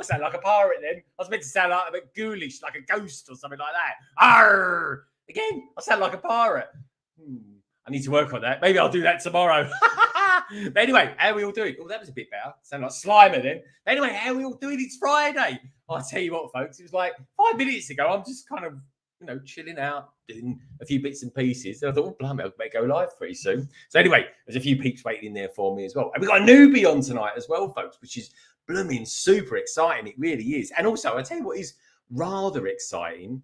Sound like a pirate then. I was meant to sound like a bit ghoulish, like a ghost or something like that. Arr! Again, I sound like a pirate. I need to work on that. Maybe I'll do that tomorrow. But anyway, how are we all doing? Oh, that was a bit better. Sound like Slimer then. But anyway, how are we all doing? It's Friday. I'll tell you what, folks. It was like 5 minutes ago. I'm just kind of, chilling out, doing a few bits and pieces. And I thought, blimey, I better go live pretty soon. So anyway, there's a few peeps waiting in there for me as well. And we've got a newbie on tonight as well, folks, which is blooming super exciting. It really is. And also, I tell you what is rather exciting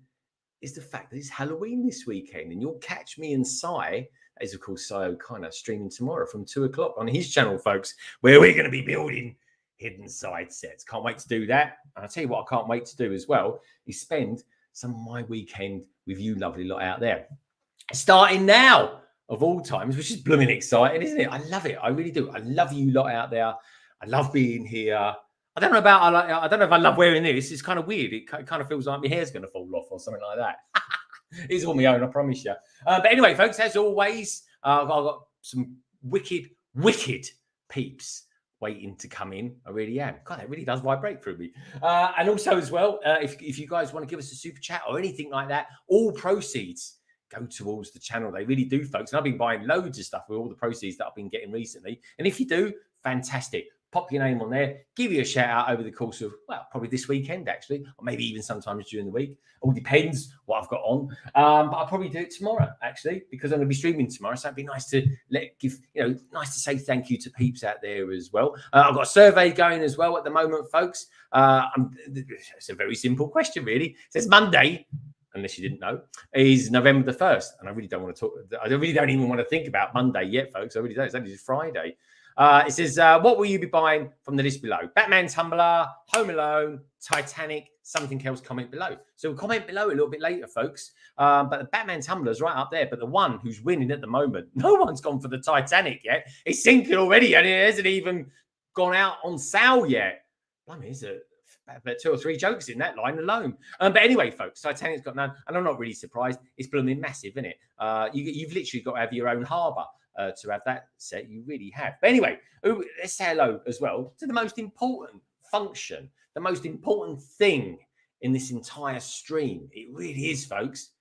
is the fact that it's Halloween this weekend. And you'll catch me and Sai, that is, of course, Sai O'Connor, streaming tomorrow from 2 o'clock on his channel, folks, where we're going to be building hidden side sets. Can't wait to do that. And I'll tell you what I can't wait to do as well is spend some of my weekend with you lovely lot out there. Starting now, of all times, which is blooming exciting, isn't it? I love it. I really do. I love you lot out there. I love being here. I don't know if I love wearing this. It's kind of weird. It kind of feels like my hair's going to fall off or something like that. It's all my own, I promise you. But anyway, folks, as always, I've got some wicked peeps waiting to come in. I really am. God, that really does vibrate through me. And also as well, if you guys want to give us a super chat or anything like that, all proceeds go towards the channel. They really do, folks. And I've been buying loads of stuff with all the proceeds that I've been getting recently. And if you do, fantastic. Pop your name on there, give you a shout out over the course of, well, probably this weekend, actually, or maybe even sometimes during the week. All depends what I've got on. But I'll probably do it tomorrow, actually, because I'm going to be streaming tomorrow. So it'd be nice to nice to say thank you to peeps out there as well. I've got a survey going as well at the moment, folks. It's a very simple question, really. It says Monday, unless you didn't know, is November the 1st. And I really don't want to talk. I really don't even want to think about Monday yet, folks. I really don't. It's only just Friday. It says, what will you be buying from the list below? Batman Tumbler, Home Alone, Titanic, something else, comment below. So we'll comment below a little bit later, folks. But the Batman Tumbler is right up there. But the one who's winning at the moment, no one's gone for the Titanic yet. It's sinking already and it hasn't even gone out on sale yet. I mean, there's about 2 or 3 jokes in that line alone. But anyway, folks, Titanic's got none. And I'm not really surprised. It's blooming massive, isn't it? You've literally got to have your own harbour. To have that set, you really have. But anyway, let's say hello as well to the most important function, the most important thing in this entire stream. It really is, folks.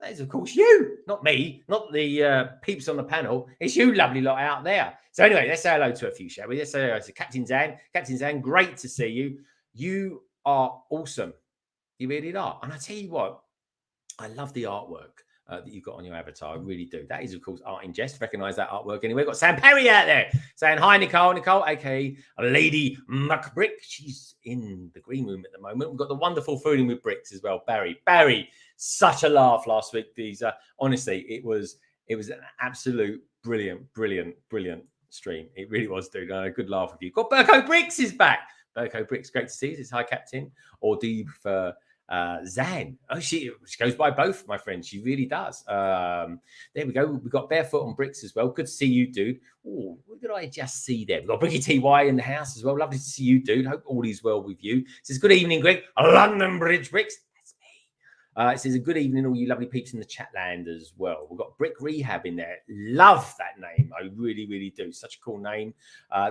That is, of course, you, not me, not the peeps on the panel. It's you, lovely lot out there. So anyway, let's say hello to a few, shall we? Let's say hello to Captain Zan. Captain Zan, great to see you. You are awesome. You really are. And I tell you what, I love the artwork that you've got on your avatar. I really do. That is, of course, Art in Jest. Recognise that artwork anyway. We've got Sam Perry out there saying hi, Nicole. Nicole, aka Lady McBrick. She's in the green room at the moment. We've got the wonderful Fooling with Bricks as well. Barry, such a laugh last week. These honestly, it was an absolute brilliant stream. It really was, dude. A good laugh with you. Got Burko Bricks is back. Burko Bricks, great to see you. It's hi, Captain. Or do you prefer Zan? Oh, she goes by both, my friend. She really does. There we go. We've got Barefoot on Bricks as well. Good to see you, dude. Oh, what did I just see there? We've got Bricky TY in the house as well. Lovely to see you, dude. Hope all is well with you. It says, good evening, Greg. London Bridge Bricks. That's me. It says, a good evening, all you lovely peeps in the chat land as well. We've got Brick Rehab in there. Love that name. I really do. Such a cool name.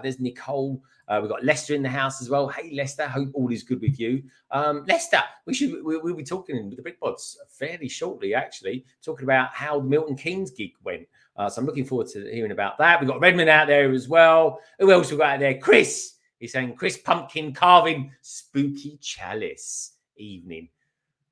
There's Nicole. We've got Lester in the house as well. Hey, Lester, hope all is good with you. Lester, we'll be talking with the Brick Bods fairly shortly, actually, talking about how Milton Keynes gig went. So I'm looking forward to hearing about that. We've got Redmond out there as well. Who else we got out there? Chris. He's saying Chris Pumpkin carving spooky chalice evening.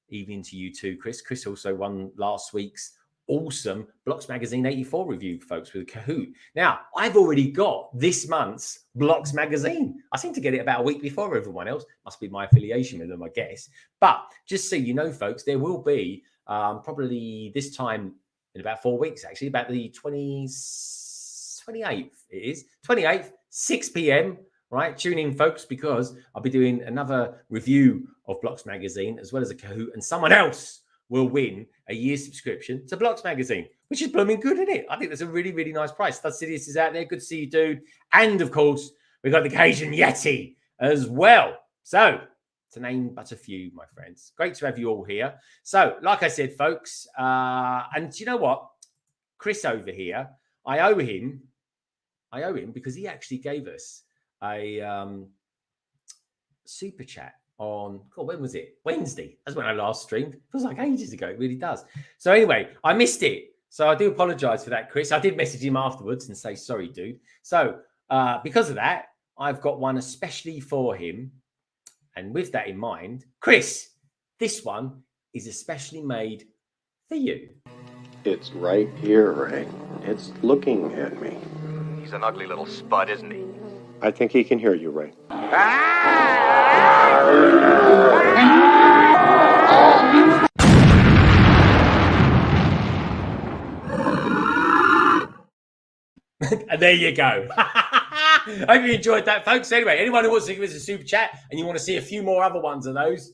Evening to you too, Chris. Chris also won last week's awesome Blocks Magazine 84 review, folks, with KAHOOT. Now, I've already got this month's Blocks Magazine. I seem to get it about a week before everyone else. Must be my affiliation with them, I guess. But just so you know, folks, there will be probably this time in about 4 weeks, actually, about the 28th, it is. 28th, 6 p.m., right? Tune in, folks, because I'll be doing another review of Blocks Magazine as well as a KAHOOT, and someone else will win a year's subscription to Blocks Magazine, which is blooming good, isn't it? I think that's a really, really nice price. Stud Sidious is out there. Good to see you, dude. And, of course, we've got the Cajun Yeti as well. So, to name but a few, my friends. Great to have you all here. So, like I said, folks, and do you know what? Chris over here, I owe him because he actually gave us a super chat on, God, when was it? Wednesday. That's when I last streamed. It feels like ages ago. It really does. So anyway, I missed it. So I do apologize for that, Chris. I did message him afterwards and say, sorry, dude. So because of that, I've got one especially for him. And with that in mind, Chris, this one is especially made for you. It's right here, Ray. It's looking at me. He's an ugly little spud, isn't he? I think he can hear you, Ray. And there you go. I hope you enjoyed that, folks. Anyway, anyone who wants to give us a super chat and you want to see a few more other ones of those,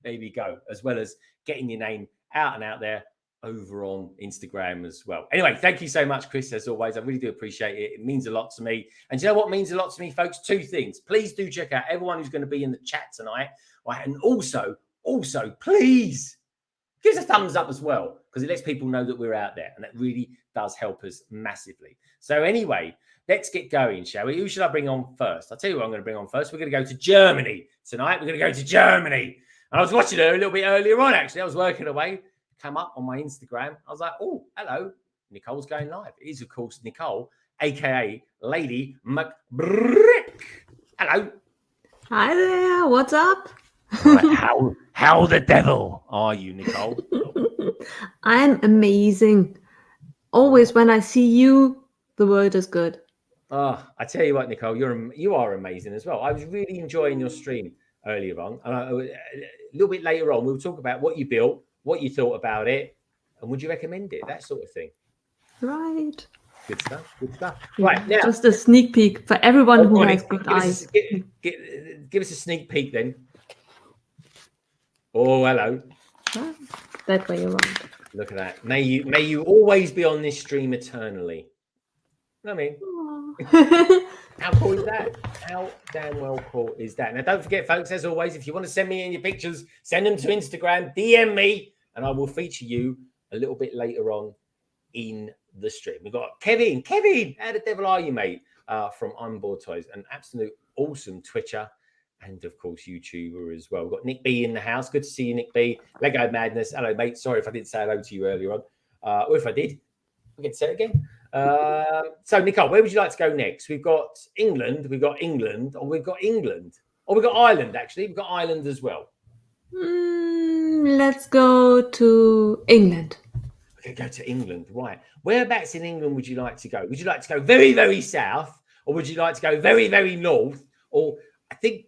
there you go, as well as getting your name out and out there over on Instagram as well. Anyway, thank you so much, Chris, as always. I really do appreciate it. It means a lot to me. And do you know what means a lot to me, folks? Two things. Please do check out everyone who's going to be in the chat tonight. Right? And also, please give us a thumbs up as well, because it lets people know that we're out there. And that really does help us massively. So anyway, let's get going, shall we? Who should I bring on first? I'll tell you what I'm going to bring on first. We're going to go to Germany tonight. We're going to go to Germany. And I was watching her a little bit earlier on, actually. I was working away. Come up on my Instagram. I was like, oh, hello. Nicole's going live. It is, of course, Nicole, a.k.a. Lady McBrick. Hello. Hi there. What's up? Right, how the devil are you, Nicole? I'm amazing. Always when I see you, the word is good. I tell you what, Nicole, you are amazing as well. I was really enjoying your stream earlier on. And a little bit later on, we'll talk about what you built, what you thought about it, and would you recommend it? That sort of thing. Right. Good stuff. Right, now. Just a sneak peek for everyone who has good eyes. Give us a sneak peek then. Oh, hello. That way around. Look at that. May you always be on this stream eternally. I mean, how cool is that? How damn well cool is that? Now, don't forget, folks, as always, if you want to send me in your pictures, send them to Instagram, DM me, and I will feature you a little bit later on in the stream. We've got Kevin, how the devil are you, mate? From I'm Bored Toys, an absolute awesome Twitcher and, of course, YouTuber as well. We've got Nick B in the house. Good to see you, Nick B. Lego Madness. Hello, mate. Sorry if I didn't say hello to you earlier on. Or if I did, we can say it again. So, Nicole, where would you like to go next? We've got England, or we've got England, or we've got Ireland, actually. We've got Ireland as well. Let's go to England. We're going to go to England, right. Whereabouts in England would you like to go? Would you like to go very, very south, or would you like to go very, very north? Or I think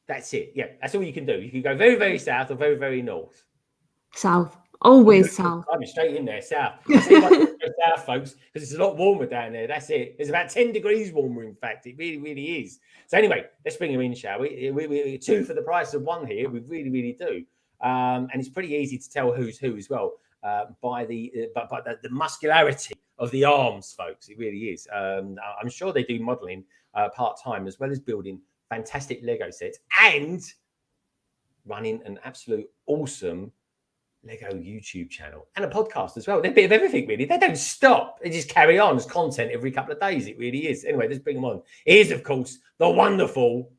that's it. Yeah, that's all you can do. You can go very, very south or very, very north. South. Always south. I'm straight in there, south. See if I can go south, folks, because it's a lot warmer down there. That's it. It's about 10 degrees warmer, in fact. It really, really is. So anyway, let's bring them in, shall we? We're two for the price of one here. We really, really do. And it's pretty easy to tell who's who as well by the muscularity of the arms, folks. It really is. I'm sure they do modelling part-time as well as building fantastic Lego sets and running an absolute awesome Lego YouTube channel and a podcast as well. They're a bit of everything, really. They don't stop. They just carry on as content every couple of days. It really is. Anyway, let's bring them on. Here's, of course, the wonderful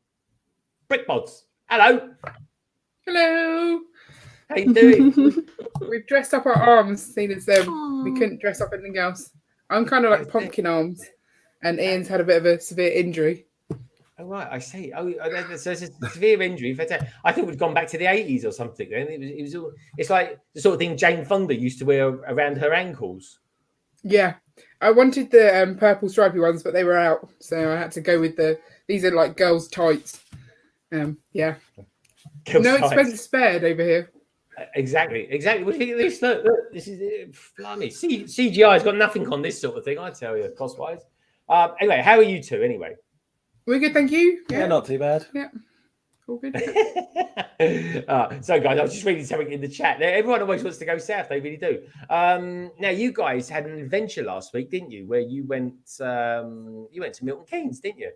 Brick Bods. Hello. Hello. How you doing? We've dressed up our arms, seeing as we Aw. couldn't dress up anything else. I'm kind of like pumpkin arms, and Ian's had a bit of a severe injury. Oh, right, I see. Oh, so it's a severe injury. I think we'd gone back to the 80s or something. Then it's like the sort of thing Jane Fonda used to wear around her ankles. Yeah, I wanted the purple stripy ones, but they were out, so I had to go with these are like girls' tights. Yeah, Girls' no tights. expense spared over here. Exactly. What do you think of this? Look, this is blimey. CGI's got nothing on this sort of thing, I tell you, cost-wise. Anyway, how are you two anyway? We're good, thank you. Yeah, not too bad. Yeah, all good. So, guys, I was just reading something in the chat. Everyone always wants to go south. They really do. Now, you guys had an adventure last week, didn't you? Where you went to Milton Keynes, didn't you?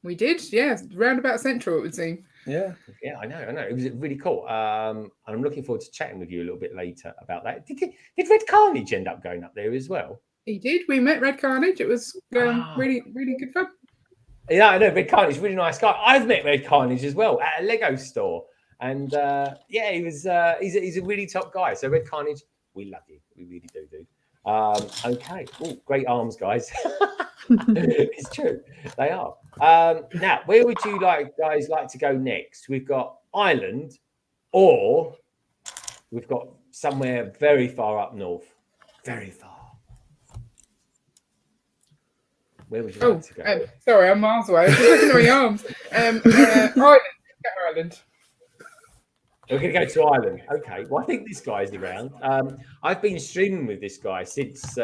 We did, yeah. Roundabout Central, it would seem. Yeah. Yeah, I know. It was really cool. And I'm looking forward to chatting with you a little bit later about that. Did Red Carnage end up going up there as well? He did. We met Red Carnage. It was really, really good fun. Yeah, I know. Red Carnage, really nice guy. I've met Red Carnage as well at a Lego store. And yeah, he's a really top guy. So Red Carnage, we love you. We really do, dude. Okay. Oh, great arms, guys. It's true. They are. Now, where would you guys like to go next? We've got Ireland, or we've got somewhere very far up north. Very far. Where would you like to go? Sorry, I'm miles away. I was just looking at my arms. Ireland. We're going to go to Ireland. Okay. Well, I think this guy's around. I've been streaming with this guy since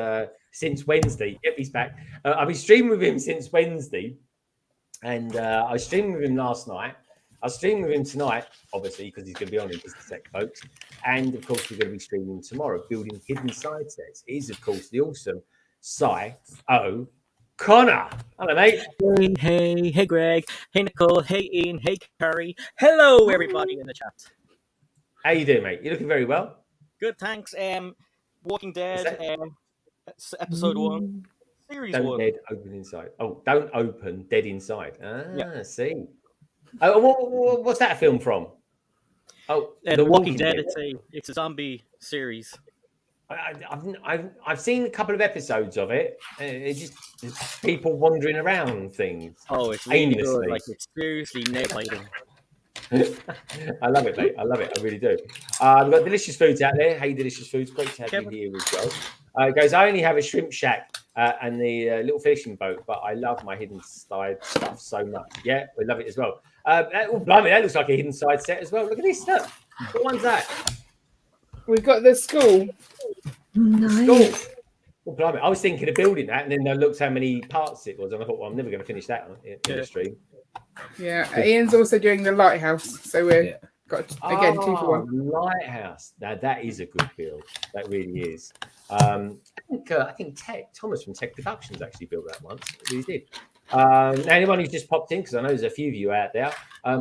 Wednesday. Yep, he's back. I've been streaming with him since Wednesday, and I was streaming with him last night. I'll stream with him tonight, obviously, because he's going to be on in just a sec, folks. And of course, we're going to be streaming tomorrow, building hidden side sets. It is, of course, the awesome Cy O'Connor. Hello, mate. Hey, Greg. Hey, Nicole. Hey, Ian. Hey, Carrie. Hello, everybody in the chat. How you doing, mate? You're looking very well. Good, thanks. Walking Dead, episode 1, series Don't 1. Dead open inside. Oh, don't open Dead inside. Yeah. See. Oh, what's that film from? Oh, The Walking Dead. It's a zombie series. I've seen a couple of episodes of it. It's just people wandering around things. Oh, it's really aimlessly. good. Like, it's seriously nail-biting. I love it, mate. I love it. I really do. We've got Delicious Foods out there. Hey, Delicious Foods. Great to have you here as well. Guys, I only have a shrimp shack and the little fishing boat, but I love my hidden side stuff so much. Yeah, we love it as well. Blimey, that looks like a hidden side set as well. Look at this. Look. What one's that? We've got the school. Nice. School. Well, blimey, I was thinking of building that, and then I looked how many parts it was, and I thought, well, I'm never going to finish that in the stream. Yeah, Ian's also doing the lighthouse, so we've got again 2 for 1. Lighthouse. Now that is a good build. That really is. I think Thomas from Tech Productions actually built that once. He did. Now, anyone who's just popped in, because I know there's a few of you out there,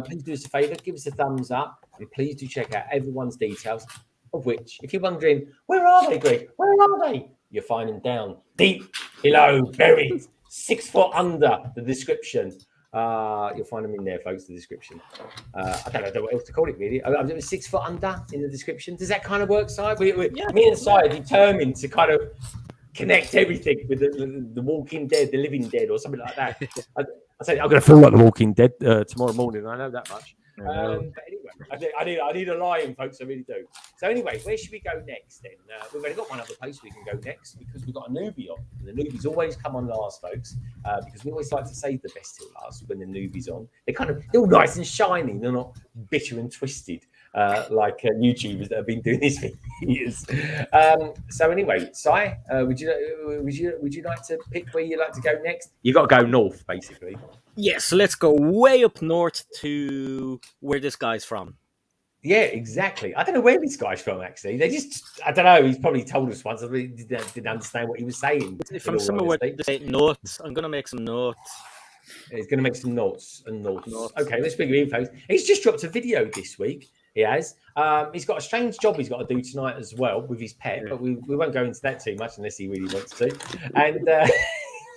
please do us a favour, give us a thumbs up, and please do check out everyone's details. Of which, if you're wondering, where are they, Greg? Where are they? You'll find them down deep below, buried, 6 foot under the description. You'll find them in there, folks, the description. I don't know what else to call it, really. 6 foot under in the description. Does that kind of work, Si? Me and Si are determined to kind of connect everything with the Walking Dead, the Living Dead, or something like that. I say I'm going to feel like the Walking Dead tomorrow morning. I know that much. But anyway, I need a lion, folks. I really do. So anyway, where should we go next then? We've only got one other place we can go next because we've got a newbie on. And the newbies always come on last, folks, because we always like to save the best till last when the newbie's on. They're all nice and shiny. They're not bitter and twisted like YouTubers that have been doing this for years. So anyway, Si, would you like to pick where you'd like to go next? You got to go north, basically. Yes, so let's go way up north to where this guy's from. Yeah, exactly. I don't know where this guy's from, actually. I don't know. He's probably told us once. I really didn't understand what he was saying. From somewhere where they say notes. I'm going to make some notes. He's going to make some notes. Okay, let's bring him in, folks. He's just dropped a video this week. He has. He's got a strange job he's got to do tonight as well with his pet, but we won't go into that too much unless he really wants to. And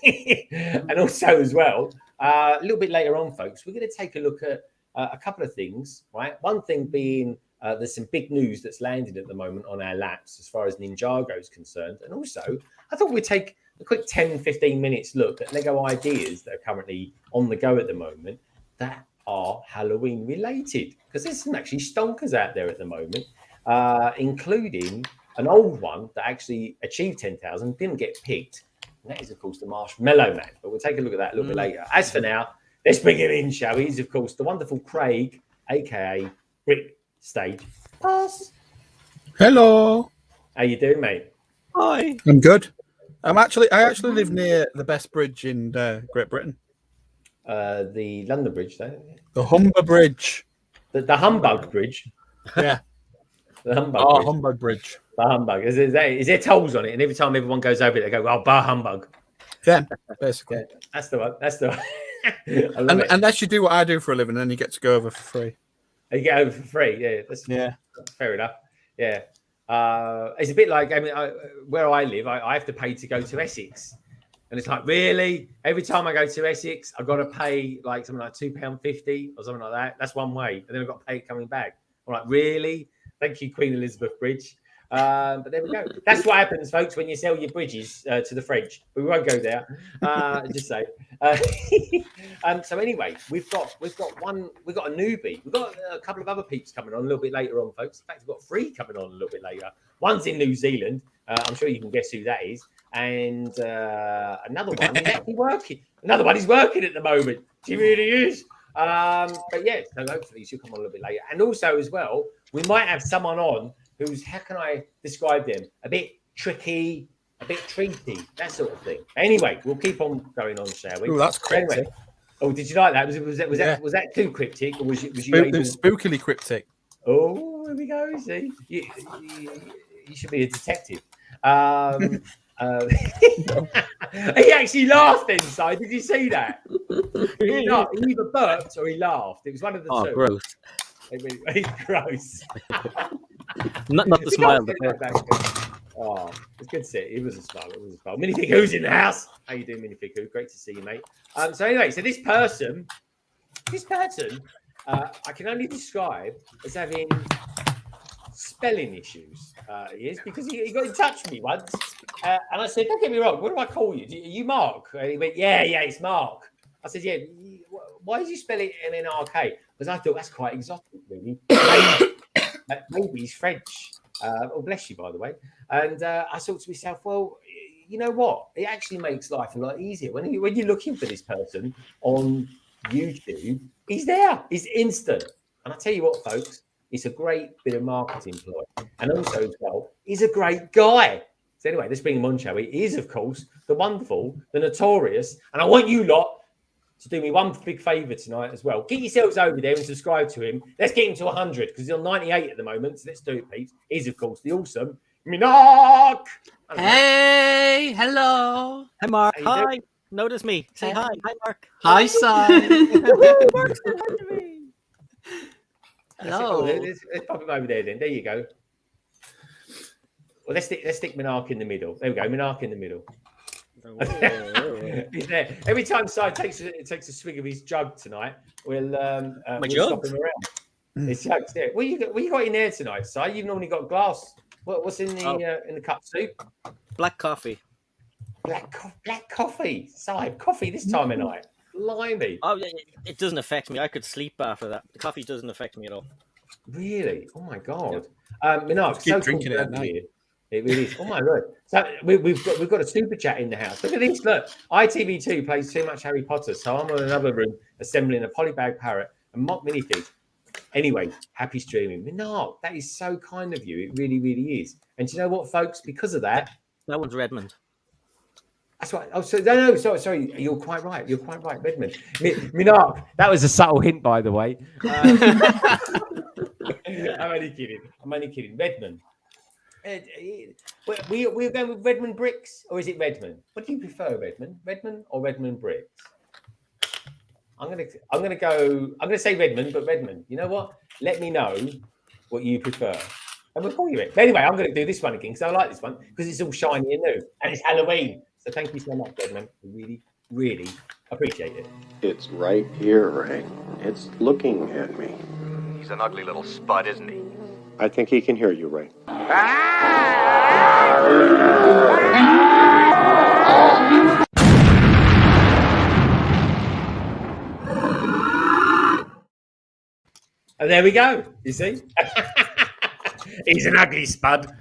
and also as well, a little bit later on, folks, we're going to take a look at a couple of things, right? One thing being there's some big news that's landed at the moment on our laps as far as Ninjago is concerned. And also, I thought we'd take a quick 10, 15 minutes look at Lego ideas that are currently on the go at the moment that are Halloween related. Because there's some actually stonkers out there at the moment, including an old one that actually achieved 10,000, didn't get picked. And that is, of course, the Marshmallow Man. But we'll take a look at that a little bit later. As for now, let's bring him in, shall we? He's, of course, the wonderful Craig, a.k.a. BrickStagePass. Hello. How you doing, mate? Hi. I'm good. I actually live near the best bridge in Great Britain. The London Bridge, though. The Humber Bridge. The Humbug Bridge. Yeah. The Humbug Bridge. Humbug Bridge. The Humbug. Is there tolls on it? And every time everyone goes over it, they go, "Oh, bar Humbug." Yeah, basically. Yeah, that's the one. That's the one. I love And it. unless you do what I do for a living, then you get to go over for free. You get over for free. Yeah, that's fair enough. Yeah. It's a bit like, I mean, where I live, I have to pay to go to Essex. And it's like, really? Every time I go to Essex, I've got to pay like something like £2.50 or something like that. That's one way. And then I've got to pay it coming back. I'm like, really? Thank you, Queen Elizabeth Bridge. But there we go. That's what happens, folks, when you sell your bridges to the French. But we won't go there. Just say. So anyway, we've got a newbie. We've got a couple of other peeps coming on a little bit later on, folks. In fact, we've got 3 coming on a little bit later. One's in New Zealand. I'm sure you can guess who that is. And another one is actually working. Another one is working at the moment. She really is. But yeah, so hopefully she'll come on a little bit later. And also as well, we might have someone on who's, how can I describe them? A bit tricky, a bit treaty, that sort of thing. Anyway, we'll keep on going on, shall we? Oh, that's cryptic. Anyway, oh, did you like that? Was that too cryptic, or was you able... spookily cryptic? Oh, here we go. See, you should be a detective. He actually laughed inside. Did you see that? He either burped or he laughed. It was one of the two. Gross. It's gross. Not the smile. Oh, it's good to see it. It was a smile. It was a smile. Minifig Who's in the house? How you doing, Minifig Who? Great to see you, mate. So anyway, so this person, I can only describe as having spelling issues. He is, because he got in touch with me once, and I said, "Don't get me wrong. What do I call you? Are you Mark?" And he went, "Yeah, it's Mark." I said, "Yeah. Why did you spell it Mnrk?" Because I thought that's quite exotic, really. Maybe he's French. Oh, bless you, by the way. And I thought to myself, well, you know what? It actually makes life a lot easier when you're looking for this person on YouTube. He's there. He's instant. And I tell you what, folks, it's a great bit of marketing ploy. And also, as well, he's a great guy. So anyway, let's bring him on, shall we? He is, of course, the wonderful, the notorious, and I want you lot to do me one big favour tonight as well. Get yourselves over there and subscribe to him. Let's get him to 100 because he's on 98 at the moment. So let's do it, peeps. He's, of course, the awesome Monarch. Hey, hello. Hi, Mark. How you Hi. Notice me. Say hi. Hi, Mark. Hi, son. Mark, say hi to me. Hello. Let's pop him over there then. There you go. Well, let's stick Monarch in the middle. There we go. Monarch in the middle. He's there. Every time Si takes a swig of his jug tonight, we'll stop him around. His jug's there. What you got in there tonight, Si? You've normally got glass. What's in the cup? Soup? Black coffee. Black coffee. Si, coffee this time of night. Blimey. Oh, it doesn't affect me. I could sleep after that. The coffee doesn't affect me at all. Really? Oh my god. Monarch, Keep so drinking cool it at night. It really is. Oh my word! So we've got a super chat in the house. Look at this. Look, ITV2 plays too much Harry Potter, so I'm in another room assembling a polybag parrot and mock minifigs. Anyway, happy streaming. No, that is so kind of you. It really, really is. And do you know what, folks? Because of that, That one's Redmond. that's right. Oh, so no, sorry. You're quite right. Redmond. Monarch. That was a subtle hint, by the way. I'm only kidding. Redmond. We're going with Redmond bricks, or is it Redmond? What do you prefer, Redmond or Redmond bricks? I'm gonna say Redmond, but Redmond. You know what? Let me know what you prefer, and we'll call you it. But anyway, I'm gonna do this one again because I like this one because it's all shiny and new, and it's Halloween. So thank you so much, Redmond. We really, really appreciate it. It's right here, Ray. It's looking at me. He's an ugly little spud, isn't he? I think he can hear you, Ray. And there we go. You see, he's an ugly spud.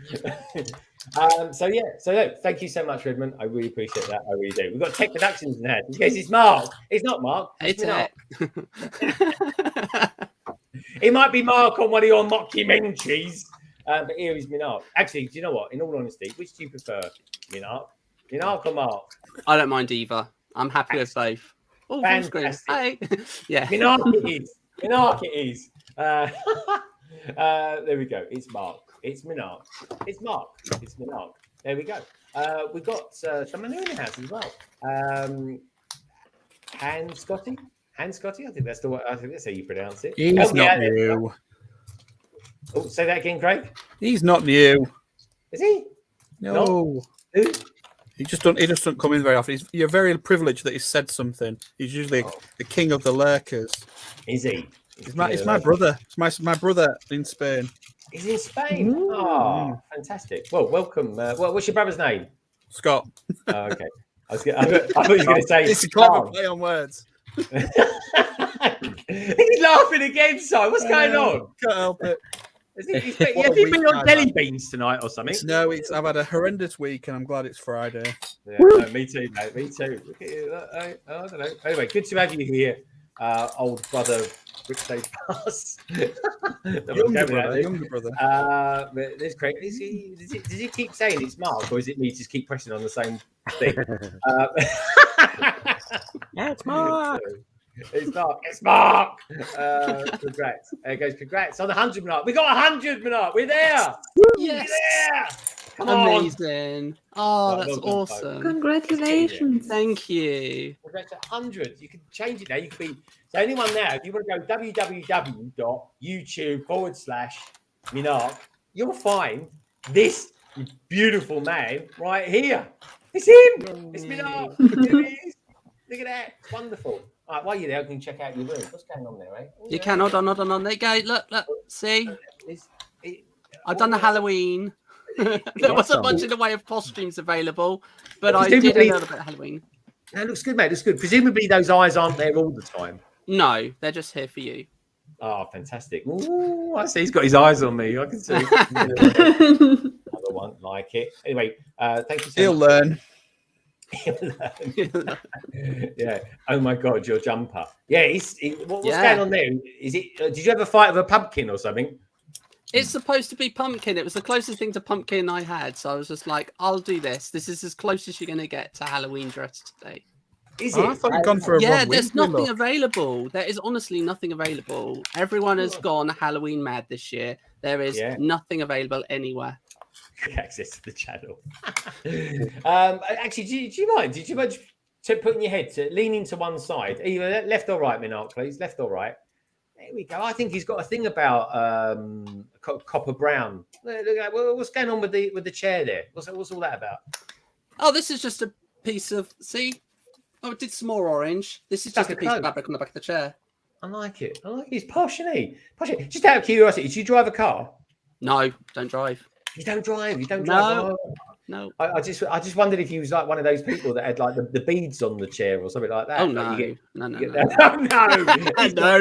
So look, thank you so much, Redmond. I really appreciate that. I really do. We've got Tech Productions in there. In case it's Mark. It's not Mark. It's Minark. Tech. It might be Mark on one of your mockumentaries, but here is Minark. Actually, do you know what? In all honesty, which do you prefer, Minark? Minark or Mark? I don't mind either. I'm happy with both. Oh, full screen. Hey. Yeah. Minark it is. Minark it is. There we go. It's Mark. It's Monarch. It's Mark. It's Monarch. There we go. We've got someone new in the house as well. Han Scotty. I think that's how you pronounce it. He's not new. Oh, say that again, Craig. He's not new. Is he? No. Who? He just doesn't come in very often. You're very privileged that he said something. He's usually the king of the lurkers. Is he? It's my brother. It's my brother in Spain. He's in Spain. Oh, fantastic. Well, welcome. What's your brother's name? Scott. Oh, okay. I thought you were going to say it's a clever play on words. He's laughing again, Si. What's going on? Can't help it. Have you been on jelly beans tonight or something? No, I've had a horrendous week, and I'm glad it's Friday. Yeah, no, me too, mate. Me too. Look at you. I don't know. Anyway, good to have you here, old brother BrickStagePass. Younger brother. But this Craig. Does he keep saying it's Mark, or is it me just keep pressing on the same thing? Yeah, it's Mark. It's Mark. It's Mark. Congrats. There goes. Congrats on the 100 Monarch. We got 100 Monarch. We're there. Yes. We're there. Come on. Amazing. Oh, Right, that's well done, awesome. Congratulations. Thank you. Congrats to 100. You can change it now. You can be so anyone now. If you want to go www.youtube.com/Monarch, you'll find this beautiful man right here. It's him. It's Monarch. Here he is. Look at that. It's wonderful. All right, while you're there, I can check out your room. What's going on there, eh? You can. Hold on. There you go. Look. See? I've done the Halloween. There wasn't much in the way of costumes available, but I did a little bit of Halloween. That looks good, mate. Looks good. Presumably those eyes aren't there all the time. No, they're just here for you. Oh, fantastic. Ooh, I see he's got his eyes on me. I can see. Another one like it. Anyway, thank you so He'll much. learn. Yeah. Oh my God, your jumper. Yeah. What's going on there? Is it? Did you ever fight with a pumpkin or something? It's supposed to be pumpkin. It was the closest thing to pumpkin I had, so I was just like, "I'll do this. This is as close as you're going to get to Halloween dress today." Is it? I thought you'd gone for a Yeah, Ron there's Weasley nothing look. available. There is honestly nothing available. Everyone has gone Halloween mad this year. There is nothing available anywhere. Access to the channel. Actually, do you mind? Did you mind to putting your head to leaning to one side, either left or right, Monarch, please, left or right? There we go. I think he's got a thing about copper brown. Look at what's going on with the chair there. What's all that about? Oh, this is just a piece of Oh, it did some more orange. This is just a piece of fabric on the back of the chair. I like it. He's posh, isn't he? Posh. Just out of curiosity, do you drive a car? No, don't drive. You don't drive. You don't drive. No. I just wondered if he was like one of those people that had like the beads on the chair or something like that. Oh like no. no, No,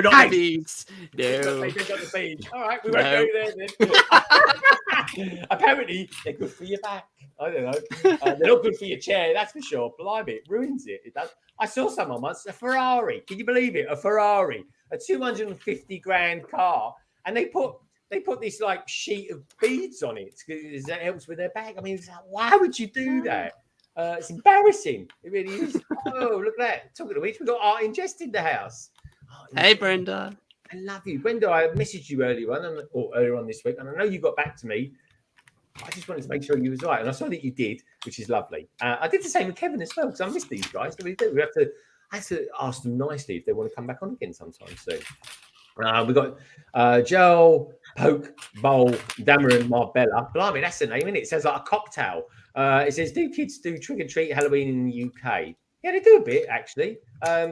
not the beads. No. They got the beads. All right, we won't go there then. Apparently, they're good for your back. I don't know. They're not good for your chair, that's for sure. Blimey, it ruins it. It does. I saw someone once, a Ferrari. Can you believe it? A Ferrari, a 250 grand car, and they put this like sheet of beads on it because that helps with their back. I mean, it's like, why would you do that? It's embarrassing. It really is. Oh, look at that. Talking of which, we've got Art Ingest in the house. Hey, Brenda. I love you. Brenda, I messaged you earlier on this week, and I know you got back to me. I just wanted to make sure you was right, and I saw that you did, which is lovely. I did the same with Kevin as well, because I miss these guys. We do. I have to ask them nicely if they want to come back on again sometime soon. We got Joel, Poke, Bowl, Dameron, Marbella. Blimey, that's the name, isn't it? It sounds like a cocktail. It says, do kids do trick or treat Halloween in the UK? Yeah, they do a bit, actually.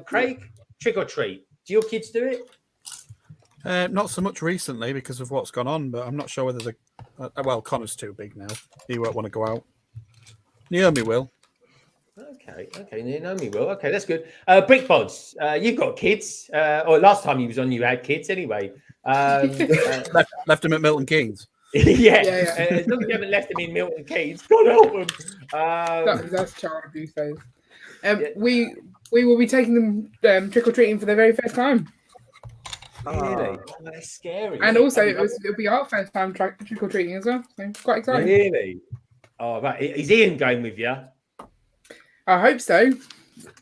Craig, trick or treat. Do your kids do it? Not so much recently because of what's gone on, but I'm not sure whether the well, Connor's too big now. He won't want to go out. Naomi will. Okay, Naomi will. Okay, that's good. Brick Bods, you've got kids. Or last time you was on, you had kids anyway. Left them at Milton Keynes. Yeah. As long as you haven't left them in Milton Keynes, God help them. That's child abuse phase. We will be taking them trick or treating for the very first time. Really? That's scary. And also, it'll be our first time trick or treating as well. So quite exciting. Really? Oh, right. Is Ian going with you? I hope so.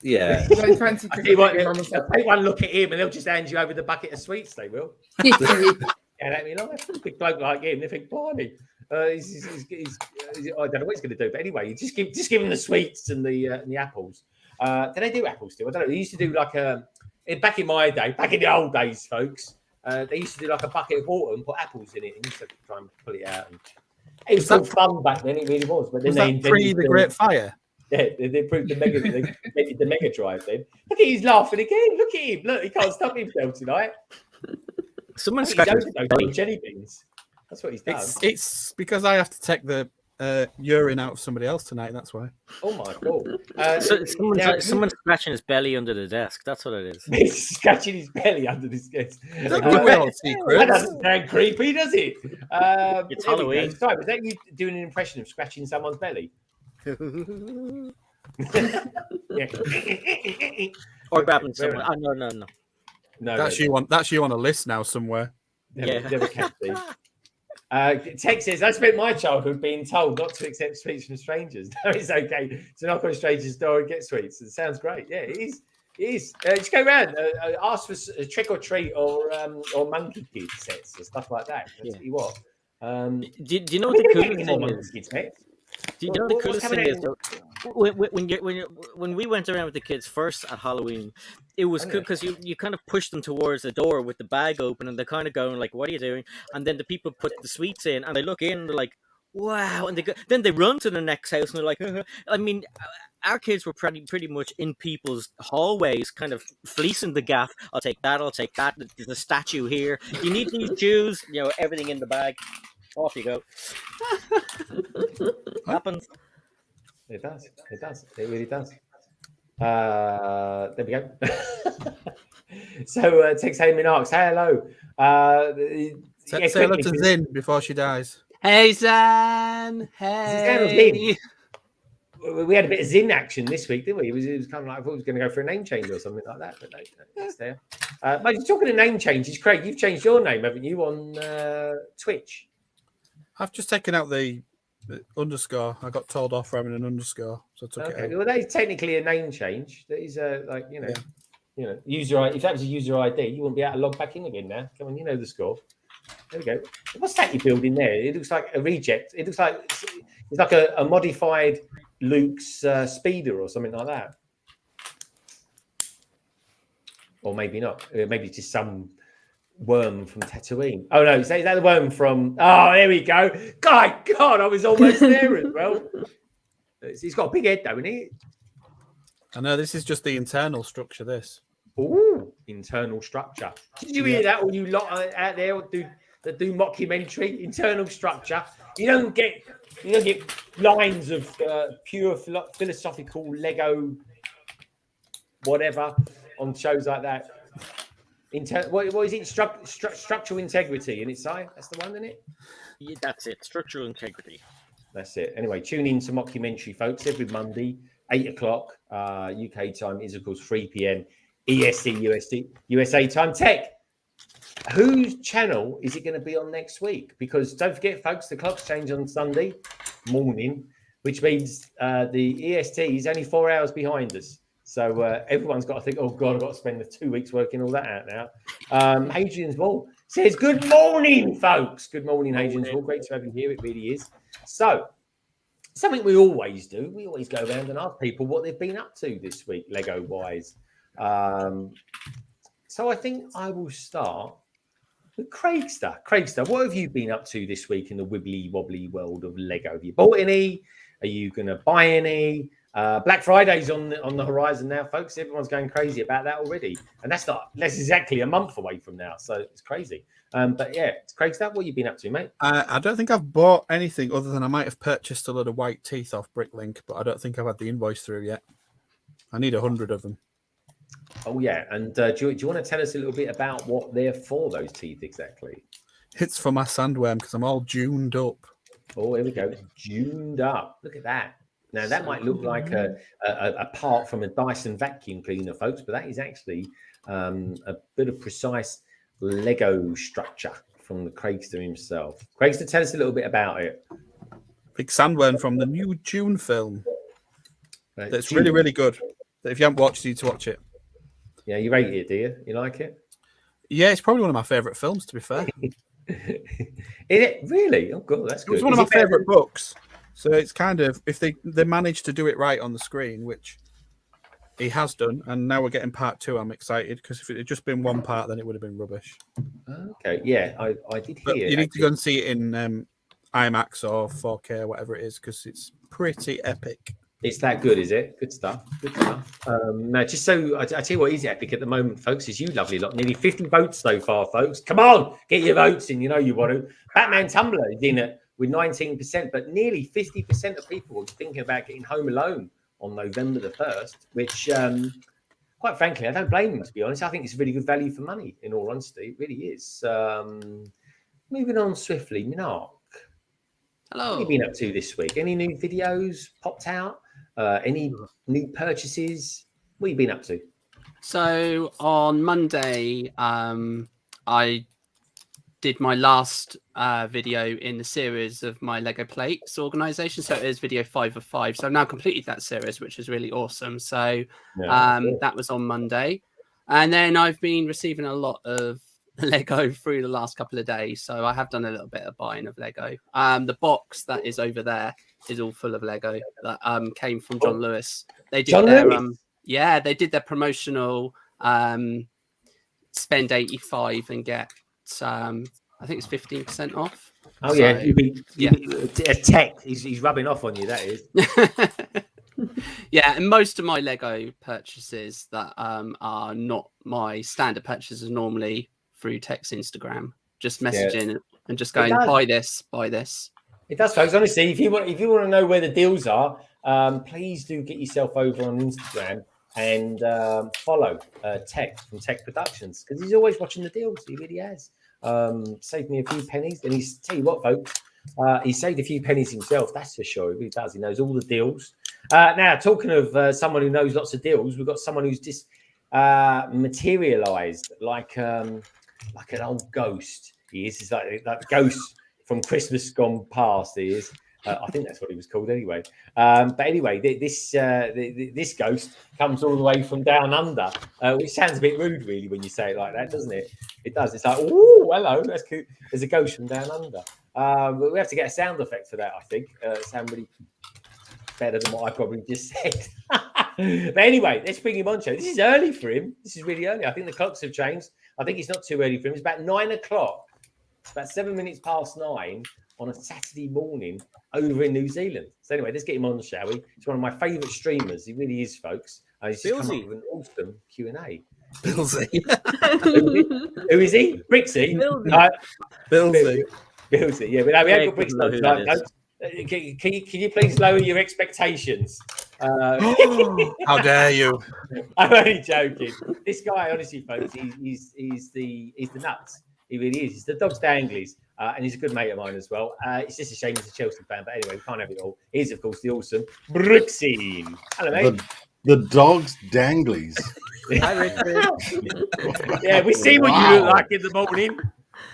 Yeah. I fancy Take one look at him and they'll just hand you over the bucket of sweets, they will. Yeah, that'd be nice. A big bloke like him, they think, blimey. He's, I don't know what he's going to do, but anyway, you just give him the sweets and the apples. Do they do apples still? I don't know. They used to do like back in my day, back in the old days, folks. They used to do like a bucket of water and put apples in it, and used to try and pull it out. And it was so fun back then. It really was. But then was that pre the Great Fire? Yeah, they improved the Mega Drive. Then look at he's laughing again. Look at him. Look, he can't stop himself tonight. Someone He's scratched overdosed jelly beans. That's what he's done. It's because I have to take the urine out of somebody else tonight. That's why. Oh my god! Someone's scratching his belly under the desk. That's what it is. He's scratching his belly under this desk. That doesn't sound creepy, does it? It's Halloween. Sorry, was that you doing an impression of scratching someone's belly? Yeah. Or grabbing someone. Oh, no. That's you on a list now somewhere. Never can be. Tex says, I spent my childhood being told not to accept sweets from strangers. No, it's okay to knock on a stranger's door and get sweets. It sounds great. Yeah, it is. It is. Just go around, ask for a trick or treat or monkey kid sets and stuff like that. I'll tell you what. Do you know what the coolest thing is? Do you know the coolest thing is? When we went around with the kids first at Halloween, it was cool because you kind of push them towards the door with the bag open, and they're kind of going like, "What are you doing?" And then the people put the sweets in, and they look in, and they're like, "Wow!" And then they run to the next house, and they're like, I mean, our kids were pretty much in people's hallways, kind of fleecing the gaff. I'll take that. There's a statue here. You need these shoes. Everything in the bag. Off you go. Happens. It does. It really does. There we go. So, Tex Hey Mnrk, say hello. Say hello to Zin before she dies. Hey, Zan. Hey. We had a bit of Zin action this week, didn't we? It was kind of like I thought it was going to go for a name change or something like that, but no, it's there. But you're talking of name changes, Craig. You've changed your name, haven't you, on Twitch? I've just taken out the underscore. I got told off for having an underscore, so I took it out. Well, that is technically a name change. That is user. If that was a user ID, you wouldn't be able to log back in again now. Come on, you know the score. There we go. What's that you're building there? It looks like a reject. It looks like it's like a modified Luke's speeder or something like that. Or maybe not. Maybe it's just some worm from Tatooine. Oh no, is that the worm from? Oh, there we go. God, I was almost there as well. He's got a big head, though, isn't he? I know this is just the internal structure. This. Ooh, internal structure. Did you hear that? All you lot out there that do mockumentary internal structure. You don't get lines of pure philosophical Lego, whatever, on shows like that. What is it? Structural integrity in its side. That's the one, isn't it? Yeah, that's it. Structural integrity. That's it. Anyway, tune in to Mockumentary, folks, every Monday, 8 o'clock UK time is, of course, 3 p.m. EST, USA time. Tech, whose channel is it going to be on next week? Because don't forget, folks, the clocks change on Sunday morning, which means the EST is only 4 hours behind us. So everyone's got to think, oh, God, I've got to spend the 2 weeks working all that out now. Hadrian's Wall says, good morning, folks. Good morning, Hadrian's Wall. Great to have you here. It really is. So something we always do, we always go around and ask people what they've been up to this week, Lego-wise. So I think I will start with Craigster. Craigster, what have you been up to this week in the wibbly-wobbly world of Lego? Have you bought any? Are you going to buy any? Black Friday's on the horizon now, folks. Everyone's going crazy about that already, and that's exactly a month away from now. So it's crazy. But yeah, it's Craig. What have you been up to, mate? I don't think I've bought anything other than I might have purchased a load of white teeth off BrickLink, but I don't think I've had the invoice through yet. I need 100 of them. Oh yeah, and do you want to tell us a little bit about what they're for? Those teeth exactly? It's for my sandworm because I'm all juned up. Oh, here we go. Juned up. Look at that. Now, that might look like a part from a Dyson vacuum cleaner, folks, but that is actually a bit of precise Lego structure from the Craigster himself. Craigster, tell us a little bit about it. Big sandworm from the new June film. Right. That's really, really good. If you haven't watched it, you need to watch it. Yeah, you rate it, do you? You like it? Yeah, it's probably one of my favourite films, to be fair. Is it really? Oh, God, that's good. It's one of my favourite books. So it's kind of, if they managed to do it right on the screen, which he has done, and now we're getting part 2, I'm excited, because if it had just been one part, then it would have been rubbish. Okay, yeah, I did hear. But you need to go and see it in IMAX or 4K or whatever it is, because it's pretty epic. It's that good, is it? Good stuff. Good stuff. Now, just so I tell you what is epic at the moment, folks, is you lovely lot. Nearly 50 votes so far, folks. Come on, get your votes in. You know you want to. Batman Tumblr is in it with 19%, but nearly 50% of people are thinking about getting Home Alone on November the 1st, which, quite frankly, I don't blame them, to be honest. I think it's a really good value for money, in all honesty. It really is. Moving on swiftly, Mnrk. Hello. What have you been up to this week? Any new videos popped out? Any new purchases? What have you been up to? So on Monday, I did my last video in the series of my Lego Plates organization. So it is video 5 of 5. So I've now completed that series, which is really awesome. So that was on Monday. And then I've been receiving a lot of Lego through the last couple of days. So I have done a little bit of buying of Lego. The box that is over there is all full of Lego that came from John Lewis. They did they did their promotional spend 85 and get I think it's 15% off. Oh, so, a tech. He's rubbing off on you, that is. Yeah, and most of my Lego purchases that are not my standard purchases normally through text Instagram, just messaging and just going, buy this. It does, folks. Honestly, if you want to know where the deals are, please do get yourself over on Instagram and follow Tech from Tech Productions, because he's always watching the deals. He really has. Saved me a few pennies, and he's tell you what, folks, he saved a few pennies himself. That's for sure. He really does. He knows all the deals. Now, talking of someone who knows lots of deals, we've got someone who's just materialized like an old ghost. He is. He's like that ghost from Christmas Gone Past. He is. I think that's what he was called anyway. But anyway, this ghost comes all the way from down under, which sounds a bit rude, really, when you say it like that, doesn't it? It does. It's like, oh, hello, that's cute. There's a ghost from down under. But we have to get a sound effect for that, I think. Sound really better than what I probably just said. But anyway, let's bring him on, show. This is early for him. This is really early. I think the clocks have changed. I think it's not too early for him. It's about 9 o'clock. It's about 7 minutes past 9 on a Saturday morning over in New Zealand. So anyway, let's get him on, shall we? He's one of my favourite streamers. He really is, folks. He's just come up with an awesome Q&A. Billsy. Who is he? Bricksy? Billsy. Billsy. Yeah, but we have got Bricksy. Can you please lower your expectations? How dare you? I'm only joking. This guy, honestly, folks, he's the nuts. He really is. He's the dog's danglies, and he's a good mate of mine as well. It's just a shame he's a Chelsea fan, but anyway, we can't have it all. He's, of course, the awesome BrickScene. Hello, mate. The dog's danglies. Hi, Richard. Yeah, we see what you look like in the morning.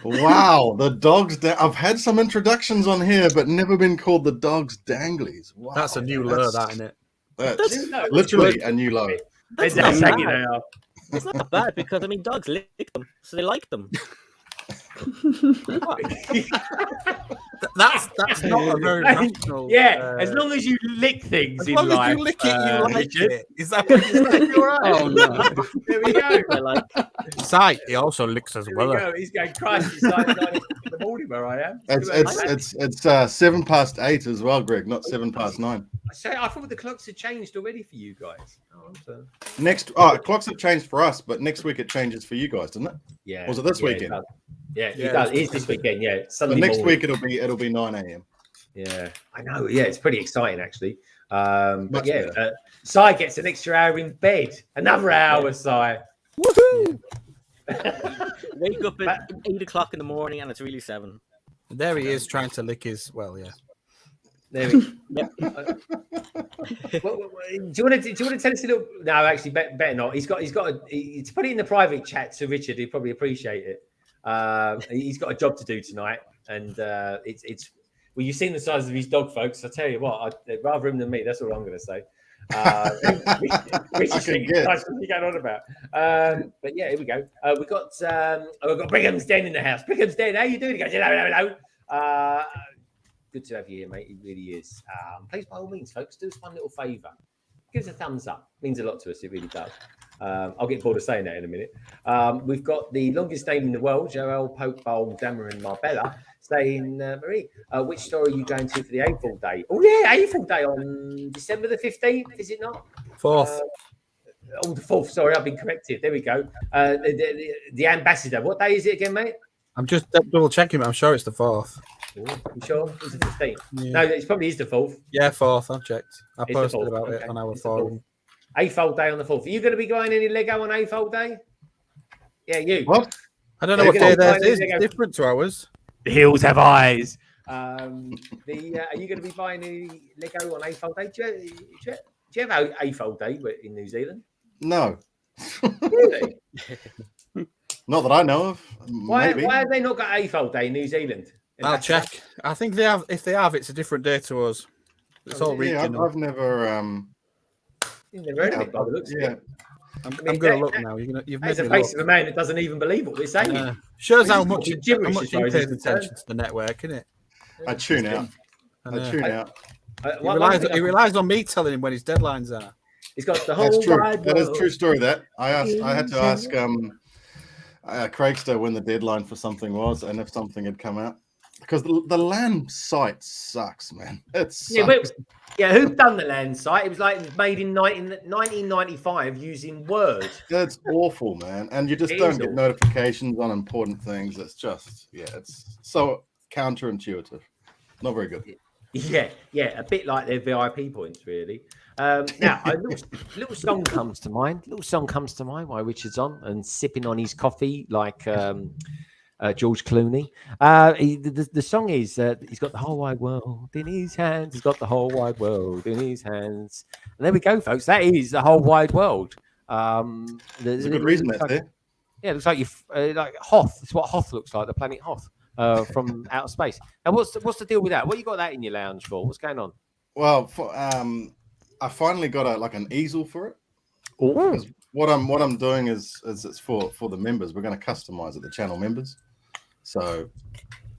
Wow, the dog's. I've had some introductions on here, but never been called the dog's danglies. Wow, that's a new lure, that, isn't it? That's literally a new low. It's not bad because I mean dogs lick them, so they like them. That's not a very rational. Yeah, as long as you lick things As in long life. as you lick it, you like Richard. it. Is that what you're saying? You're right. Oh no. There we go. I like. Sight, he also licks as There well. we go. He's going, Christ, it's like 9 in the morning where I am. It's 8 as well, Greg, not 9:07. I thought the clocks had changed already for you guys. Clocks have changed for us, but next week it changes for you guys, doesn't it? Yeah. Was it this weekend? It does. It is this weekend. Yeah. So Sunday next morning. week it'll be 9 a.m. Yeah, I know. Yeah, it's pretty exciting actually. But Much yeah, better. Sai gets an extra hour in bed. Another hour, Sai. Woohoo! Wake up at 8 o'clock in the morning, and it's really 7. There he is trying to lick his. Well, yeah. There we go. Do you want to tell us a little? No, actually, better not. He's got to put it in the private chat to Richard. He'd probably appreciate it. He's got a job to do tonight, and it's. Well, you've seen the size of his dog, folks. I tell you what, I'd rather him than me. That's all I'm going to say. Which is nice what you're going on about. But yeah, here we go. We've got Brickham's Den in the house. Brickham's Den, how you doing? He goes, hello. Good to have you here, mate. It really is. Please, by all means, folks, do us one little favour. Give us a thumbs up. It means a lot to us. It really does. I'll get bored of saying that in a minute. We've got the longest name in the world, Joel, Poke Bowl, Dammer and Marbella, saying, Marie, which store are you going to for the April Day? Oh, yeah, April Day on December the 15th, is it not? 4th. The 4th, sorry, I've been corrected. There we go. The Ambassador. What day is it again, mate? I'm just double checking, but I'm sure it's the 4th. You sure? It's the 15th. Yeah. No, it probably is the 4th. Yeah, 4th. I've checked. I It's the posted 4th, about okay. it on our It's the forum. 4th. AFOL Day on the 4th. Are you going to be going any Lego on AFOL Day? Yeah, you. What? I don't know Yeah, what day go on, theirs is. Lego. It's different to ours. The hills have eyes. Are you going to be buying any Lego on AFOL Day? Do you have AFOL Day in New Zealand? No, Really? not that I know of. Why Maybe. have they not got AFOL Day in New Zealand? I'll check. I think they have. If they have, it's a different day to us. It's all Yeah, regional. I've never. You've never heard of it by the looks of Yeah, it. I'm mean, going to look now. You've made That's the me face look. of a man that doesn't even believe what we're saying. Shows how He's much, talking gibberish how as much far he as he's pays concerned. attention to the network, isn't it? I tune out. I tune out. He relies on me telling him when his deadlines are. He's got the whole That's true. wide That is world. true story. That I had to ask Craigster when the deadline for something was and if something had come out, because the LAN site sucks, man. It sucks. Who done the land site? It was made in 1995 using Word. It's awful, man. And you just It don't is get awful. notifications on important things. It's just, it's so counterintuitive. Not very good. Yeah, a bit like their VIP points, really. Now, a little song comes to mind. While Richard's on and sipping on his coffee like George Clooney. The song is he's got the whole wide world in his hands. He's got the whole wide world in his hands. And there we go, folks. That is the whole wide world. There's a good reason that's there. Yeah, it looks like you like Hoth. It's what Hoth looks like, the planet Hoth from outer space. Now, what's the deal with that? What you got that in your lounge for? What's going on? Well, I finally got an easel for it. Oh, What I'm doing is it's for the members. We're going to customize it, the channel members. So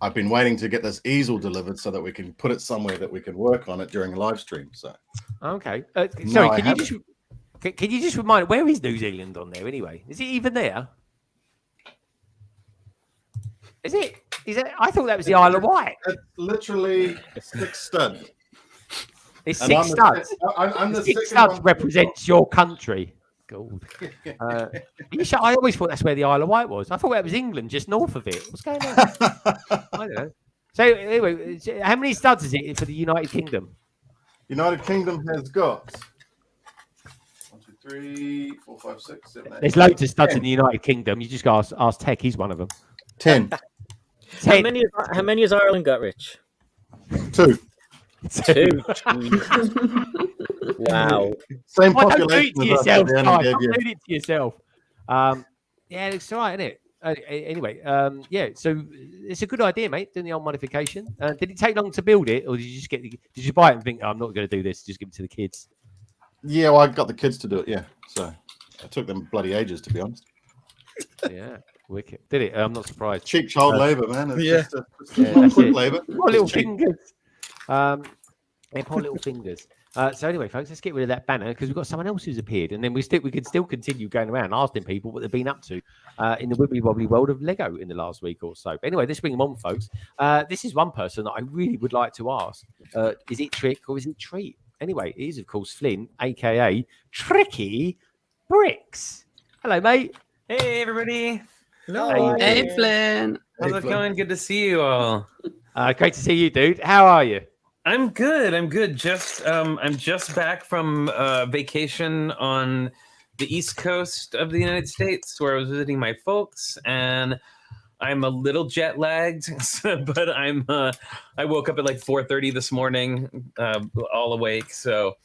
I've been waiting to get this easel delivered so that we can put it somewhere that we can work on it during a live stream. So okay. No, Sorry, I can you just remind where is New Zealand on there anyway? Is it even there? Is it? Is it? I thought that was the Isle of Wight. it's literally 6 studs. It's And 6 studs. I'm the 6 second studs one. represents your country. God. I always thought that's where the Isle of Wight was. I thought that was England, just north of it. What's going on? I don't know. So anyway, how many studs is it for the United Kingdom? United Kingdom has got 1, 2, 3, 4, 5, 6, 7, 8. There's loads of studs in the United Kingdom. You just got to ask Tech. He's one of them. 10. How many has Ireland got, Rich? 2. 2. Wow. Same Why don't do population it to as us, yourself, but they only guys. gave Don't you- do it to yourself. Yeah, it's all right, isn't it? Anyway, yeah. So it's a good idea, mate. Doing the old modification. Did it take long to build it, or did you just did you buy it and think, oh, I'm not going to do this? Just give it to the kids. Yeah, well, I got the kids to do it. Yeah, so it took them bloody ages, to be honest. Yeah. Wicked. Did it? I'm not surprised. Cheap child labour, man. It's Yeah. just Yeah, not that's quick it. labour. Poor little It's cheap. fingers. Their poor little fingers. So anyway, folks, let's get rid of that banner because we've got someone else who's appeared, and then we could still continue going around asking people what they've been up to in the wibbly wobbly world of Lego in the last week or so. But anyway, let's bring them on, folks. This is one person that I really would like to ask: is it trick or is it treat? Anyway, it is of course Flynn, aka Tricky Bricks. Hello, mate. Hey, everybody. Hello. Hey, Flynn. How's it going? Good to see you all. Great to see you, dude. How are you? I'm good. I'm just I'm just back from vacation on the East Coast of the United States where I was visiting my folks, and I'm a little jet lagged, but I woke up at like 4:30 this morning, all awake. So,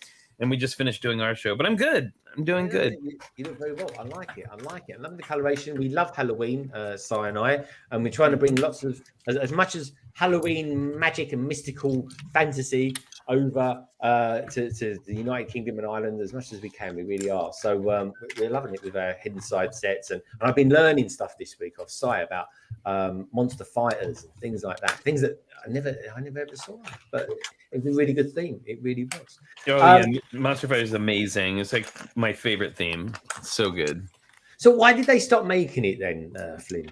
and we just finished doing our show, but I'm good. I'm doing good. You look very well. I like it. I love the coloration. We love Halloween, Si and I, and we're trying to bring lots of as much as Halloween magic and mystical fantasy over to the United Kingdom and Ireland as much as we can. We really are. So we're loving it with our hidden side sets, and I've been learning stuff this week off Si about monster fighters and things like that. Things that I never ever saw, but it was a really good theme. It really was. Oh yeah, Monster Fighter is amazing. It's like my favorite theme. It's so good. So why did they stop making it then, Flynn?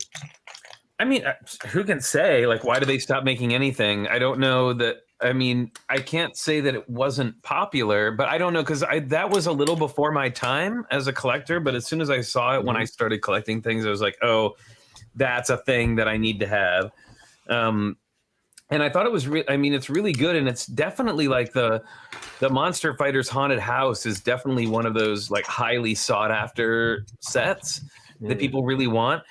I mean, who can say? Like, why did they stop making anything? I don't know that. I mean, I can't say that it wasn't popular, but I don't know because that was a little before my time as a collector. But as soon as I saw it when I started collecting things, I was like, oh, that's a thing that I need to have. And I thought it was I mean, it's really good, and it's definitely like the Monster Fighters Haunted House is definitely one of those like highly sought after sets that people really want.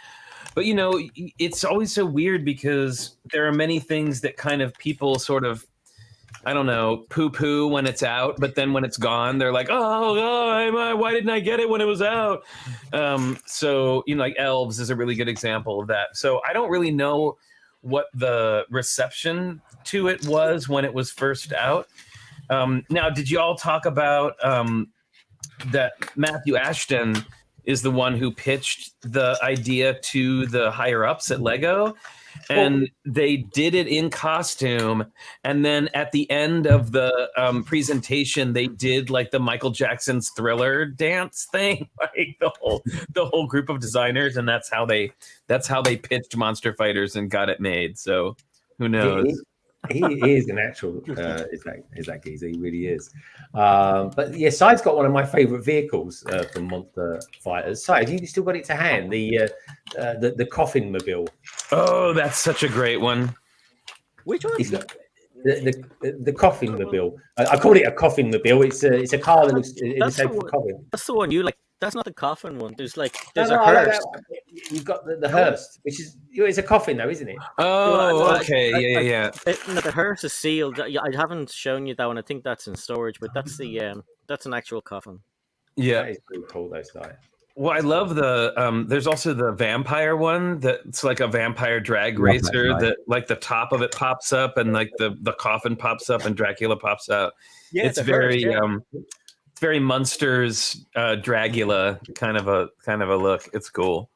But you know, it's always so weird because there are many things that kind of people sort of, I don't know, poo-poo when it's out, but then when it's gone, they're like, oh, why didn't I get it when it was out? So, you know, like Elves is a really good example of that. So I don't really know what the reception to it was when it was first out. Now, did you all talk about that Matthew Ashton is the one who pitched the idea to the higher ups at Lego? And they did it in costume, and then at the end of the presentation, they did like the Michael Jackson's Thriller dance thing, like the whole group of designers, and that's how they pitched Monster Fighters and got it made. So who knows? He is an actual is that geezer. He really is. But yeah, Side's got one of my favorite vehicles from Monster Fighters. Side, have you still got it to hand? The coffin mobile. Oh, that's such a great one. Which one? The coffin mobile. I call it a coffin mobile. It's a car that looks in the shape of a coffin. That's the one you like. That's not the coffin one. There's a I like hearse. You've got the hearse, which is it's a coffin though, isn't it? Oh, okay, yeah. No, the hearse is sealed. I haven't shown you that one. I think that's in storage, but that's an actual coffin. Yeah, that is pretty cool though, style. Well, I love the there's also the vampire one that's like a vampire drag racer that like the top of it pops up and like the coffin pops up and Dracula pops out. Yeah, it's very it's very Munsters Dracula kind of a look. It's cool.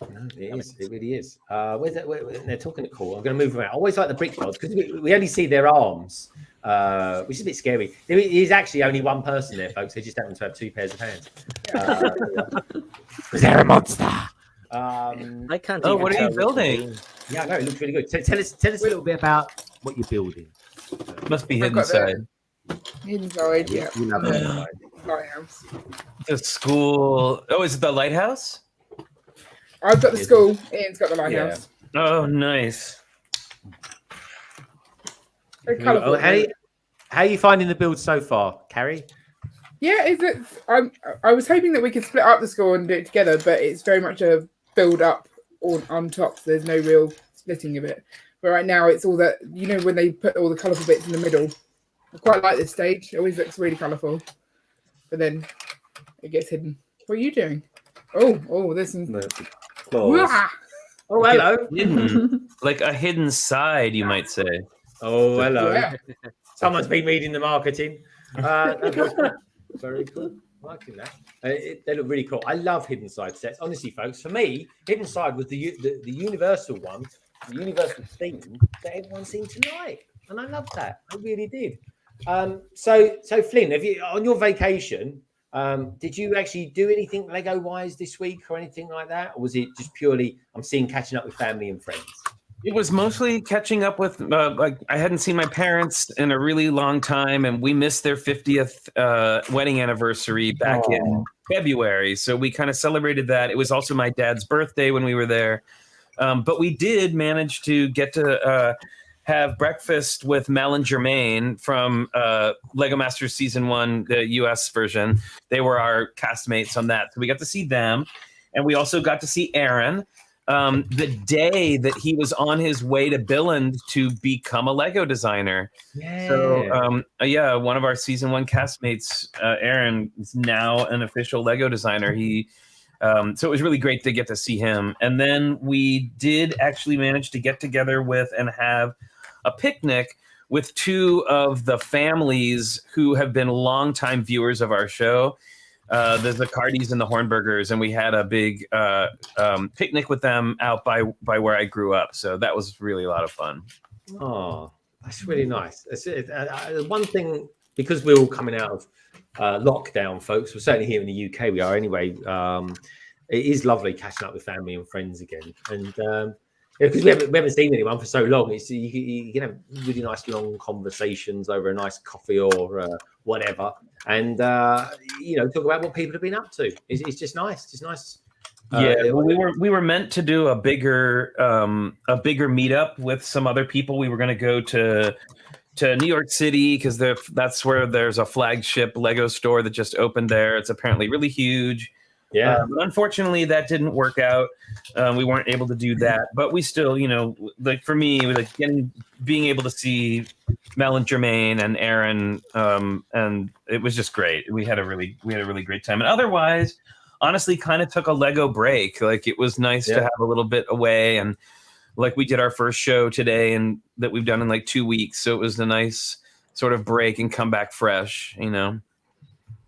No, it is. It really is. They're talking it cool. I'm going to move around. I always like the Brick Bods because we only see their arms, which is a bit scary. There is actually only one person there, folks. They just happen to have two pairs of hands. Because they're a monster. I can't. Oh, what are you building? Yeah, I know. It looks really good. So tell us a little bit about what you're building. Must be hidden side. Inside, yeah. We love it. Lighthouse. The school. Oh, is it the lighthouse? I've got the school. Ian's got the lighthouse. Yeah. Oh, nice. Very colourful. How are you finding the build so far, Carrie? Yeah, I was hoping that we could split up the school and do it together, but it's very much a build up on top. So there's no real splitting of it. But right now, it's all that, you know, when they put all the colourful bits in the middle. I quite like this stage. It always looks really colourful. But then it gets hidden. What are you doing? Oh, there's some... Oh, hello. Hidden. Like a hidden side, you might say. Oh, hello. Yeah. Someone's been reading the marketing. Very cool. liking that. They look really cool. I love hidden side sets. Honestly, folks, for me, hidden side was the universal one, the universal theme that everyone seemed to like, and I loved that. I really did. So Flynn, have you on your vacation? Did you actually do anything Lego wise this week or anything like that, or was it just purely catching up with family and friends? It was mostly catching up with, like, I hadn't seen my parents in a really long time, and we missed their 50th wedding anniversary back in February. So we kind of celebrated that. It was also my dad's birthday when we were there. But we did manage to get to have breakfast with Mel and Jermaine from Lego Masters Season 1, the US version. They were our castmates on that. So we got to see them. And we also got to see Aaron. The day that he was on his way to Billund to become a Lego designer. Yeah. So, one of our season 1 castmates, Aaron, is now an official Lego designer. So it was really great to get to see him. And then we did actually manage to get together with and have a picnic with 2 of the families who have been longtime viewers of our show. The Zacardis and the Hornbergers, and we had a big picnic with them out by where I grew up. So that was really a lot of fun. Oh, that's really nice. One thing, because we're all coming out of lockdown, folks, we're certainly here in the UK, we are anyway. It is lovely catching up with family and friends again. And because we haven't seen anyone for so long, you can have really nice long conversations over a nice coffee or whatever, and talk about what people have been up to. It's just nice. Just nice. We were meant to do a bigger meetup with some other people. We were going to go to New York City because that's where there's a flagship Lego store that just opened there. It's apparently really huge. Yeah. But unfortunately, that didn't work out. We weren't able to do that, but we still, like for me, being able to see Mel and Jermaine and Aaron, and it was just great. We had a really great time. And otherwise, honestly, kind of took a Lego break. Like it was nice to have a little bit away, and like we did our first show today, and that we've done in like 2 weeks. So it was a nice sort of break and come back fresh,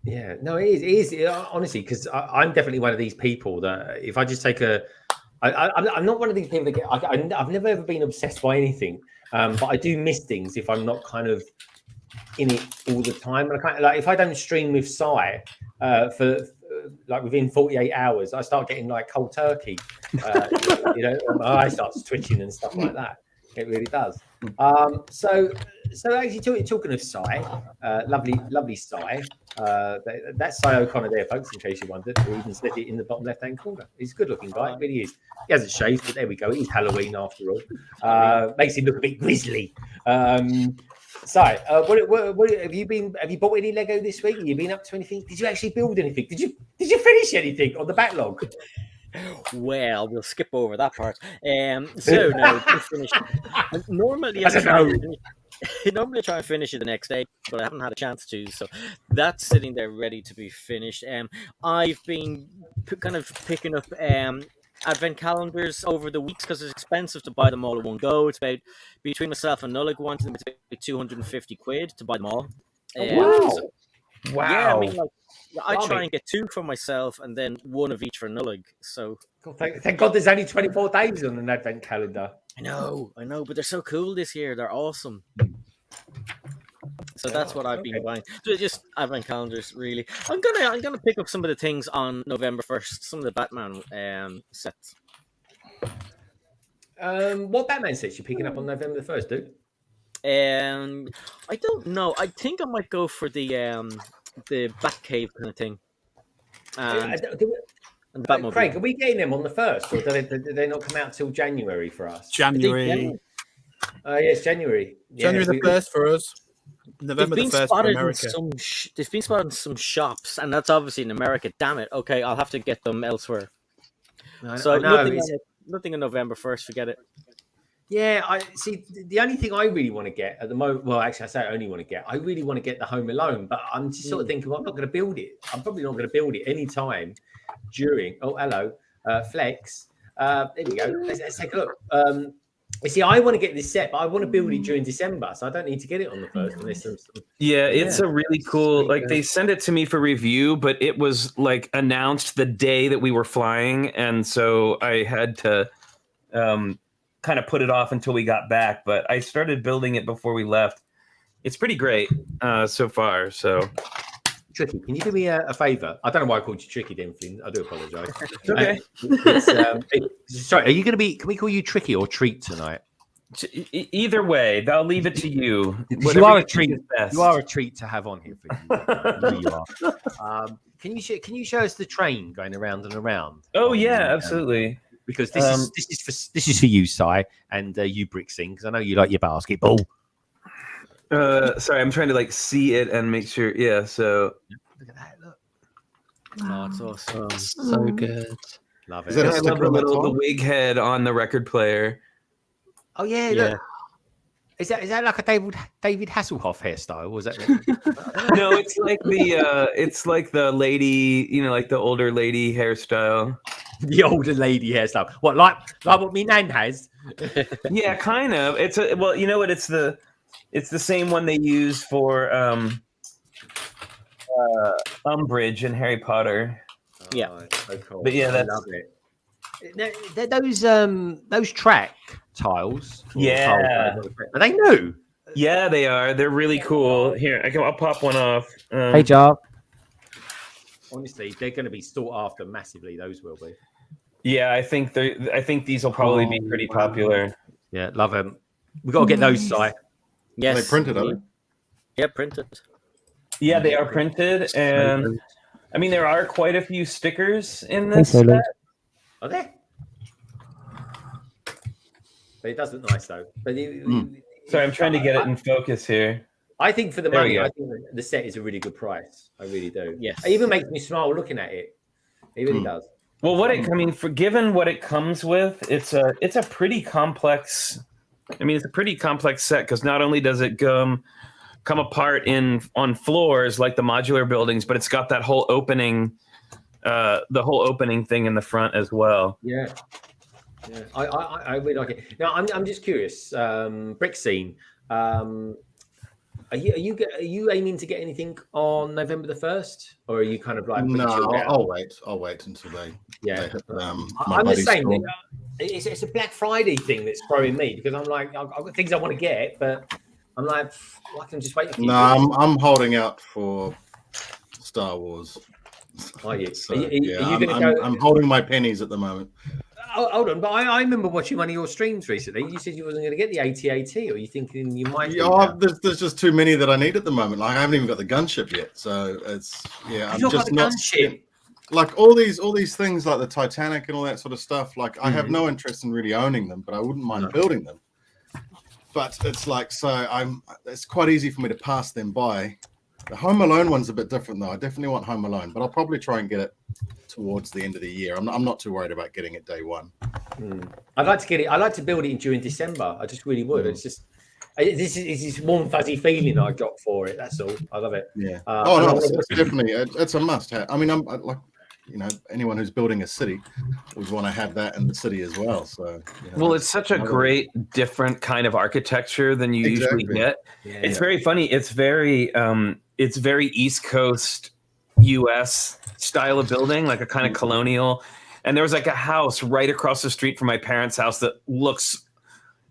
Yeah, no, it is honestly, because I'm definitely one of these people that if I just take I'm not one of these people that I've never ever been obsessed by anything, but I do miss things if I'm not kind of in it all the time. And I kind of if I don't stream with Sai for like within 48 hours, I start getting like cold turkey. My eye starts twitching and stuff like that. It really does. So actually talking of Sai, lovely Sai. That's Sai O'Connor there, folks, in case you wondered, or even said it in the bottom left-hand corner. He's a good-looking guy, really is. He hasn't shaved, but there we go. He's Halloween after all. Makes him look a bit grisly. Sai, what have you been? Have you bought any Lego this week? Have you been up to anything? Did you actually build anything? Did you finish anything on the backlog? Well, we'll skip over that part. So no, finished. Normally I try and finish it the next day, but I haven't had a chance to. So that's sitting there ready to be finished. I've been kind of picking up advent calendars over the weeks because it's expensive to buy them all in one go. It's about between myself and Nullig wanting them, it's about 250 quid to buy them all. Wow! Yeah, I mean, like, I try and get 2 for myself and then 1 of each for Nullig. So thank God there's only 24 days on an advent calendar. I know, but they're so cool this year. They're awesome. So that's what I've been buying. So just advent calendars, really. I'm gonna pick up some of the things on November 1st. Some of the Batman sets. What Batman sets you picking up on November the 1st, dude? I don't know. I think I might go for the Batcave kind of thing. And the Batmobile. Craig, are we getting them on the 1st, or do they not come out till January for us? January. Yes, January. January the 1st for us. November the 1st for America. They've been spotted in some shops, and that's obviously in America. Damn it. Okay, I'll have to get them elsewhere. Nothing on November 1st. Forget it. Yeah, I see. The only thing I really want to get at the moment, well, actually, I say I only want to get. I really want to get the Home Alone, but I'm just sort of thinking, well, I'm not going to build it. I'm probably not going to build it anytime during. Oh, hello, Flex. There we go. Let's take a look. You see, I want to get this set, but I want to build it during December, so I don't need to get it on the first. Unless it's a really cool. Like they sent it to me for review, but it was like announced the day that we were flying, and so I had to kind of put it off until we got back. But I started building it before we left. It's pretty great so far. So. Tricky, can you do me a favor? I don't know why I called you Tricky, then, Flynn. I do apologize. Okay. Sorry, are you going to be? Can we call you Tricky or Treat tonight? Either way, I'll leave it to you. You are a treat. You are a treat to have on here. For you. You are. Can you show us the train going around and around? Oh yeah, absolutely. Because this is for you, Si, and you, BrickScene, because I know you like your basketball. Sorry, I'm trying to like see it and make sure. Yeah, so look at that. Look. Oh, it's awesome. So good. Love it. Is that a I love sticker the wig head on the record player. Oh yeah, Yeah. look. Is that like a David Hasselhoff hairstyle? Or was that? No, it's like the lady, like the older lady hairstyle. The older lady hairstyle. What, like what me nan has? Yeah, kind of. It's you know what? It's the same one they use for Umbridge in Harry Potter. Yeah. Oh, so cool. But yeah, I love it. Those track tiles. Yeah. Are they new? Yeah, they are. They're really cool. Here, I'll pop one off. Hey, Jar. Honestly, they're going to be sought after massively. Those will be. Yeah, I think these will probably be pretty popular. Yeah, love them. We've got to get those, Si. Yes. Are they printed, are they? Yeah, printed. Yeah, they are printed, and I mean there are quite a few stickers in this set. Are there? But it does look nice though. But Sorry, I'm trying to get it in focus here. I think for the There we money, go. I think the set is a really good price. I really do. Yes. It even makes me smile looking at it. It really does. Well, for given what it comes with, it's a pretty complex. I mean, it's a pretty complex set because not only does it come apart on floors like the modular buildings, but it's got that whole opening, the whole opening thing in the front as well. Yeah. Yeah, I really like it. Now, I'm just curious. BrickScene, are you aiming to get anything on November the 1st, or are you kind of like No, chilled out? I'll wait until they hit, my I'm the buddy's same. store. It's a Black Friday thing that's throwing me because I'm like I've got things I want to get, but I'm like I can just wait. No, I'm holding out for Star Wars. Are you? So, Are you going to go? I'm holding my pennies at the moment. Oh, hold on, but I remember watching one of your streams recently. You said you wasn't going to get the AT-AT, or you thinking you might? Yeah, there's just too many that I need at the moment. Like I haven't even got the gunship yet, so it's I'm just not. Like all these things, like the Titanic and all that sort of stuff. Like I have no interest in really owning them, but I wouldn't mind building them. But it's like it's quite easy for me to pass them by. The Home Alone one's a bit different though. I definitely want Home Alone, but I'll probably try and get it towards the end of the year. I'm not too worried about getting it day one. I'd like to get it. I'd like to build it during December. I just really would. It's just this is this warm fuzzy feeling I got for it. That's all. I love it. Yeah. It's definitely it's a must have. I mean, I'm like, anyone who's building a city would want to have that in the city as well. So well, it's such a great different kind of architecture than you usually get. Yeah, it's very funny. It's very East Coast US style of building, like a kind of colonial. And there was like a house right across the street from my parents' house that looks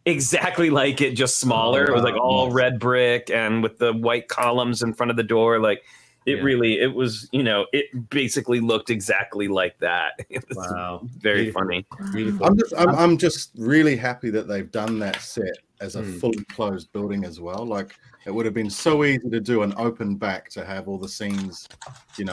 exactly like it, just smaller. It was like all red brick and with the white columns in front of the door. Like it was, it basically looked exactly like that. It was very funny. I'm just really happy that they've done that set as a fully closed building as well. Like it would have been so easy to do an open back to have all the scenes,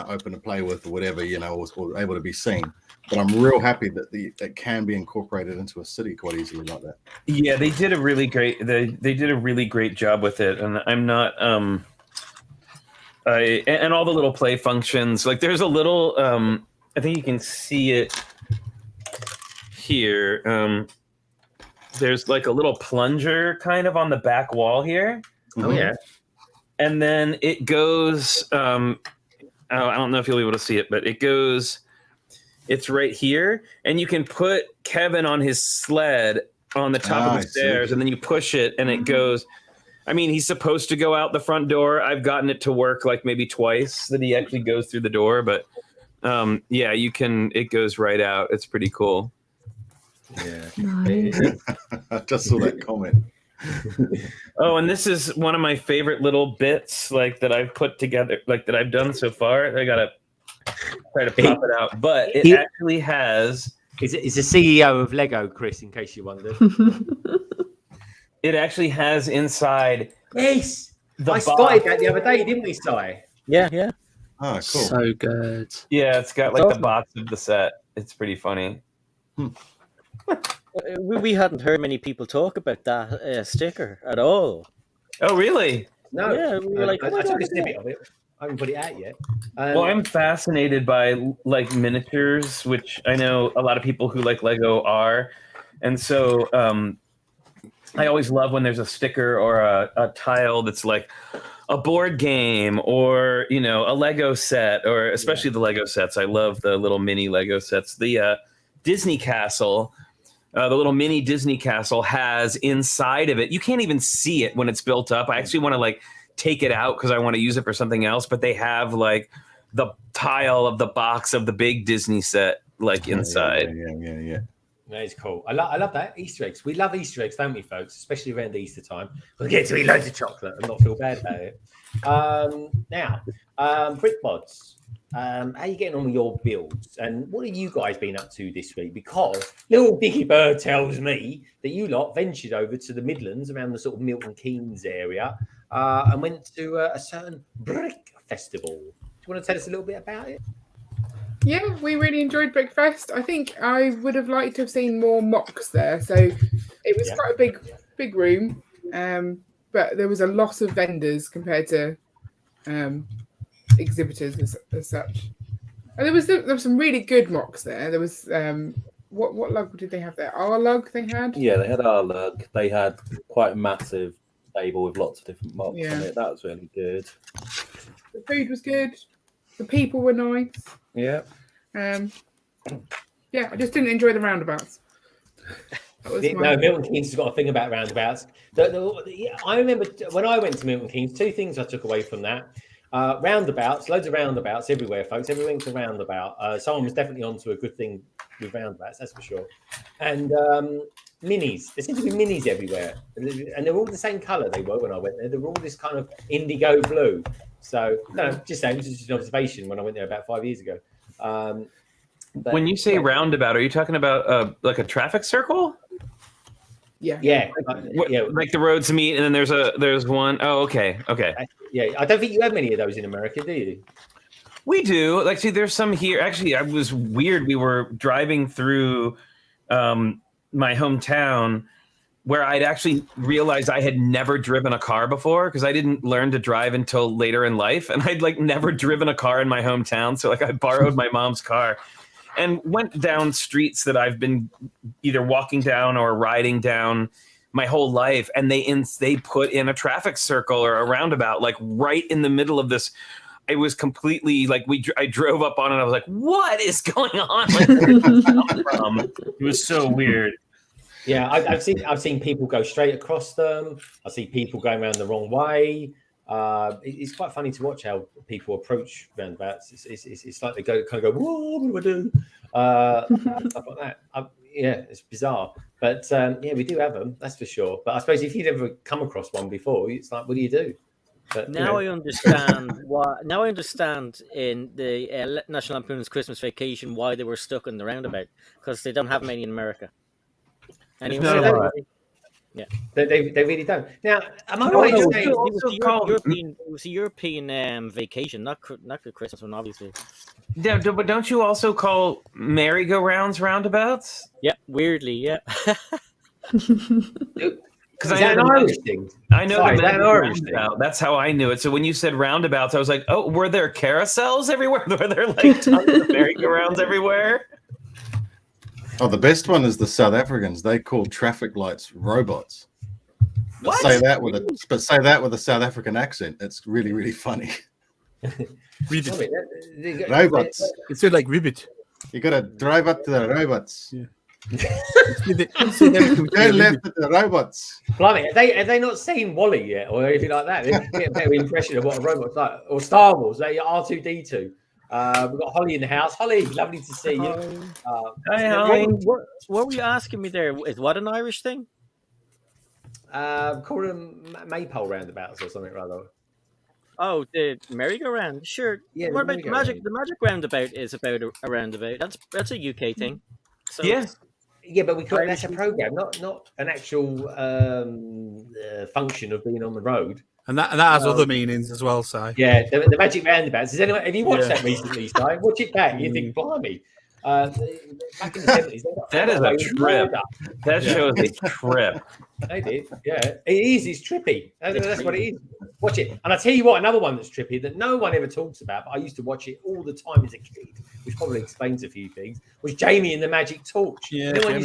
open to play with or whatever, or able to be seen. But I'm real happy that it can be incorporated into a city quite easily like that. Yeah, they did a really great job with it, and I'm not and all the little play functions. Like there's a little I think you can see it here. There's like a little plunger kind of on the back wall here. Oh yeah. And then it goes I don't know if you'll be able to see it, but it's right here, and you can put Kevin on his sled on the top of I the see. stairs, and then you push it, and it goes. I mean, he's supposed to go out the front door. I've gotten it to work like maybe twice that he actually goes through the door, but yeah, you can. It goes right out. It's pretty cool. Yeah. Nice. I just saw that comment. Oh, and this is one of my favorite little bits, like that I've put together, like that I've done so far. I gotta try to pop it out, but it actually has. It's the CEO of Lego, Chris, in case you wondered. It actually has inside. Yes, The I box. spotted that the other day, didn't we, Si? Yeah, yeah. Oh, cool. So good. Yeah, it's got like the box of the set. It's pretty funny. We hadn't heard many people talk about that sticker at all. Oh, really? No. Yeah, we were like, I oh my took God, a snippet of it. I haven't put it out yet. Well, I'm fascinated by like miniatures, which I know a lot of people who like Lego are, and so I always love when there's a sticker or a tile that's like a board game or a Lego set, or especially the Lego sets. I love the little mini Lego sets. The Disney Castle. The little mini Disney Castle has inside of it. You can't even see it when it's built up. I actually want to like take it out because I want to use it for something else. But they have like the tile of the box of the big Disney set like inside. Yeah. That is cool. I love that. Easter eggs. We love Easter eggs, don't we, folks? Especially around Easter time. We'll get to eat loads of chocolate and not feel bad about it. Now, Brick Bods. How are you getting on with your builds? And what have you guys been up to this week? Because little Dicky Bird tells me that you lot ventured over to the Midlands around the sort of Milton Keynes area and went to a certain brick festival. Do you want to tell us a little bit about it? Yeah, we really enjoyed Brickfest. I think I would have liked to have seen more MOCs there. So it was quite a big room, but there was a lot of vendors compared to exhibitors as such. And there was some really good MOCs there. There was what lug did they have there? Our lug they had? Yeah, they had our lug. They had quite a massive table with lots of different MOCs on it. That was really good. The food was good. The people were nice. Yeah. Yeah, I just didn't enjoy the roundabouts. No, Milton Keynes has got a thing about roundabouts. I remember when I went to Milton Keynes, two things I took away from that. Roundabouts, loads of roundabouts everywhere, folks. Everything's a roundabout. Someone was definitely onto a good thing with roundabouts, that's for sure. And minis. There seem to be minis everywhere. And they're all the same colour they were when I went there. They were all this kind of indigo blue. So, no, just saying, this is just an observation when I went there about 5 years ago. But, when you say roundabout, are you talking about like a traffic circle? Yeah. Like the roads meet, and then there's one. Oh, okay. Yeah, I don't think you have many of those in America, do you? We do. Like, see, there's some here. Actually, I was weird. We were driving through my hometown where I'd actually realized I had never driven a car before because I didn't learn to drive until later in life. And I'd like never driven a car in my hometown. So like I borrowed my mom's car and went down streets that I've been either walking down or riding down my whole life. And they put in a traffic circle or a roundabout, like right in the middle of this. It was completely like I drove up on it. I was like, what is going on? Like, where did this come from? It was so weird. Yeah, I've seen people go straight across them. I see people going around the wrong way. It's quite funny to watch how people approach roundabouts. It's like they kind of go, whoa, what do I do? Stuff like that. Yeah, it's bizarre. But yeah, we do have them, that's for sure. But I suppose if you'd ever come across one before, it's like, what do you do? But, now I understand why. Now I understand in the National Lampoon's Christmas Vacation why they were stuck in the roundabout, because they don't have many in America. Anyway, yeah, they really don't. Now, am I right to say it was a European vacation, not the Christmas one, obviously. Yeah, but don't you also call merry-go-rounds roundabouts? Yeah, weirdly, yeah. Because I know an Irish thing. I know that Irish thing. That's how I knew it. So when you said roundabouts, I was like, oh, were there carousels everywhere? Were there like tons of merry-go-rounds everywhere? Oh, the best one is the South Africans. They call traffic lights robots. But say that with a South African accent. It's really, really funny. Ribbit. Robots. It's like ribbit. You gotta drive up to the robots. Yeah. They left with the robots. Blimey, have they not seen Wall-E yet or anything like that? They get a better impression of what a robot's like. Or Star Wars, like R2D2. We've got Holly in the house. Holly, lovely to see you. Hi, Holly. What were you asking me there? Is what an Irish thing? Call them maypole roundabouts or something rather. Oh, the merry-go-round. Sure. Yeah, what about the magic? merry-go-round. The magic roundabout is about a roundabout. That's a UK thing. So Yeah, but we call it, that's a program, not an actual function of being on the road. And that has other meanings as well, Si. Yeah, the magic roundabouts. Have you watched that recently, Si? Watch it back. You think, blimey. Back in the 70s, that is a trip. That shows a trip. They did, yeah. It is. It's trippy. That's what it is. Watch it. And I tell you what, another one that's trippy that no one ever talks about, but I used to watch it all the time as a kid, which probably explains a few things, was Jamie and the Magic Torch. Yeah, Jamie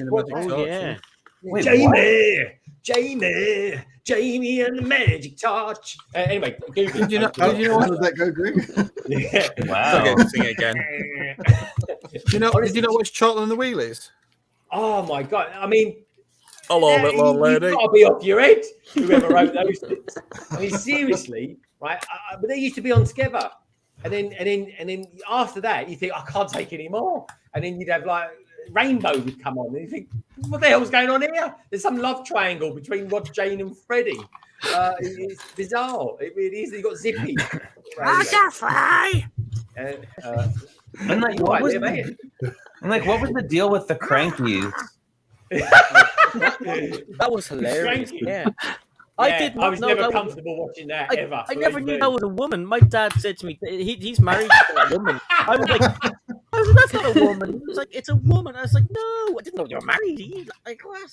and the Magic Torch. Anyway, Google. Did you know how does that go, Greg? Yeah. Wow. Sing it again. Did you know what's Chortle and the Wheelies? Oh my God. I mean, hello, little old lady. You've got to be off your head, whoever wrote those things. I mean, seriously, right? But they used to be on together. And then after that, you think, I can't take any more. And then you'd have like Rainbow would come on, and you think, what the hell's going on here? There's some love triangle between Rod, Jane, and Freddie. It's bizarre. It really is. You got Zippy. Butterfly. And like, what was the deal with the Crankies? That was hilarious. Yeah. I was never comfortable watching that ever. I never knew that was a woman. My dad said to me, he's married to a woman. I was like, that's not a woman. He was like, it's a woman. I was like, no, I didn't know you were married. Like, what?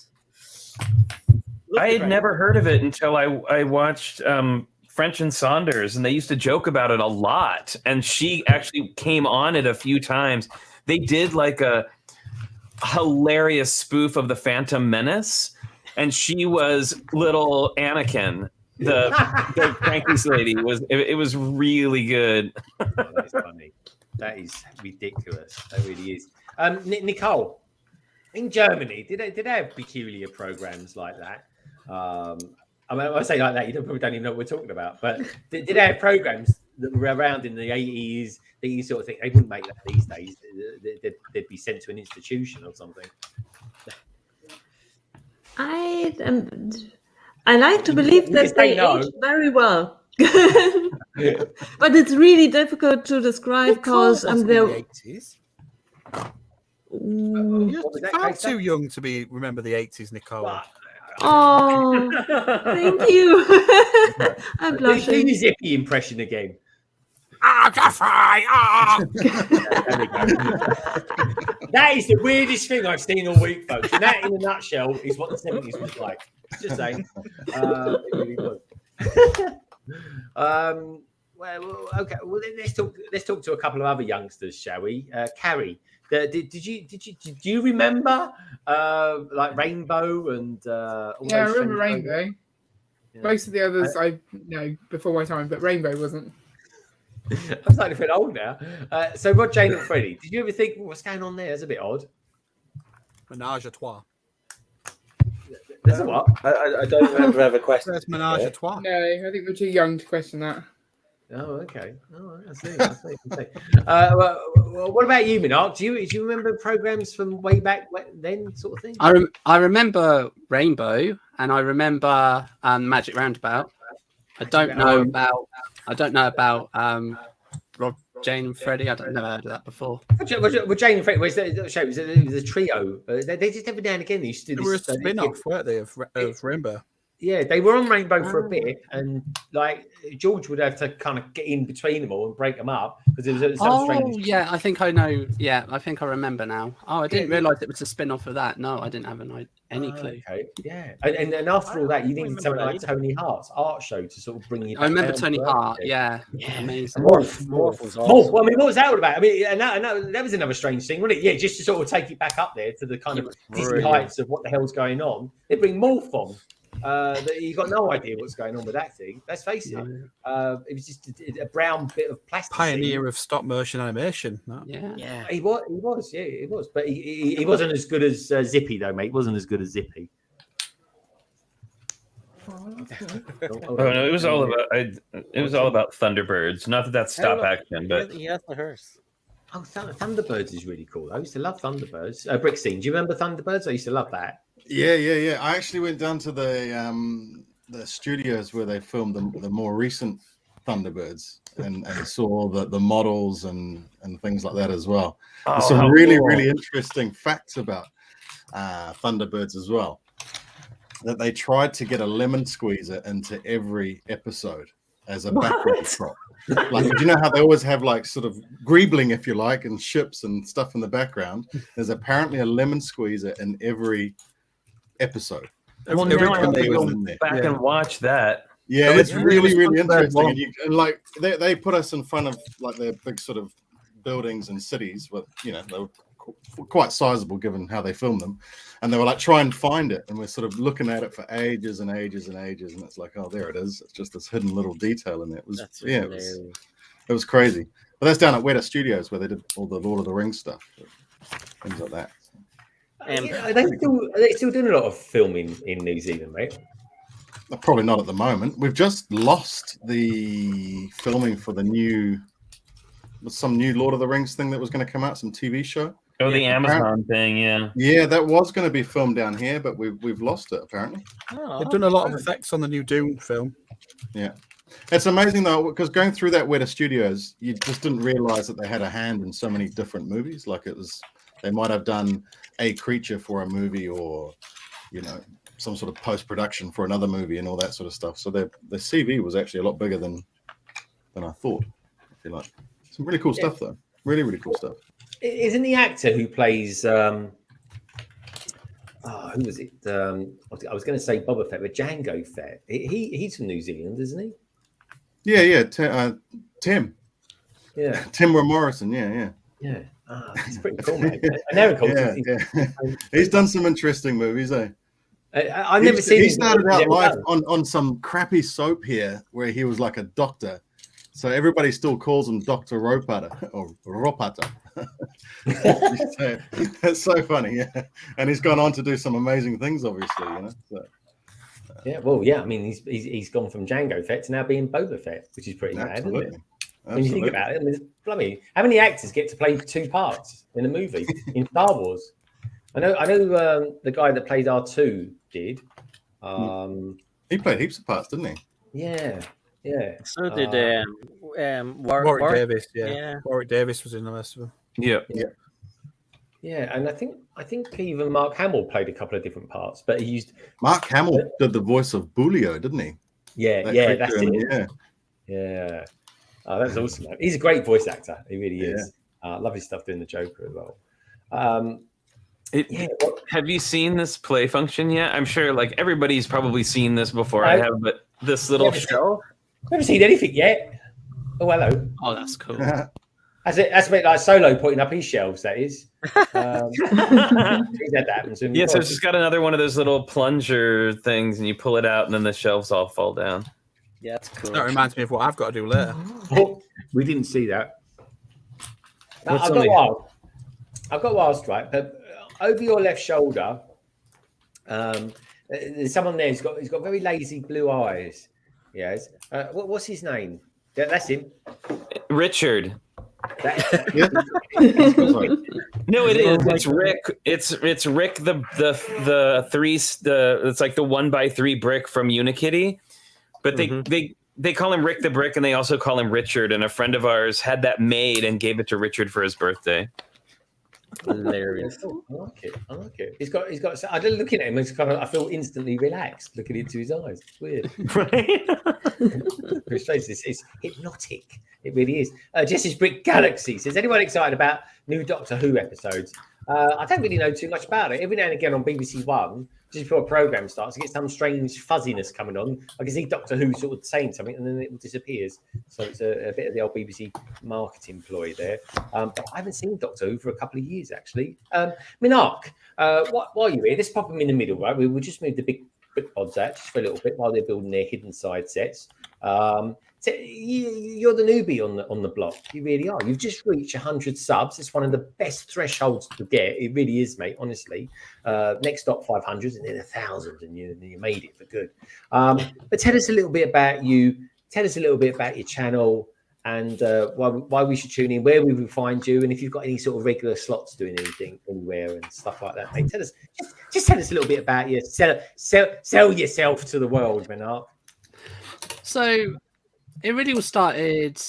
I had never heard of it until I watched French and Saunders, and they used to joke about it a lot. And she actually came on it a few times. They did like a hilarious spoof of the Phantom Menace. And she was little Anakin, the Crankies lady. It was really good. That's funny. That is ridiculous. That really is. Nicole, in Germany, did they have peculiar programs like that? I mean, I say like that, you probably don't even know what we're talking about. But did they have programs that were around in the 80s that you sort of think they wouldn't make that these days? They'd be sent to an institution or something. I like to believe that they aged very well. But it's really difficult to describe because they're the 80s. You're far too young to remember the 80s, Nicole. Oh, thank you. I'm blushing. Do your Zippy impression again. That is the weirdest thing I've seen all week, folks. And that, in a nutshell, is what the 70s was like. Just saying. It really was. Well, okay. Well, let's talk to a couple of other youngsters, shall we? Carrie, do you remember like Rainbow and all yeah, I those remember Rainbow. Yeah. Most of the others I know before my time, but Rainbow wasn't. I'm starting to feel old now. So, Rod, Jane, and Freddie, did you ever think what's going on there? It's a bit odd. Menage a trois. There's a what? I don't remember ever questioning. There's menage a trois. No, I think we're too young to question that. Oh, okay. Oh, I see. Well, what about you, Mnrk? Do you remember programs from way back then, sort of thing? I remember Rainbow, and I remember Magic Roundabout. I don't know about Rod, Jane, and Freddie. I've never heard of that before. Well, Jane and Freddie was a trio. They just every now and again they used to do They were a this. spin-off, weren't they, of Rainbow? Yeah, they were on Rainbow for a bit, and like George would have to kind of get in between them all and break them up because there was some strange. Yeah, I think I know. Yeah, I think I remember now. Oh, I didn't realise it was a spin-off of that. No, I didn't have any clue. Okay, yeah, and after all that, you needed something like Tony Hart's art show to sort of bring you. I remember Tony Hart. Yeah, amazing. Morph was awesome. Well, I mean, what was that all about? I mean, and that was another strange thing, wasn't it? Yeah, just to sort of take it back up there to the kind of dizzy heights of what the hell's going on. They bring Morph on. that you got no idea what's going on with acting. Let's face it. It was just a brown bit of plastic. Pioneer of stop motion animation. Yeah. He was. Yeah, he was. But he wasn't as good as Zippy, though, mate. He wasn't as good as Zippy. Oh no, it was all about Thunderbirds. Not that that's stop action, but he has the hearse. Oh, Thunderbirds is really cool. I used to love Thunderbirds. BrickScene, do you remember Thunderbirds? I used to love that. Yeah. I actually went down to the studios where they filmed the more recent Thunderbirds and saw the models and things like that as well. There's some really interesting facts about Thunderbirds as well. That they tried to get a lemon squeezer into every episode as a background prop. Like, do you know how they always have like sort of greebling, if you like, and ships and stuff in the background? There's apparently a lemon squeezer in every episode. Well, now I have to go back and watch that. Yeah, it's really interesting. And like they put us in front of like their big sort of buildings and cities, with they were quite sizable given how they filmed them, and they were like, try and find it, and we're sort of looking at it for ages and ages and ages, and it's like, oh, there it is. It's just this hidden little detail in it. It was it was crazy. But that's down at Weta Studios where they did all the Lord of the Rings stuff, things like that. Are they still doing a lot of filming in New Zealand, mate? Probably not at the moment. We've just lost the filming for some new Lord of the Rings thing that was going to come out, some TV show. Oh, the Amazon thing, yeah. Yeah, that was going to be filmed down here, but we've lost it apparently. They've done a lot of effects on the new Dune film. Yeah. It's amazing though, because going through that Weta Studios, you just didn't realize that they had a hand in so many different movies. Like they might have done a creature for a movie, or some sort of post-production for another movie and all that sort of stuff. So the CV was actually a lot bigger than I thought. I feel like some really cool stuff though. Really, really cool stuff. Isn't the actor who plays who was it? I was going to say Boba Fett, but Jango Fett. He's from New Zealand, isn't he? Yeah. Tim. Yeah. Tim Morrison. Yeah. It's pretty cool, man. He's done some interesting movies, eh? I've never seen. He started out life on some crappy soap here, where he was like a doctor. So everybody still calls him Dr. Ropata or Ropata. It's so funny, yeah. And he's gone on to do some amazing things, obviously, So. Yeah, well, yeah. I mean, he's gone from Jango Fett to now being Boba Fett, which is pretty mad, isn't it? When you think about it, I mean, how many actors get to play 2 parts in a movie in Star Wars? I know. The guy that played R2 did. He played heaps of parts, didn't he? Yeah. So did Warwick Davis. Yeah, Warwick Davis was in the rest of them. Yeah, and I think even Mark Hamill played a couple of different parts, but he used Mark Hamill did the voice of Bulio, didn't he? Yeah, that's it. Yeah. Oh, that's awesome. Man. He's a great voice actor. He really is. Love his stuff doing the Joker as well. Have you seen this play function yet? I'm sure like everybody's probably seen this before. I have, but this little show. Never seen anything yet. Oh, hello. Oh, that's cool. That's a bit like Solo putting up his shelves, that is. He's had that happen to him. Yeah, so it's just got another one of those little plunger things, and you pull it out, and then the shelves all fall down. Yeah, that's cool. That reminds me of what I've got to do later. Oh, we didn't see that. I've got whilst, right? But over your left shoulder, there's someone there. He's got very lazy blue eyes. Yes. What's his name? Yeah, that's him. Richard. No, it is. It's Rick. It's Rick. It's like the 1x3 brick from Unikitty, but they call him Rick the Brick, and they also call him Richard. And a friend of ours had that made and gave it to Richard for his birthday. Hilarious. I like it. He's got. I don't looking at him. It's kind of. I feel instantly relaxed looking into his eyes. It's weird. Right. It's hypnotic. It really is. Jesse's Brick Galaxy says, anyone excited about new Doctor Who episodes? I don't really know too much about it. Every now and again on BBC One, just before a program starts, I get some strange fuzziness coming on. I can see Doctor Who sort of saying something and then it disappears. So it's a bit of the old BBC marketing ploy there. But I haven't seen Doctor Who for a couple of years, actually. Mnrk, while you're here, let's pop them in the middle, right? We'll just move the big Brick Bods out just for a little bit while they're building their hidden side sets. So you're the newbie on the block. You really are. You've just reached 100 subs. It's one of the best thresholds to get. It really is, mate. Honestly, next stop 500 and then 1,000, and you made it for good. But tell us a little bit about you. Tell us a little bit about your channel and why we should tune in, where we will find you, and if you've got any sort of regular slots doing anything anywhere and stuff like that. Mate, tell us. Just tell us a little bit about you. Sell yourself to the world, Mnrk. So it really all started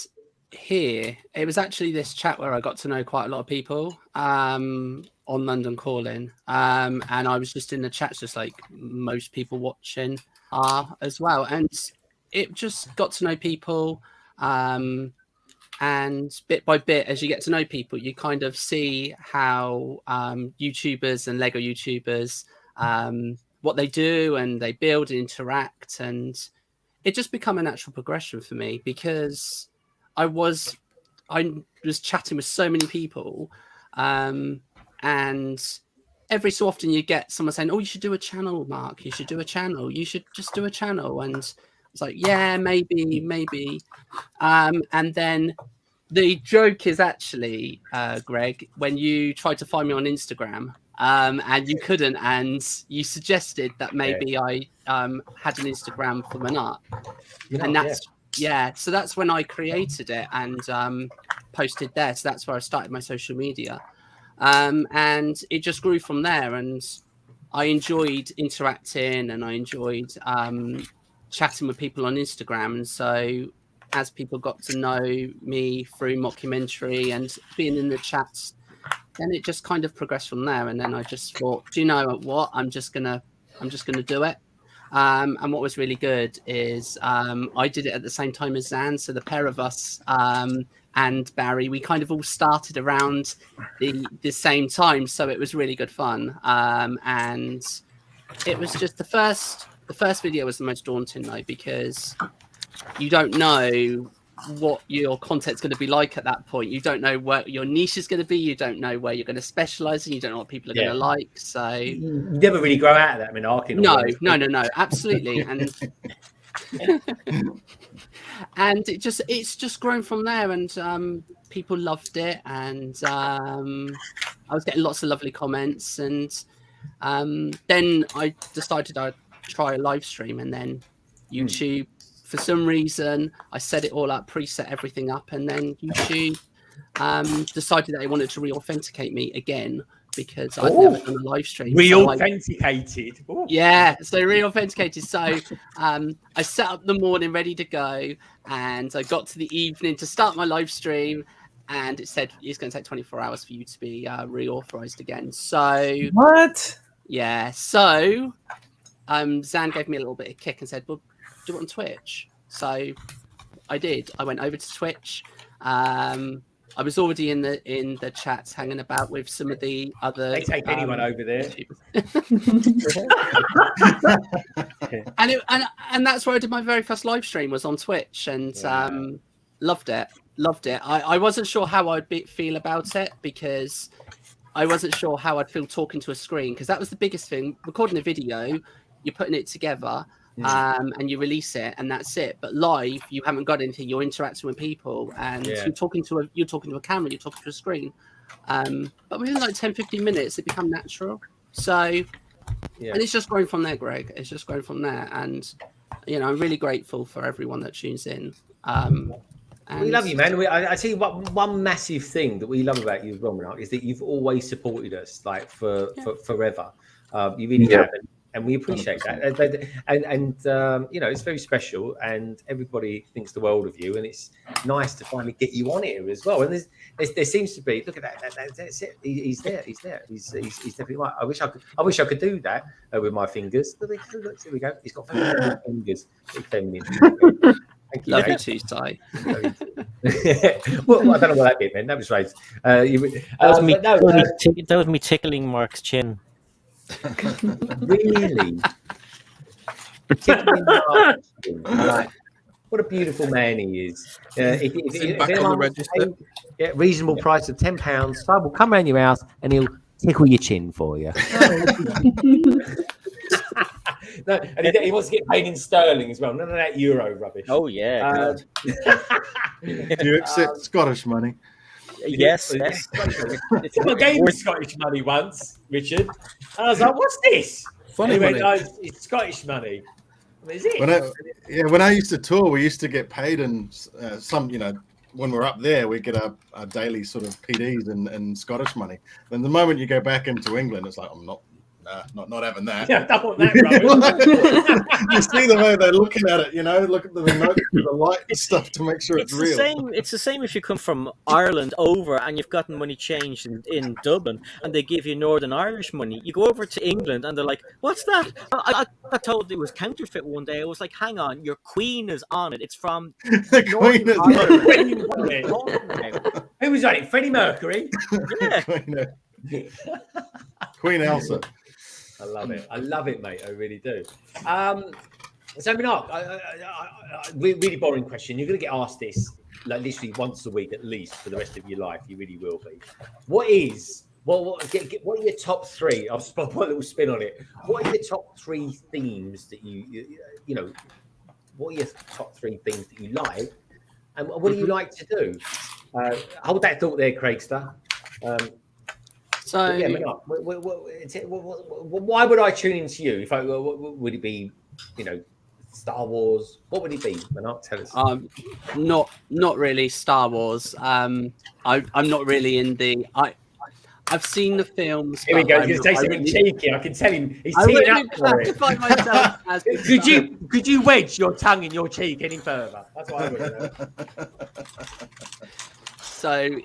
here. It was actually this chat where I got to know quite a lot of people on London Calling, and I was just in the chats, just like most people watching are as well, and it just got to know people. And bit by bit, as you get to know people, you kind of see how YouTubers and Lego YouTubers, what they do, and they build and interact, and it just become a natural progression for me, because I was chatting with so many people, and every so often you get someone saying, "Oh, you should do a channel, Mark. You should do a channel. You should just do a channel." And it's like, yeah, maybe. And then the joke is actually, Greg, when you tried to find me on Instagram, and you couldn't, and you suggested that maybe I had an Instagram for Monarch, and that's so that's when I created it and posted there. So that's where I started my social media, and it just grew from there. And I enjoyed interacting, and I enjoyed chatting with people on Instagram. And so as people got to know me through mockumentary and being in the chats, then it just kind of progressed from there. And then I just thought, do you know what? I'm just gonna do it. And what was really good is I did it at the same time as Zan. So the pair of us and Barry, we kind of all started around the same time. So it was really good fun. And it was just the first video was the most daunting though, because you don't know what your content's going to be like at that point. You don't know what your niche is going to be. You don't know where you're going to specialize in. You don't know what people are going to like. So you never really grow out of that. I mean, no, absolutely. And and it's just grown from there. And people loved it. And I was getting lots of lovely comments. And then I decided I'd try a live stream, and then YouTube. For some reason, I set it all up, preset everything up, and then YouTube decided that they wanted to re-authenticate me again, because I'd never done a live stream. Re-authenticated. So re-authenticated. So I set up the morning ready to go, and I got to the evening to start my live stream, and it said it's going to take 24 hours for you to be reauthorized again. So what? Yeah. So Zan gave me a little bit of kick and said, well, do it on Twitch. So I did. I went over to Twitch. I was already in the chats hanging about with some of the other. They take anyone over there. and that's where I did my very first live stream, was on Twitch, and loved it. I wasn't sure how I'd feel about it, because I wasn't sure how I'd feel talking to a screen, because that was the biggest thing. Recording a video, you're putting it together. And you release it, and that's it. But live, you haven't got anything. You're interacting with people, and you're talking to a camera, you're talking to a screen. But within like 10-15 minutes, it becomes natural. So, and it's just grown from there, Greg. It's just grown from there, and I'm really grateful for everyone that tunes in. We love you, man. I tell you what, one massive thing that we love about you, Mnrk, is that you've always supported us, like for forever. You really have. And we appreciate that, and it's very special, and everybody thinks the world of you, and it's nice to finally get you on here as well. And there seems to be, look at that, that's it. He's there. He's definitely right. I wish I could do that with my fingers. Look, here we go. He's got fingers. Feminine. Thank you. Love you too, Ty. Well, I don't know what that did, man. That was right. That was me tickling Mark's chin. Really? Right. What a beautiful man he is. Reasonable price of £10. So will come around your house and he'll tickle your chin for you. No, and he wants to get paid in sterling as well. None of that euro rubbish. Oh yeah. God. Do you accept Scottish money? Yes. I gave him Scottish money once, Richard. And I was like, "What's this?" Funny and he went, money. "No, it's Scottish money." Is it? When I used to tour, we used to get paid in some, when we're up there, we get our daily sort of PDs in Scottish money. Then the moment you go back into England, it's like, I'm not having that. Yeah, I don't want that rubbish. You see the way they're looking at it, look at the remote with the light and stuff to make sure it's real. It's the same if you come from Ireland over and you've gotten money changed in Dublin and they give you Northern Irish money. You go over to England and they're like, "What's that?" I got told it was counterfeit one day. I was like, "Hang on, your queen is on it. It's from the Queen is on it." Who was on it? Freddie Mercury. Yeah. Queen Elsa. I love it, mate. I really do. So, Mnrk, really boring question. You're going to get asked this like literally once a week at least for the rest of your life. You really will be. What are your top three? I'll put a little spin on it. What are your top three themes that what are your top three things that you like, and what do you like to do? Hold that thought there, Craigster. So yeah, why would I tune into you? If would it be, Star Wars? What would it be? Mnrk, tell us. Not really Star Wars. I'm not really in the. I've seen the films. Here we go. He's going to say something cheeky. I can tell him he's teeing up for it. As could you wedge your tongue in your cheek any further? That's what I would. So.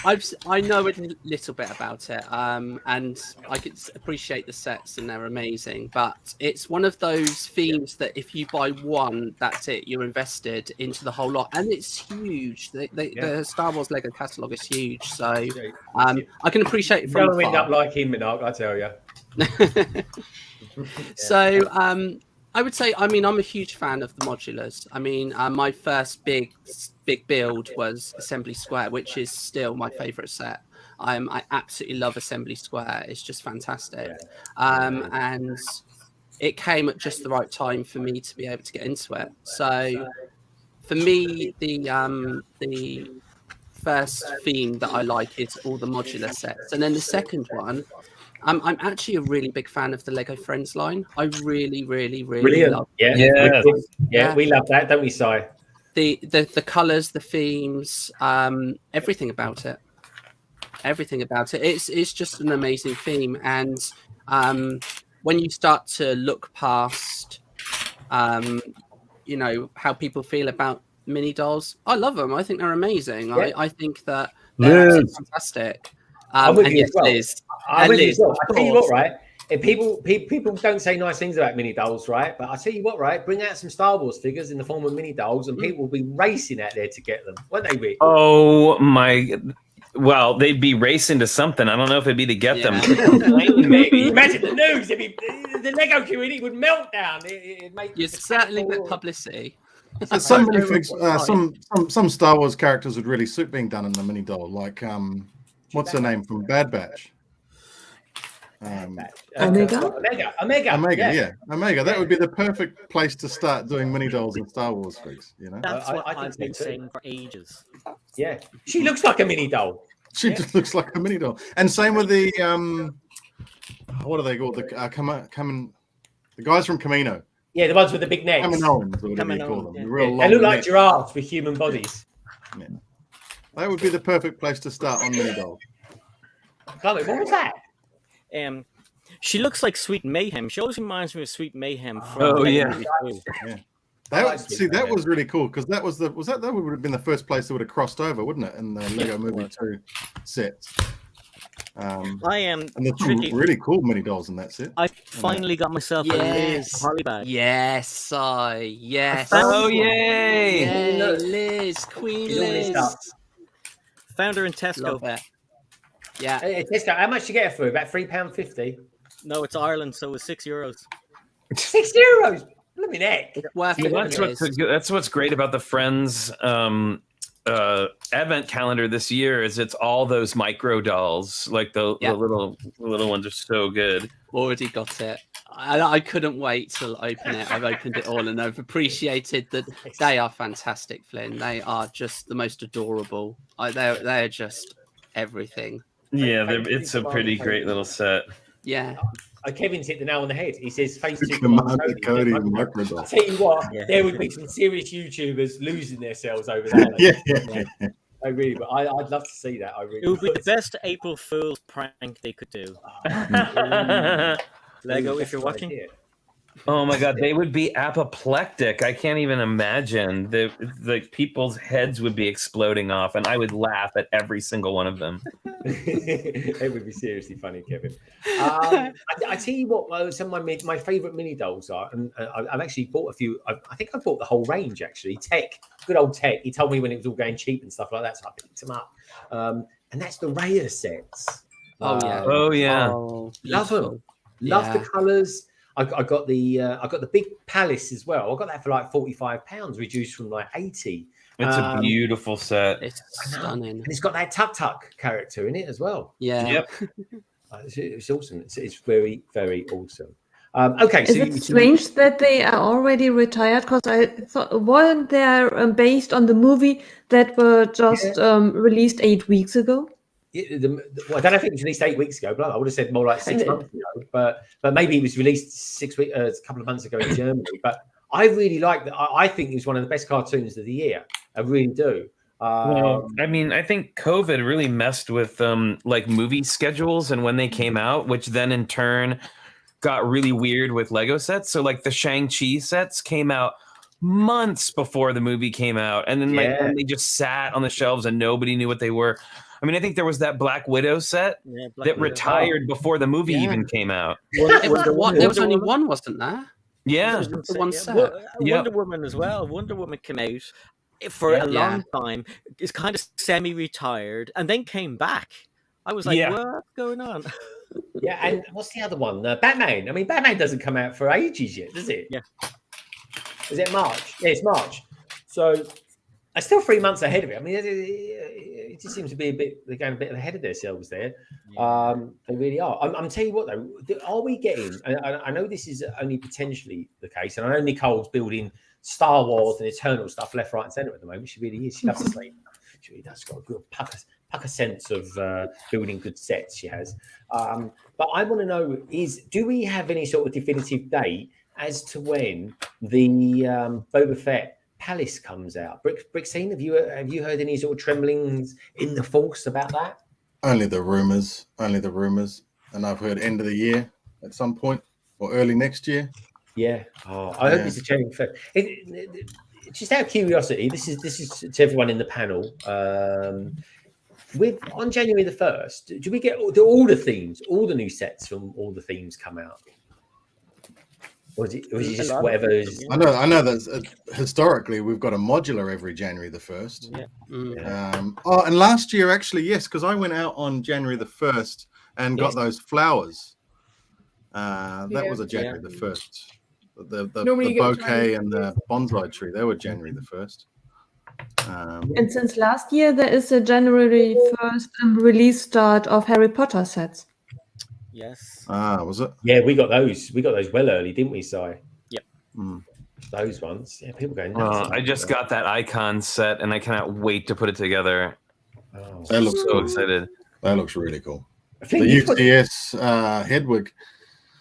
I know a little bit about it, and I can appreciate the sets and they're amazing. But it's one of those themes that if you buy one, that's it. You're invested into the whole lot, and it's huge. The Star Wars Lego catalog is huge, so I can appreciate it from Don't end up like him, Mnrk, I tell you. So I would say, I'm a huge fan of the modulars. My first big build was Assembly Square, which is still my favorite set. I absolutely love Assembly Square. It's just fantastic. And it came at just the right time for me to be able to get into it. So for me, the first theme that I like is all the modular sets. And then the second one, I'm actually a really big fan of the Lego Friends line. I really love it. Yeah, we love that, don't we, Si? The colours, the themes, everything about it. It's just an amazing theme. And when you start to look past, how people feel about mini dolls, I love them. I think they're amazing. Yeah. I think that they're fantastic. I'm with you as well. Liz. I'm with you as well. I tell you what, right? If people don't say nice things about mini dolls, right? But I tell you what, right? Bring out some Star Wars figures in the form of mini dolls, and people will be racing out there to get them, won't they, Rick? Oh my! Well, they'd be racing to something. I don't know if it'd be to get them. Imagine the news. The Lego community would melt down. It'd make you certainly get publicity. Some Star Wars characters would really suit being done in the mini doll, like what's her name from Bad Batch? Omega. Yeah. Omega. That would be the perfect place to start doing mini dolls and Star Wars figs. That's what I've been saying for ages. Yeah, she looks like a mini doll. She just looks like a mini doll. And same with the what are they called? The guys from Camino. Yeah, the ones with the big necks. Caminoans, or whatever you call them. Yeah. They look like giraffes with human bodies. Yeah. That would be the perfect place to start on mini doll. What was that? She looks like Sweet Mayhem. She always reminds me of Sweet Mayhem. Yeah. That was really cool because that would have been the first place that would have crossed over, wouldn't it? In the Lego Movie 2 sets. And there's some really cool mini dolls in that set. I finally got myself a Liz Holly bag. Yes. Oh yay! Liz, Queen Liz. Found her in Tesco. Yeah. Hey, Tesco, how much did you get her for? About £3.50? No, it's Ireland, so it's €6. €6? Blooming heck. It's worth it. That's what's great about the Friends advent calendar this year is it's all those micro dolls. Like the little ones are so good. Already got it. I couldn't wait to open it. I've opened it all, and I've appreciated that they are fantastic, Flynn. They are just the most adorable. They're just everything. Yeah, it's a pretty great little set. Yeah. Kevin's hit the nail on the head. He says phase 2 Commander Cody. Cody Microdot. I'll tell you what, there would be some serious YouTubers losing themselves over that. Yeah. I really, but I'd love to see that. I really. It would be the best April Fool's prank they could do. Lego, if you're watching. Oh my God, they would be apoplectic. I can't even imagine. The people's heads would be exploding off, and I would laugh at every single one of them. It would be seriously funny, Kevin. I tell you what, some of my favorite mini dolls are, and I've actually bought a few. I think I bought the whole range actually. Tech, good old Tech. He told me when it was all going cheap and stuff like that, so I picked them up. And that's the Raya sets. Oh yeah. Love them. Love the colours. I got the big Palace as well. I got that for like £45, reduced from like 80. It's a beautiful set. It's stunning, and it's got that Tuk character in it as well. Yeah. Yep. It's awesome. It's very, very awesome. Okay, is it strange that they are already retired? Because I thought weren't they based on the movie that were just released 8 weeks ago? Well, I don't know if it was released 8 weeks ago, but I would have said more like 6 months ago. But maybe it was released 6 weeks, a couple of months ago in Germany. But I really like that. I think it was one of the best cartoons of the year. I really do. Well, I mean, I think COVID really messed with like movie schedules and when they came out, which then in turn got really weird with Lego sets. So like the Shang-Chi sets came out months before the movie came out, and then like they just sat on the shelves and nobody knew what they were. I mean, I think there was that Black Widow set that retired before the movie even came out. There was only one, wasn't there? Yeah, one set. Wonder Woman as well. Wonder Woman came out for a long time. It's kind of semi-retired, and then came back. I was like, what's going on? Yeah, and what's the other one? Batman. I mean, Batman doesn't come out for ages yet, does it? Yeah. Is it March? Yeah, it's March. So I'm still 3 months ahead of it. I mean, it just seems to be they're going a bit ahead of themselves there. Yeah. They really are. I'm telling you what, though, are we getting, I know this is only potentially the case, and I know Nicole's building Star Wars and Eternal stuff left, right, and centre at the moment. She really is. She loves to sleep. She really does. Got a good pucker sense of building good sets, she has. But I want to know do we have any sort of definitive date as to when the Boba Fett Palace comes out? BrickScene, have you heard any sort of tremblings in the force about that? Only the rumors, and I've heard end of the year at some point or early next year. Yeah. I hope it's a change. Just out of curiosity, this is to everyone in the panel. On January the 1st, do we get all the themes, all the new sets from all the themes come out? Or is it just whatever is... I know that historically we've got a modular every January the 1st. Yeah. And last year actually, yes, because I went out on January the 1st and got those flowers. That was a January the 1st. The bouquet and the bonsai tree, they were January the 1st. And since last year, there is a January 1st release start of Harry Potter sets. Yes. Was it? Yeah, we got those. We got those well early, didn't we, Si? Yep. Those ones. Yeah, people going nuts. I just got that icon set, and I cannot wait to put it together. That looks so excited. That looks really cool. The UTS Hedwig.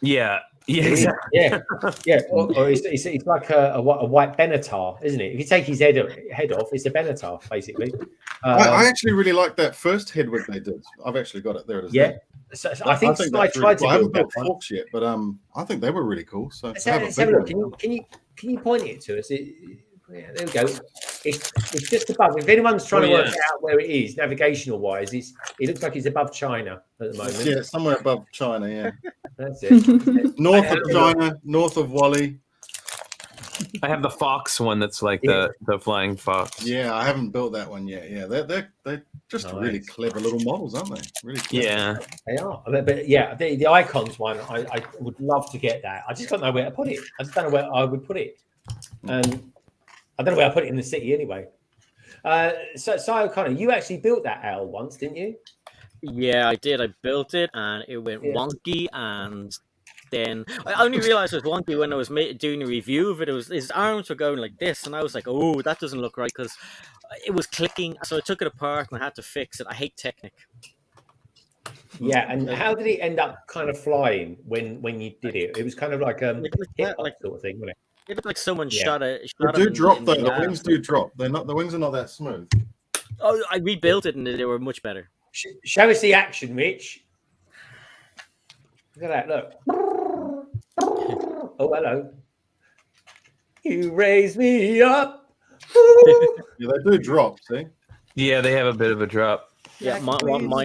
Yeah. Yeah, exactly. Yeah. Or it's like a white Benatar, isn't it? If you take his head off, it's a Benatar, basically. I actually really like that first Hedwig they did. I've actually got it there. It is yeah. So I think I tried to. I haven't built forks yet, but I think they were really cool. So let's have a look. Can you point it to us? Yeah, there we go. It's just above. If anyone's trying to work out where it is, navigational wise, it looks like it's above China at the moment. Yeah, somewhere above China. Yeah, that's it. North of China, north of Wally. I have the fox one that's like the flying fox. Yeah, I haven't built that one yet. Yeah, they're just really clever little models, aren't they? Really clever. Yeah, they are. But yeah, the icons one, I would love to get that. I just don't know where to put it. I just don't know where I would put it. I don't know where I put it in the city anyway. So O'Connor, you actually built that owl once, didn't you? Yeah, I did. I built it and it went wonky and in. I only realized it was wonky when I was doing a review of it. It was his arms were going like this, and I was like, "Oh, that doesn't look right," because it was clicking. So I took it apart and I had to fix it. I hate Technic. Yeah, and how did it end up kind of flying when you did it? It was kind of like hip hop sort of thing, wasn't it? It looked like someone shot They shot do him drop in though. The ass. wings do drop. They're not. The wings are not that smooth. Oh, I rebuilt it and they were much better. Show us the action, Rich. Look at that, look. Oh, hello. You raise me up. Yeah, they do drop, see? Yeah, they have a bit of a drop. Yeah, mine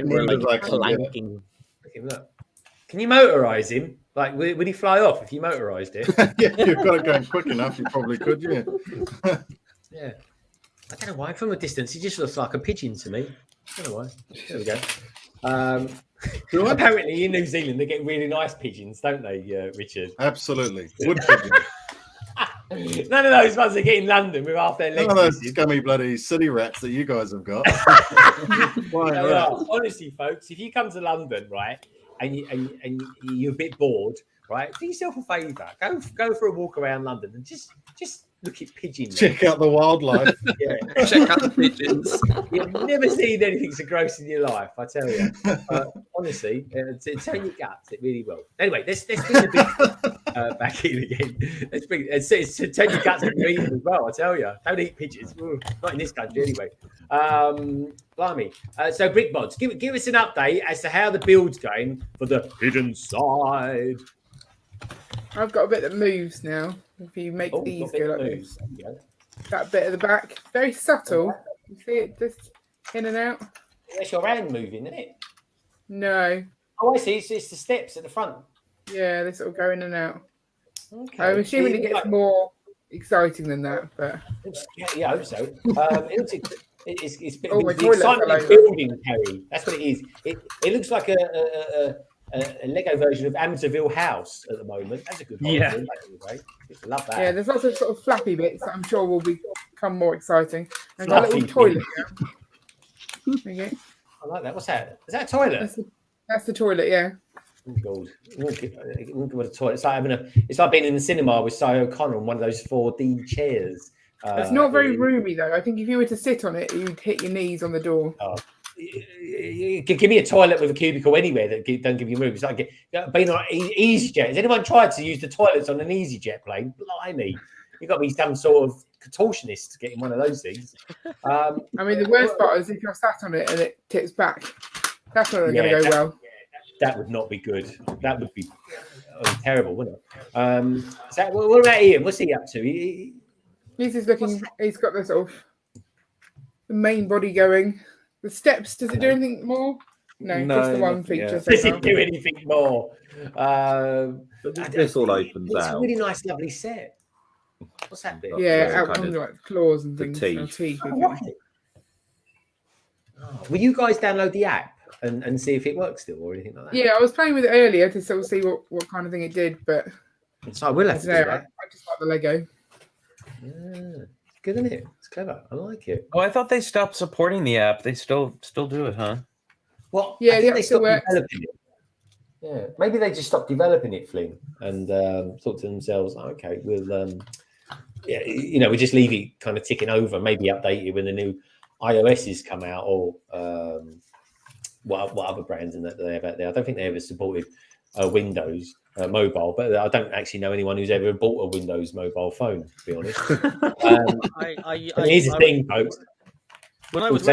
were like clanking. Look. Can you motorize him? Like, would he fly off if you motorized it? Yeah, you've got it going quick enough. You probably could, yeah. Yeah. I don't know why. From a distance, he just looks like a pigeon to me. I don't know why. There we go. Apparently, in New Zealand, they get really nice pigeons, don't they, Richard? Absolutely. Wood pigeons. None of those ones that get in London with half their legs. None of those scummy bloody city rats that you guys have got. Honestly, folks, if you come to London, right, and you're a bit bored, right, do yourself a favour. Go for a walk around London and just look at pigeons. Check out the wildlife. Yeah. Check out the pigeons. You've never seen anything so gross in your life, I tell you. Honestly, turn your guts. It really will. Anyway, let's bring the big back in again. Let's bring turn your guts and eat them as well. I tell you, don't eat pigeons. Ooh, not in this country anyway. Blimey. So Brick Bods, give us an update as to how the build's going for the hidden side. I've got a bit that moves now. If you make these go like this. That bit at the back, very subtle. You see it just in and out. That's your hand moving, isn't it? No. Oh, I see. It's the steps at the front. Yeah, they sort of go in and out. Okay. I'm assuming it gets more exciting than that, but yeah, I hope so. It's oh, my the toilet excitement fell of over. building, Harry. That's what it is. It looks like a Lego version of Amityville House at the moment. That's a good one. Yeah. Anyway. Love that. yeah, there's lots of sort of flappy bits that I'm sure will become more exciting. And got a little toilet here. There you go. I like that. What's that? Is that a toilet? That's the toilet, yeah. Oh God! What a toilet! It's like being in the cinema with Si O'Connor on one of those 4D chairs. It's not very roomy though. I think if you were to sit on it, you'd hit your knees on the door. Oh. Give me a toilet with a cubicle anywhere that don't give you room. It's like being on an EasyJet. Has anyone tried to use the toilets on an EasyJet plane? Blimey, you've got to be some sort of contortionist getting one of those things. I mean, the worst part is if you're sat on it and it tips back. That's not going to go well. That would not be good. That would be terrible, wouldn't it? So what about Ian? What's he up to? He's just looking. He's got the sort of the main body going. The steps. Does it do anything more? No, just the one feature. Yeah. So Does far. it do anything more? This all opens it's out. a really nice, lovely set. What's that bit? Yeah, Those out kind comes of like claws and the things. teeth. Or teeth. I like it. Oh, will you guys download the app and see if it works still or anything like that? Yeah, I was playing with it earlier to sort of see what kind of thing it did, but So I will I have to don't do know. that. I just like the Lego. Yeah, it's good, isn't it? It's clever. I like it. Oh, I thought they stopped supporting the app. They still do it, huh? Well, Yeah, I think the they app still stopped works. developing it. Yeah, maybe they just stopped developing it, Flynn, and thought to themselves, okay, we'll, yeah, we just leave it kind of ticking over. Maybe update it when the new iOSs come out, or what other brands and that they have out there. I don't think they ever supported Windows mobile, but I don't actually know anyone who's ever bought a Windows mobile phone, to be honest. Here's the thing, folks. When I was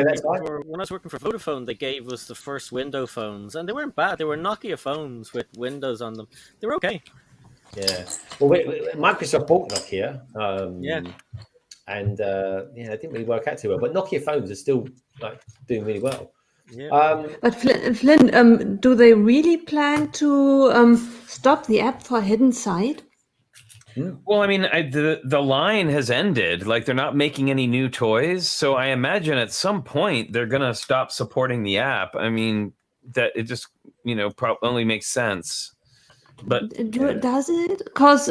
working for Vodafone, they gave us the first window phones, and they weren't bad. They were Nokia phones with Windows on them. They were okay. Yeah. Well, Microsoft bought Nokia. Yeah. And it didn't really work out too well. But Nokia phones are still like doing really well. Yeah. But Flynn, do they really plan to stop the app for Hidden Side? Well, I mean, the line has ended. Like, they're not making any new toys. So I imagine at some point they're going to stop supporting the app. I mean, that it just, probably only makes sense. But does it? Because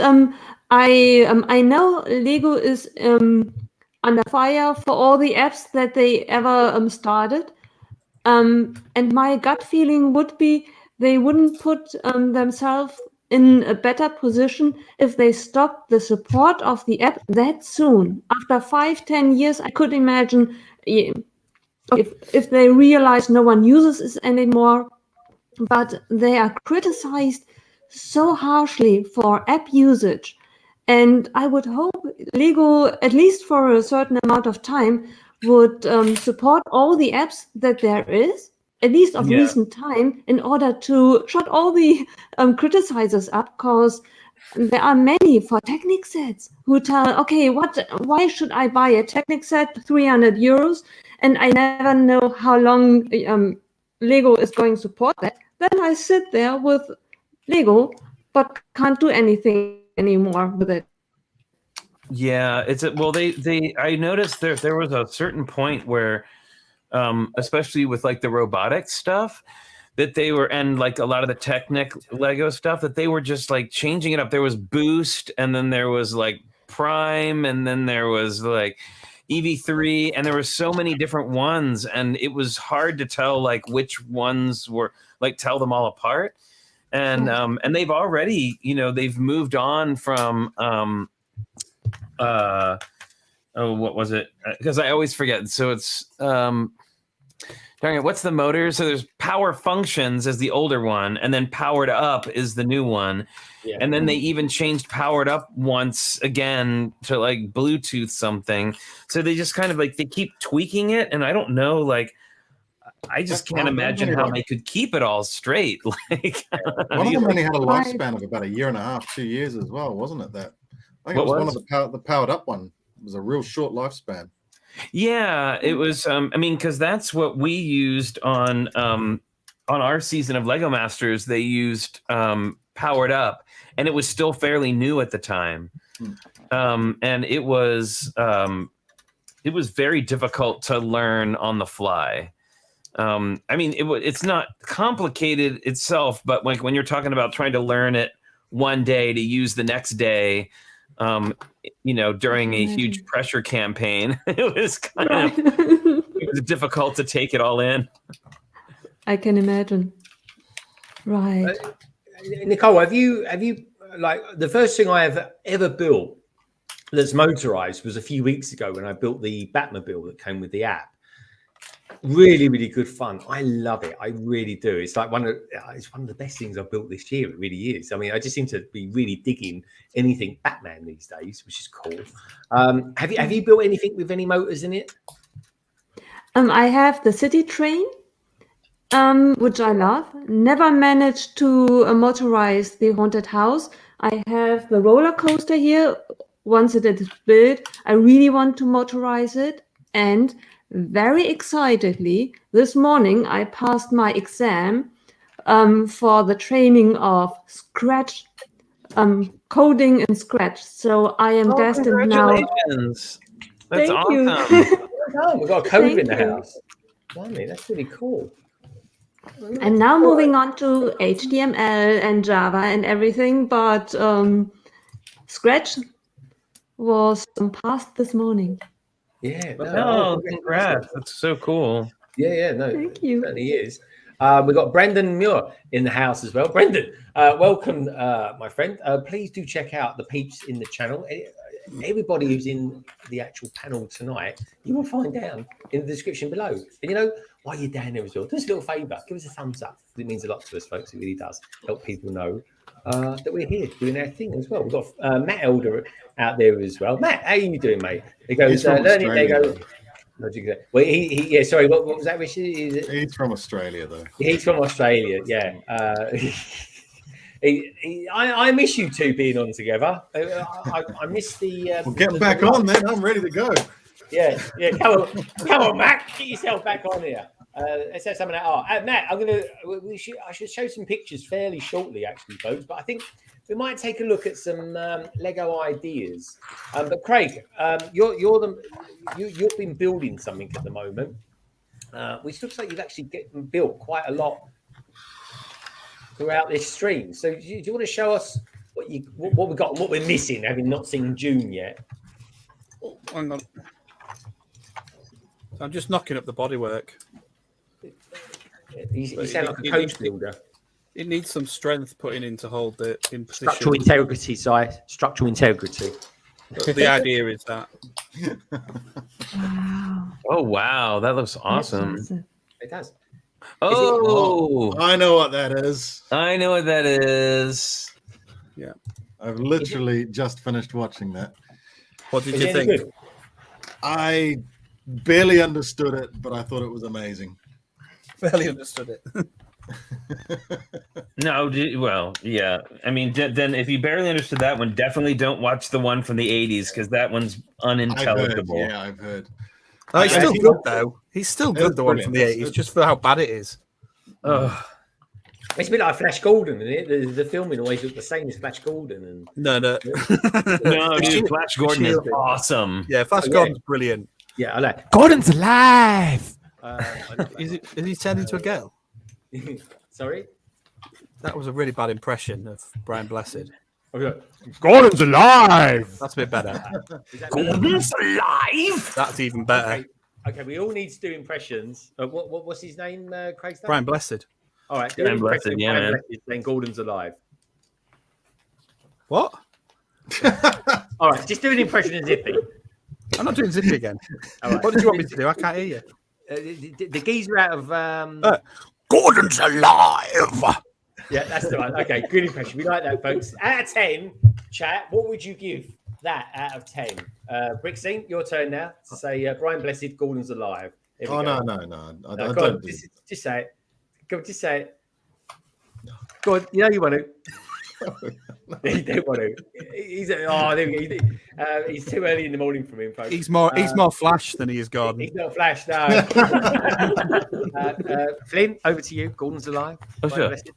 I know Lego is under fire for all the apps that they ever started. And my gut feeling would be they wouldn't put themselves in a better position if they stopped the support of the app that soon. After 5-10 years, I could imagine if they realize no one uses this anymore, but they are criticized so harshly for app usage. And I would hope Lego, at least for a certain amount of time, would support all the apps that there is, at least of recent time, in order to shut all the criticizers up, because there are many for Technic sets who tell, okay, why should I buy a Technic set, 300 euros, and I never know how long Lego is going to support that. Then I sit there with Lego, but can't do anything anymore with it. Yeah, I noticed there was a certain point where, especially with like the robotics stuff, that they were, and like a lot of the Technic Lego stuff, that they were just like changing it up. There was Boost, and then there was like Prime, and then there was like EV3, and there were so many different ones, and it was hard to tell like which ones were, like, tell them all apart. And they've already, they've moved on from what was it? Because I always forget. So it's darn it, what's the motor? So there's Power Functions as the older one, and then Powered Up is the new one. Yeah. And then they even changed Powered Up once again to like Bluetooth something. So they just kind of like, they keep tweaking it, and I don't know, like, I just can't imagine how they could keep it all straight. Like, one of them only had a lifespan of about 1.5 2 years as well, wasn't it? That I think it was one of the Powered Up one. It was a real short lifespan. Yeah, it was. I mean, because that's what we used on our season of Lego Masters. They used Powered Up, and it was still fairly new at the time, and it was very difficult to learn on the fly. I mean, it's not complicated itself, but like when you're talking about trying to learn it one day to use the next day, during a huge pressure campaign, it was kind of it was difficult to take it all in. I can imagine. Right. Nicole, have you like, the first thing I have ever built that's motorized was a few weeks ago when I built the Batmobile that came with the app. Really, really good fun. I love it. I really do. It's like it's one of the best things I've built this year. It really is. I mean, I just seem to be really digging anything Batman these days, which is cool. Have you built anything with any motors in it? I have the city train, which I love. Never managed to motorize the haunted house. I have the roller coaster here. Once it is built, I really want to motorize it. And very excitedly, this morning I passed my exam for the training of Scratch, coding in Scratch. So I am destined now. Congratulations! That's Thank awesome. Oh, we've got a code in the house. Blimey, that's really cool. And now moving on to HTML and Java and everything, but Scratch was passed this morning. Yeah. No, congrats. That's so cool. Yeah. No, thank you. It certainly is. We've got Brendan Muir in the house as well. Brendan, welcome, my friend. Please do check out the peeps in the channel. Everybody who's in the actual panel tonight, you will find down in the description below. And while you're down there as well, do us a little favour. Give us a thumbs up. It means a lot to us, folks. It really does help people know that we're here doing our thing as well. We've got Matt Elder out there as well. Matt, how are you doing, mate? He goes, learning Lego. Well, yeah, sorry, what was that, Richard? He's from Australia, though. He's from Australia, yeah. I miss you two being on together. I miss the... well, get back on then. I'm ready to go. Yeah. Come on, Matt. Get yourself back on here. Let's have some of that art. Matt, I should show some pictures fairly shortly, actually, folks. But I think we might take a look at some Lego ideas. But Craig, you've been building something at the moment, which looks like you've actually built quite a lot throughout this stream. So do you want to show us what we got and what we're missing, having not seen June yet? Oh, hang on. I'm just knocking up the bodywork. You sound like a coach builder. It needs some strength putting in to hold it in position. Structural integrity, Si. Structural integrity. The idea is that. Wow. Oh wow, that looks awesome. It does. Oh, I know what that is. I know what that is. Yeah. I've literally just finished watching that. What did Is you it any think? good? I barely understood it, but I thought it was amazing. Barely understood it. No, well, yeah. I mean, then if you barely understood that one, definitely don't watch the one from the 80s because that one's unintelligible. I've heard. Oh, he's still good though. He's still It good. was The one from the brilliant. 80s, just for how bad it is. Ugh. It's a bit like Flash Gordon, isn't it? The filming always looked the same as Flash Gordon. And No. No, dude, Flash Gordon is awesome. Yeah, Flash Gordon's brilliant. yeah, I like. Gordon's alive. Is he turned into a girl? Sorry. That was a really bad impression of Brian Blessed. Okay. Gordon's alive. That's a bit better. Is that Gordon's alive. That's even better. Okay, we all need to do impressions. What's his name, Craig? Brian Blessed. All right, do Brian an impression Blessed, of yeah, Brian man. Blessed, then Gordon's alive. What? All right, just do an impression of Zippy. I'm not doing Zippy again. All right. What did you want me to do? I can't hear you. The geezer out of Gordon's alive. yeah, that's the one. Okay, good impression. We like that, folks. Out of 10, chat, what would you give that out of 10? BrickScene, your turn now to say Brian Blessed, Gordon's alive. Here we Oh, go. no. I Go on, don't do just say it. Go on, just say it. Go on, you know you want to. You don't want to. There we go. He's too early in the morning for him, folks. He's more Flash than he is Gordon. He's not Flash, no. Flynn, over to you. Gordon's alive. Oh, Brian sure. Blessed.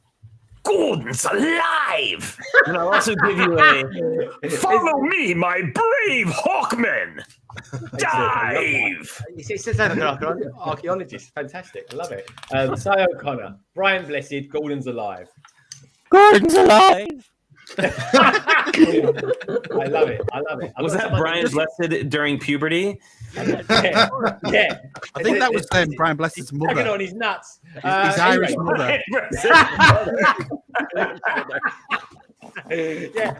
Gordon's alive. And I'll also give you a follow me, my brave Hawkmen. Dive. It says that like an archaeologist. Fantastic. I love it. Si O'Connor, Brian Blessed, Gordon's alive. Gordon's alive. I love it. Was that Brian Blessed during puberty? Yeah. I think that was Brian Blessed's Tagging mother. on his nuts. His Irish mother. Yeah.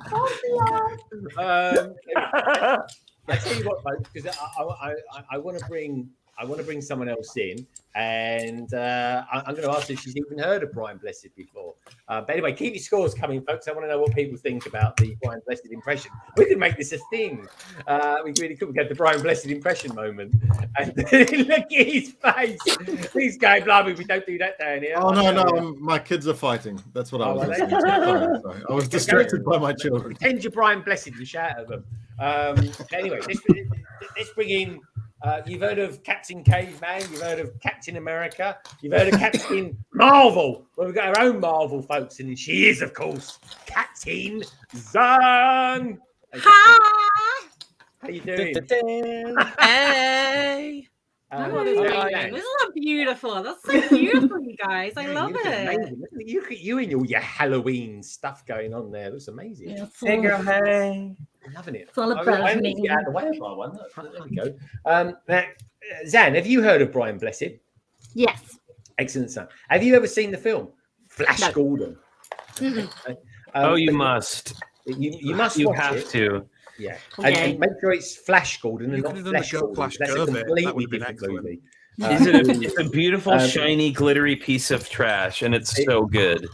I tell you what, folks, because I want to bring someone else in, and I'm going to ask if she's even heard of Brian Blessed before. But anyway, keep your scores coming, folks. I want to know what people think about the Brian Blessed impression. We could make this a thing. We really could. We get the Brian Blessed impression moment. And look at his face. He's going, blimey, we don't do that down here. Oh, no. My kids are fighting. That's what I was listening to. Sorry. I was distracted by my children. Pretend you're Brian Blessed and shout at them. Anyway, let's bring in. You've heard of Captain Caveman. You've heard of Captain America. You've heard of Captain Marvel. Well, we've got our own Marvel, folks, and she is, of course, Captain Zan. Hi. How you doing? Hey. What is going on? This is beautiful. That's so beautiful, you guys. I love look it. amazing. Look at you and all your Halloween stuff going on there. It looks amazing. Yeah, Hey, girl, hey. I'm loving it. It's all I about need to me. get out of the way of my one. There we go. Now, Zan, have you heard of Brian Blessed? Yes. Excellent, son. Have you ever seen the film Flash No. Gordon? Oh, you but must. You must. You watch have it. to. Yeah, Okay. and make sure it's Flash Gordon and You not could have done the Flash Go Gordon. Flash That's a Go bit. That completely would have been different excellent. movie. It's a beautiful, shiny, glittery piece of trash, and it's so good.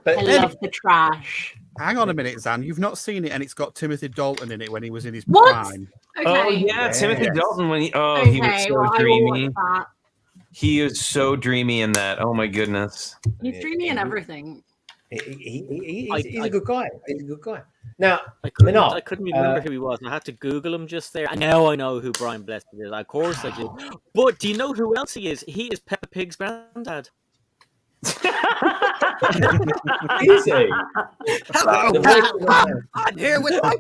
But I love the trash. Hang on a minute, Zan. You've not seen it, and it's got Timothy Dalton in it when he was in his What? prime. Okay. Oh yeah, Yes. Timothy Dalton when he he was Okay, so well, I will dreamy. watch that. He is so dreamy in that. Oh my goodness. He's dreamy and everything. He's a good guy. He's a good guy. Now, I couldn't Mnrk, remember who he was. And I had to Google him just there. Now I know who Brian Blessed is. Of course I do. But do you know who else he is? He is Peppa Pig's granddad. is he? Hello, I'm here with my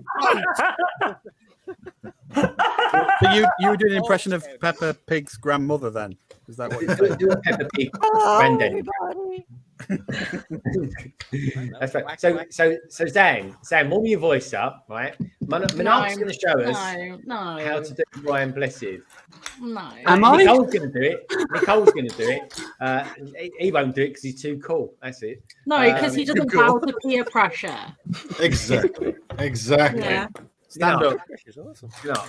So you were doing an impression of Peppa Pig's grandmother then? Is that what you're saying? Do a Peppa Pig granddad. That's right. So Zan, warm your voice up, right? Monarch's going to show us No. how to do Brian Blessed. No. Am I? Nicole's going to do it. Nicole's going to do it. He won't do it because he's too cool. That's it. No, because he doesn't bow to peer pressure. Exactly. Exactly. Yeah. Stand up.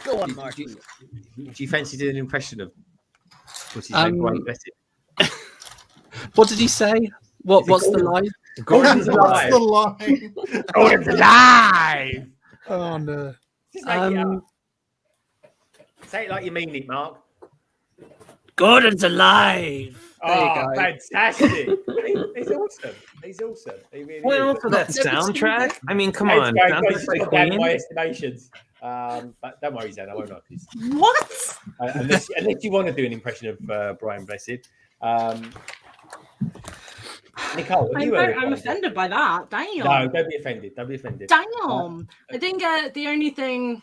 Go on, Mark. Do you fancy doing an impression of what's his name? Brian Blessed. What did he say? What's the line? Gordon's alive. What's the line? Gordon's alive. Oh no. Just make it up. Say it like you mean it, Mark. Gordon's alive. Oh, fantastic. He's awesome. He's awesome. He really Well, is. for that soundtrack, I mean, come on. It's Sounds like down Queen. my estimations. But don't worry, Zan, I won't notice. What? Unless you want to do an impression of Brian Blessed. Nicole, have you heard it? I'm offended by that. Damn. No, don't be offended. Don't be offended. Damn. I think the only thing.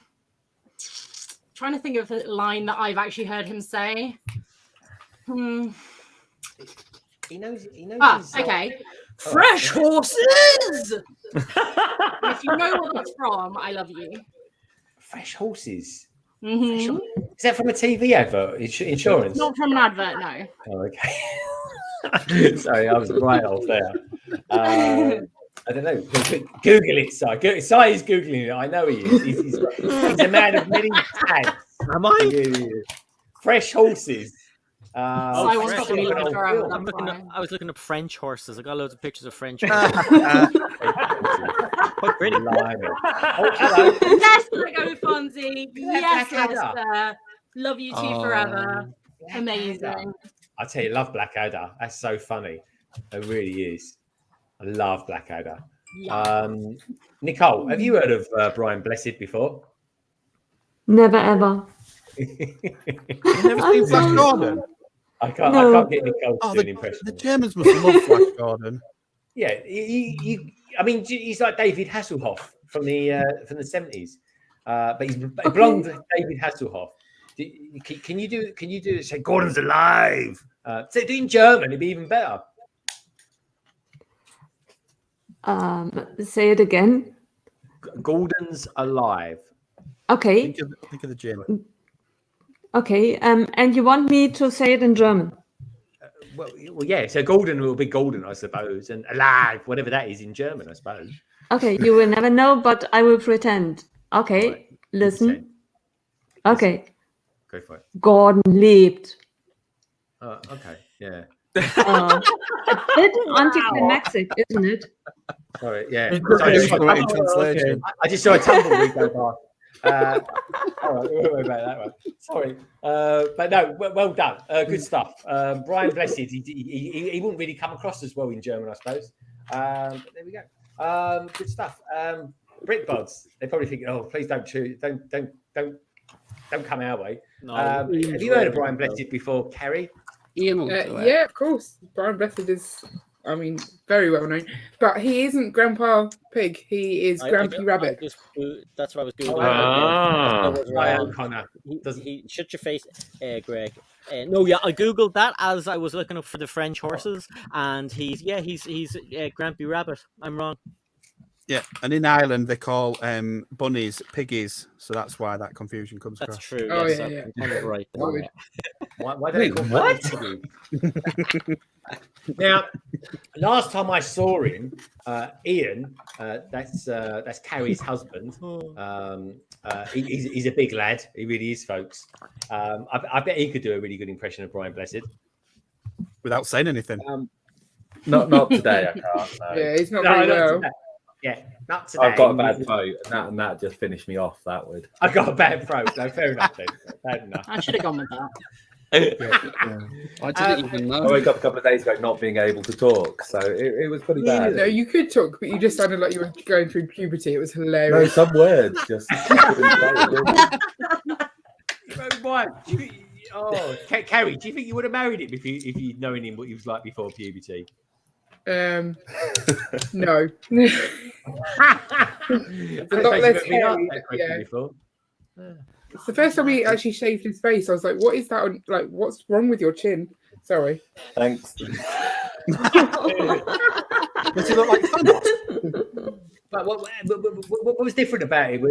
Trying to think of a line that I've actually heard him say. He knows. Okay. Fresh horses. If you know what that's from, I love you. Fresh horses. Mm-hmm. Is that from a TV advert? Insurance? Not from an advert, no. Oh, okay. Sorry, I was right off there. I don't know. Google it, Si. Si is Googling it. I know he is. He's a man of many tags. Am I? Fresh horses. I want to be living forever. I was looking up French horses. I got loads of pictures of French horses. Quite pretty. Hello. Yes, go Fonzie. Yes, Esther. Love you two forever. Amazing. I tell you, love Blackadder. That's so funny. It really is. I love Blackadder. Yeah. Nicole, have you heard of Brian Blessed before? Never ever. You've never seen Flash Gordon? I can't get Nicole to do an impression. The Germans must love Flash Gordon. Yeah, I mean, he's like David Hasselhoff from the 70s, but he's blonde David Hasselhoff. Can you do say Gordon's alive? Say it in German, it'd be even better. Say it again. Gordon's alive. Okay. Think of the German. Okay. And you want me to say it in German? Well, yeah. So Gordon will be golden, I suppose, and alive, whatever that is in German, I suppose. Okay, you will never know, but I will pretend. Okay, Right. listen. Pretend. Okay. Go for it. Gordon lebt. Okay. Yeah. A bit anticlimactic, isn't it? Sorry. Yeah. Translation. I just saw a tumbleweed go by. All right, we'll worry about that one. Sorry, but no, well done. Good stuff. Brian Blessed. He wouldn't really come across as well in German, I suppose. But there we go. Good stuff. Brick Bods. They probably think, oh, please don't come our way. No, have you heard of Brian Blessed before, Carrie? Yeah, of course. Brian Blessed is, I mean, very well known. But he isn't Grandpa Pig. He is Grampy Rabbit. That's what I was doing. Shut your face, Greg. No, yeah, I googled that as I was looking up for the French horses, and he's Grampy Rabbit. I'm wrong. Yeah, and in Ireland they call bunnies piggies, so that's why that confusion comes That's across. true. Oh, yes, yeah. I'm kind of right. Why do they call what? Now, last time I saw him, Ian, that's Carrie's husband. He's a big lad. He really is, folks. I bet he could do a really good impression of Brian Blessed Without saying anything. Not today, I can't. No. Yeah, he's not very well. Today. Yeah, not today. I've got a bad throat, and that just finished me off. That would. I got a bad throat. No, fair enough. Then. Fair enough. I should have gone with that. I didn't even know. I woke up a couple of days ago not being able to talk, so it was pretty bad. No, you could talk, but you just sounded like you were going through puberty. It was No, hilarious. some words just. Carrie, do you think you would have married him if you'd known him what he was like before puberty? No. It's a lot less hairy. Yeah. It's the first time he actually shaved his face. I was like, "What is that? Like, what's wrong with your chin?" Sorry. Thanks. Does he look like Thanos? But what was different about it?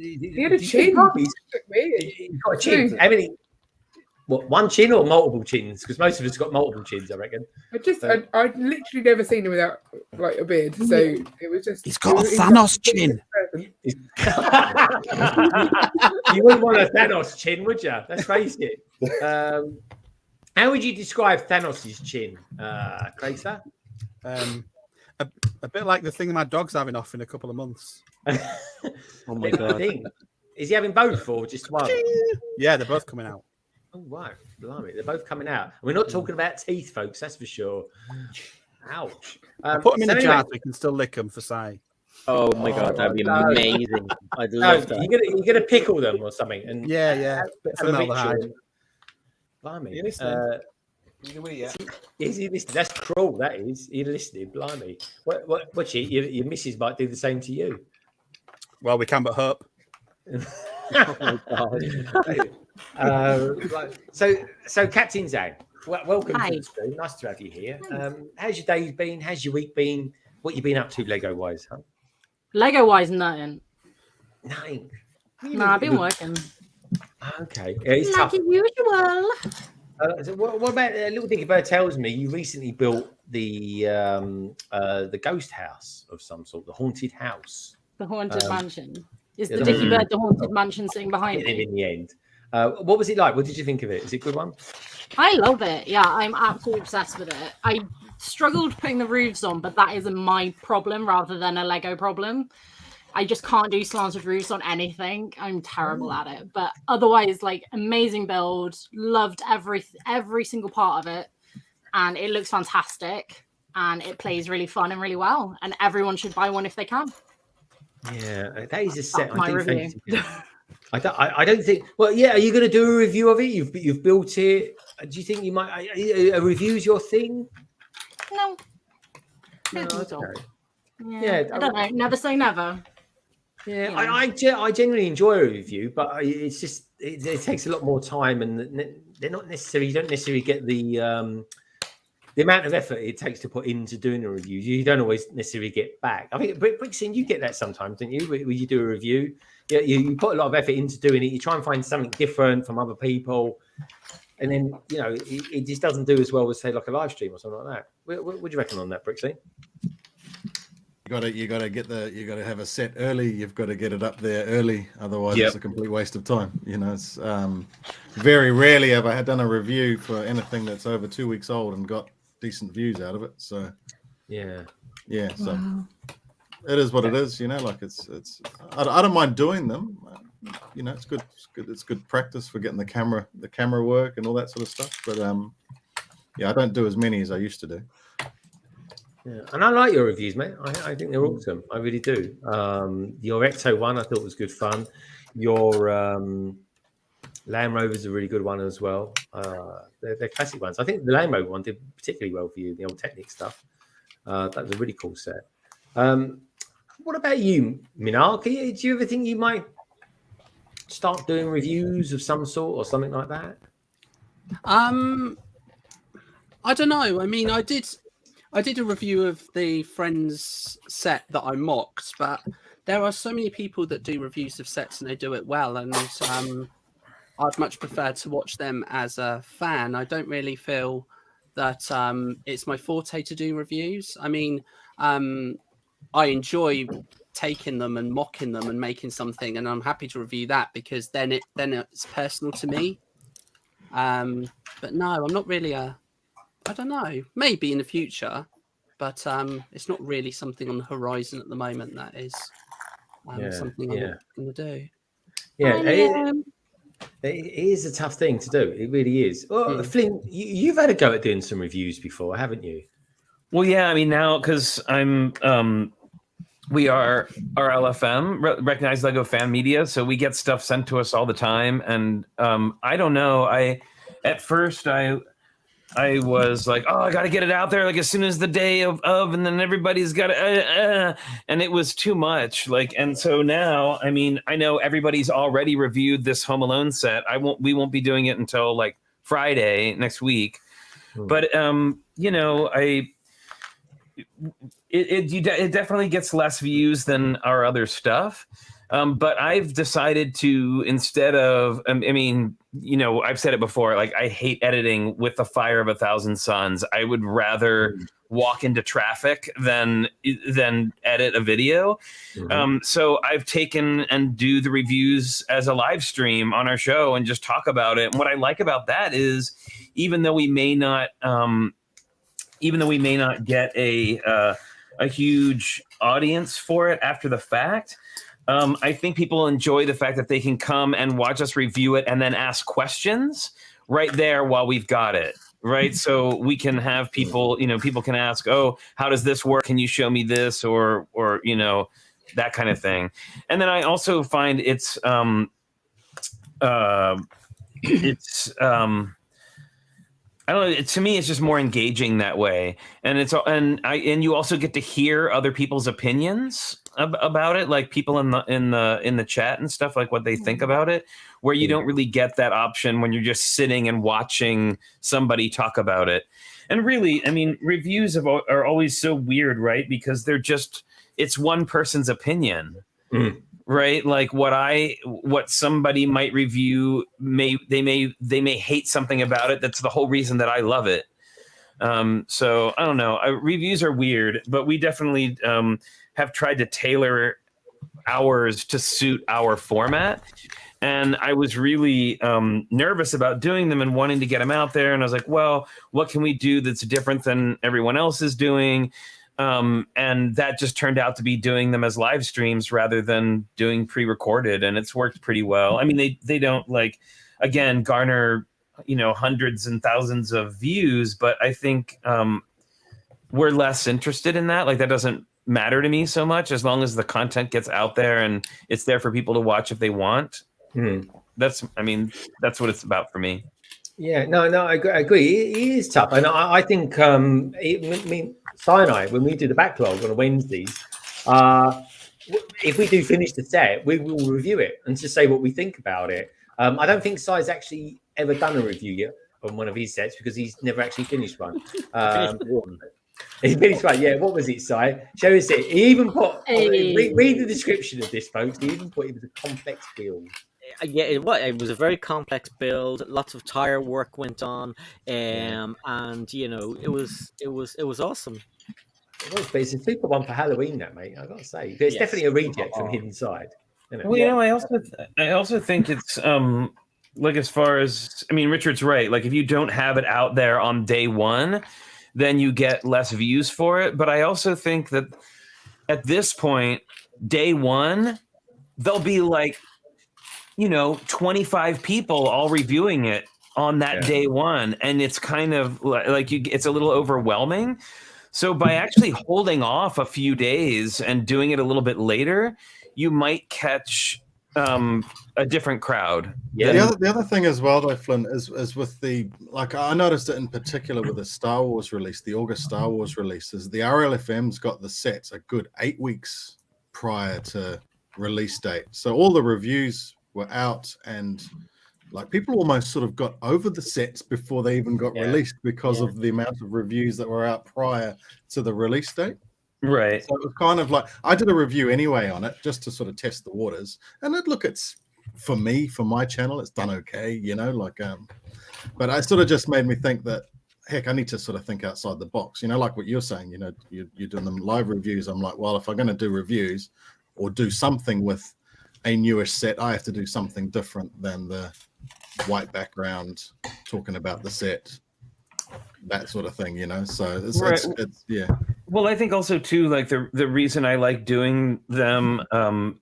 He had a chin. He got a chin. How many? What, one chin or multiple chins? Because most of us got multiple chins, I reckon. I'd literally never seen him without like a beard, so it was just. He's got a Thanos chin. You wouldn't want a Thanos chin, would you? Let's face it. How would you describe Thanos's chin, Craigster? A bit like the thing my dog's having off in a couple of months. Oh my god! Is he having both or just one? Yeah, they're both coming out. Oh right, blimey, they're both coming out. We're not talking about teeth, folks. That's for sure. Ouch! Put them in a jar so we can still lick them for size. Oh my god, that'd be amazing! I'd love that. You're gonna pickle them or something, and yeah. Blimey. You're listening. Is he listening? That's cruel. That is. You're listening. Blimey. What? Your missus might do the same to you. Well, we can but hope. Oh my god. So Captain Zhang, welcome Hi. to the stream. Nice to have you here. How's your day been? How's your week been? What you been up to, Lego wise? Huh? Lego wise, nothing. Nothing. No, I've been working. Okay, it's like tough. usual. So what about Little Dicky Bird tells me you recently built the ghost house of some sort, the haunted house, The haunted mansion. Is yeah, the Dicky Bird the haunted mansion sitting behind me? in the end. What was it like? What did you think of it? Is it a good one? I love it. Yeah, I'm absolutely obsessed with it. I struggled putting the roofs on, but that is my problem rather than a Lego problem. I just can't do slanted roofs on anything. I'm terrible at it. But otherwise, like, amazing build. Loved every single part of it. And it looks fantastic. And it plays really fun and really well. And everyone should buy one if they can. Yeah, that is a set. That's my review. I don't think. Well, yeah. Are you going to do a review of it? You've built it. Do you think you might? A review's your thing? No. No, Okay. Yeah, I don't know. Never say never. Yeah, I generally enjoy a review, but it's just it takes a lot more time, and they're not necessarily. You don't necessarily get the amount of effort it takes to put into doing a review. You don't always necessarily get back. I think BrickScene, you get that sometimes, don't you? When you do a review, yeah, you put a lot of effort into doing it. You try and find something different from other people, and then it just doesn't do as well as say like a live stream or something like that. What do you reckon on that, BrickScene? You gotta have a set early. You've got to get it up there early, otherwise it's a complete waste of time. It's very rarely have I done a review for anything that's over 2 weeks old and got decent views out of it. So yeah. So it is what it is. Like it's. I don't mind doing them. It's good. It's good practice for getting the camera work and all that sort of stuff. But I don't do as many as I used to do. Yeah, and I like your reviews, mate. I think they're awesome. I really do. Your Ecto one I thought was good fun. Your Land Rover's a really good one as well. They're classic ones. I think the Land Rover one did particularly well for you, the old Technic stuff. That was a really cool set. What about you, Mnrk? Do you ever think you might start doing reviews of some sort or something like that? I don't know. I mean, I did a review of the Friends set that I mocked, but there are so many people that do reviews of sets and they do it well, and I'd much prefer to watch them as a fan. I don't really feel that it's my forte to do reviews. I mean, I enjoy taking them and mocking them and making something, and I'm happy to review that because then it's personal to me. But no, I'm not really I don't know. Maybe in the future, but it's not really something on the horizon at the moment. That is something I'm going to do. Yeah, it is a tough thing to do. It really is. Oh, Flynn, you've had a go at doing some reviews before, haven't you? Well, yeah. I mean, now because we are RLFM, Recognized Lego Fan Media, so we get stuff sent to us all the time, and I don't know. At first I was like, oh, I got to get it out there like as soon as the day of, and then everybody's got to, and it was too much. And so now, I mean, I know everybody's already reviewed this Home Alone set. We won't be doing it until like Friday next week. But, it definitely gets less views than our other stuff. But I've decided to, instead of, I mean, you know, I've said it before, like I hate editing with the fire of 1,000 suns. I would rather walk into traffic than edit a video. So I've taken and do the reviews as a live stream on our show and just talk about it. And what I like about that is, even though we may not get a huge audience for it after the fact, I think people enjoy the fact that they can come and watch us review it and then ask questions right there while we've got it. Right. So we can have people, you know, people can ask, oh, how does this work? Can you show me this? Or, you know, that kind of thing. And then I also find it's I don't know. To me, it's just more engaging that way, and you also get to hear other people's opinions about it, like people in the chat and stuff, like what they think about it. Where you don't really get that option when you're just sitting and watching somebody talk about it. And really, I mean, reviews are always so weird, right? Because it's one person's opinion. Right, like what somebody might review, they may hate something about it. That's the whole reason that I love it. So I don't know. Reviews are weird, but we definitely have tried to tailor ours to suit our format. And I was really nervous about doing them and wanting to get them out there. And I was like, well, what can we do that's different than everyone else is doing? And that just turned out to be doing them as live streams rather than doing pre-recorded, and it's worked pretty well. I mean, they don't garner, you know, hundreds and thousands of views, but I think we're less interested in that. Like, that doesn't matter to me so much as long as the content gets out there and it's there for people to watch if they want. That's what it's about for me. Yeah, no, I agree. It is tough, and I think Si and I, when we do the backlog on Wednesdays, if we do finish the set, we will review it and just say what we think about it. I don't think Si's actually ever done a review yet on one of his sets because he's never actually finished one. He finished one, yeah. What was it, Si? Show us it. He even put. Read the description of this, folks. He even put it was a complex build. Yeah, it was a very complex build. Lots of tire work went on, and you know, it was awesome. It was, but it's a super one for Halloween, that, mate. I gotta say, it's definitely a reject from Hidden Side. Isn't it? Well, you know, I also think it's like, as far as, I mean, Richard's right. Like, if you don't have it out there on day one, then you get less views for it. But I also think that at this point, day one, there'll be like, you know, 25 people all reviewing it on that day one. And it's kind of like it's a little overwhelming. So by actually holding off a few days and doing it a little bit later, you might catch a different crowd. Yeah. The other thing as well, though, Flynn, is with the, like, I noticed it in particular with the Star Wars release, the August Star Wars release, is the RLFM's got the sets a good 8 weeks prior to release date. So all the reviews were out, and like people almost sort of got over the sets before they even got released because of the amount of reviews that were out prior to the release date. Right. So it was kind of like, I did a review anyway on it just to sort of test the waters, and it's for me, for my channel, it's done okay, you know, like but I sort of just made me think that, heck, I need to sort of think outside the box, you know, like what you're saying, you know, you're doing them live reviews. I'm like, well, if I'm going to do reviews or do something with a newish set, I have to do something different than the white background talking about the set, that sort of thing, you know. So it's yeah. Well, I think also too, like the reason I like doing them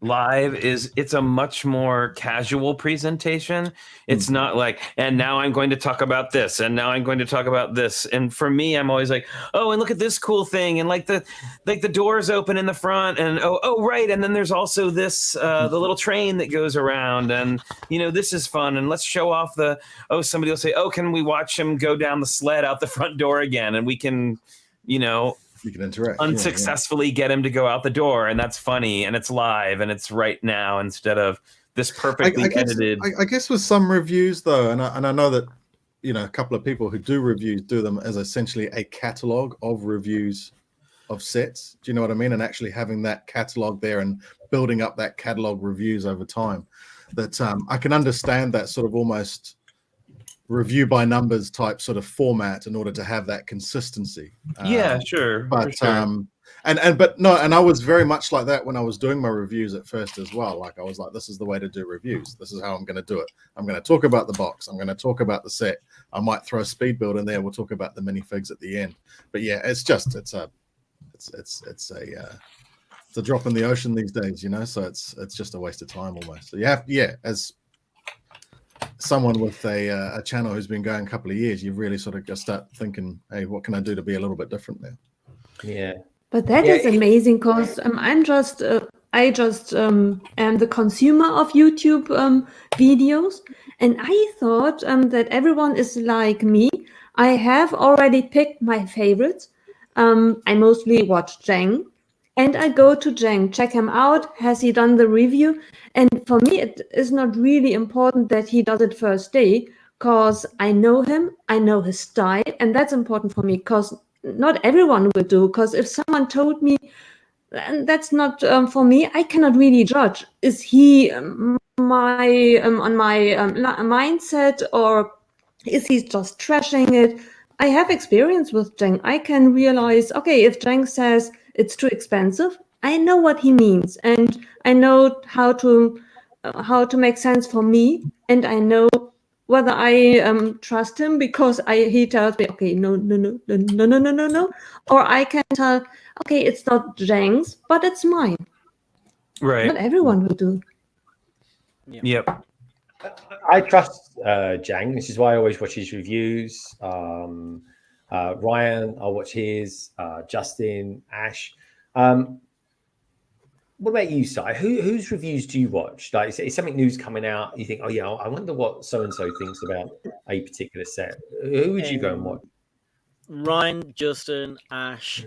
live is it's a much more casual presentation. It's not like, and now I'm going to talk about this, and now I'm going to talk about this. And for me, I'm always like, oh, and look at this cool thing, and like the doors open in the front, and oh right, and then there's also this the little train that goes around, and you know, this is fun, and let's show off somebody will say, oh, can we watch him go down the sled out the front door again, and we can, you know, you can interact, unsuccessfully get him to go out the door, and that's funny, and it's live, and it's right now instead of this perfectly edited. I guess with some reviews though, and I know that, you know, a couple of people who do reviews do them as essentially a catalog of reviews of sets. Do you know what I mean? And actually having that catalog there and building up that catalog reviews over time. That I can understand that sort of almost review by numbers type sort of format in order to have that consistency. Yeah, sure. But sure. And I was very much like that when I was doing my reviews at first as well. Like I was like, this is the way to do reviews. This is how I'm going to do it. I'm going to talk about the box. I'm going to talk about the set. I might throw a speed build in there. We'll talk about the minifigs at the end. But yeah, it's a drop in the ocean these days, you know. So it's just a waste of time almost. So you have, as someone with a channel who's been going a couple of years, you really sort of just start thinking, hey, what can I do to be a little bit different now? Yeah. But that is amazing because I just am the consumer of YouTube videos, and I thought that everyone is like me. I have already picked my favorites. I mostly watch Jang, and I go to Jang, check him out. Has he done the review? And for me, it is not really important that he does it first day, because I know him, I know his style, and that's important for me because not everyone will do. Because if someone told me, and that's not for me, I cannot really judge. Is he on my mindset, or is he just trashing it? I have experience with Jang. I can realize, okay, if Jang says it's too expensive, I know what he means, and I know how to make sense for me, and I know whether I trust him because he tells me, okay, no, or I can tell, okay, it's not Jang's, but it's mine. Right. Not everyone will do. Yep. I trust Jang. This is why I always watch his reviews. Ryan, I'll watch his. Justin, Ash. What about you, Si? Whose reviews do you watch? Like, is something new's coming out? You think, oh yeah, I wonder what so and so thinks about a particular set. Who would you go and watch? Ryan, Justin, Ash,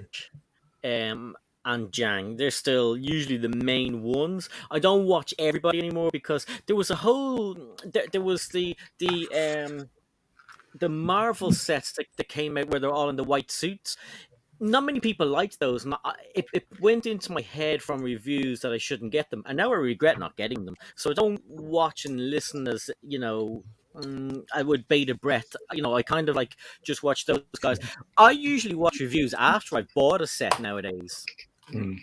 and Jang. They're still usually the main ones. I don't watch everybody anymore because there was a whole. There was the Marvel sets that came out where they're all in the white suits. Not many people liked those. It went into my head from reviews that I shouldn't get them, and now I regret not getting them. So I don't watch and listen as I would bait breath. I kind of like just watch those guys. I usually watch reviews after I've bought a set nowadays,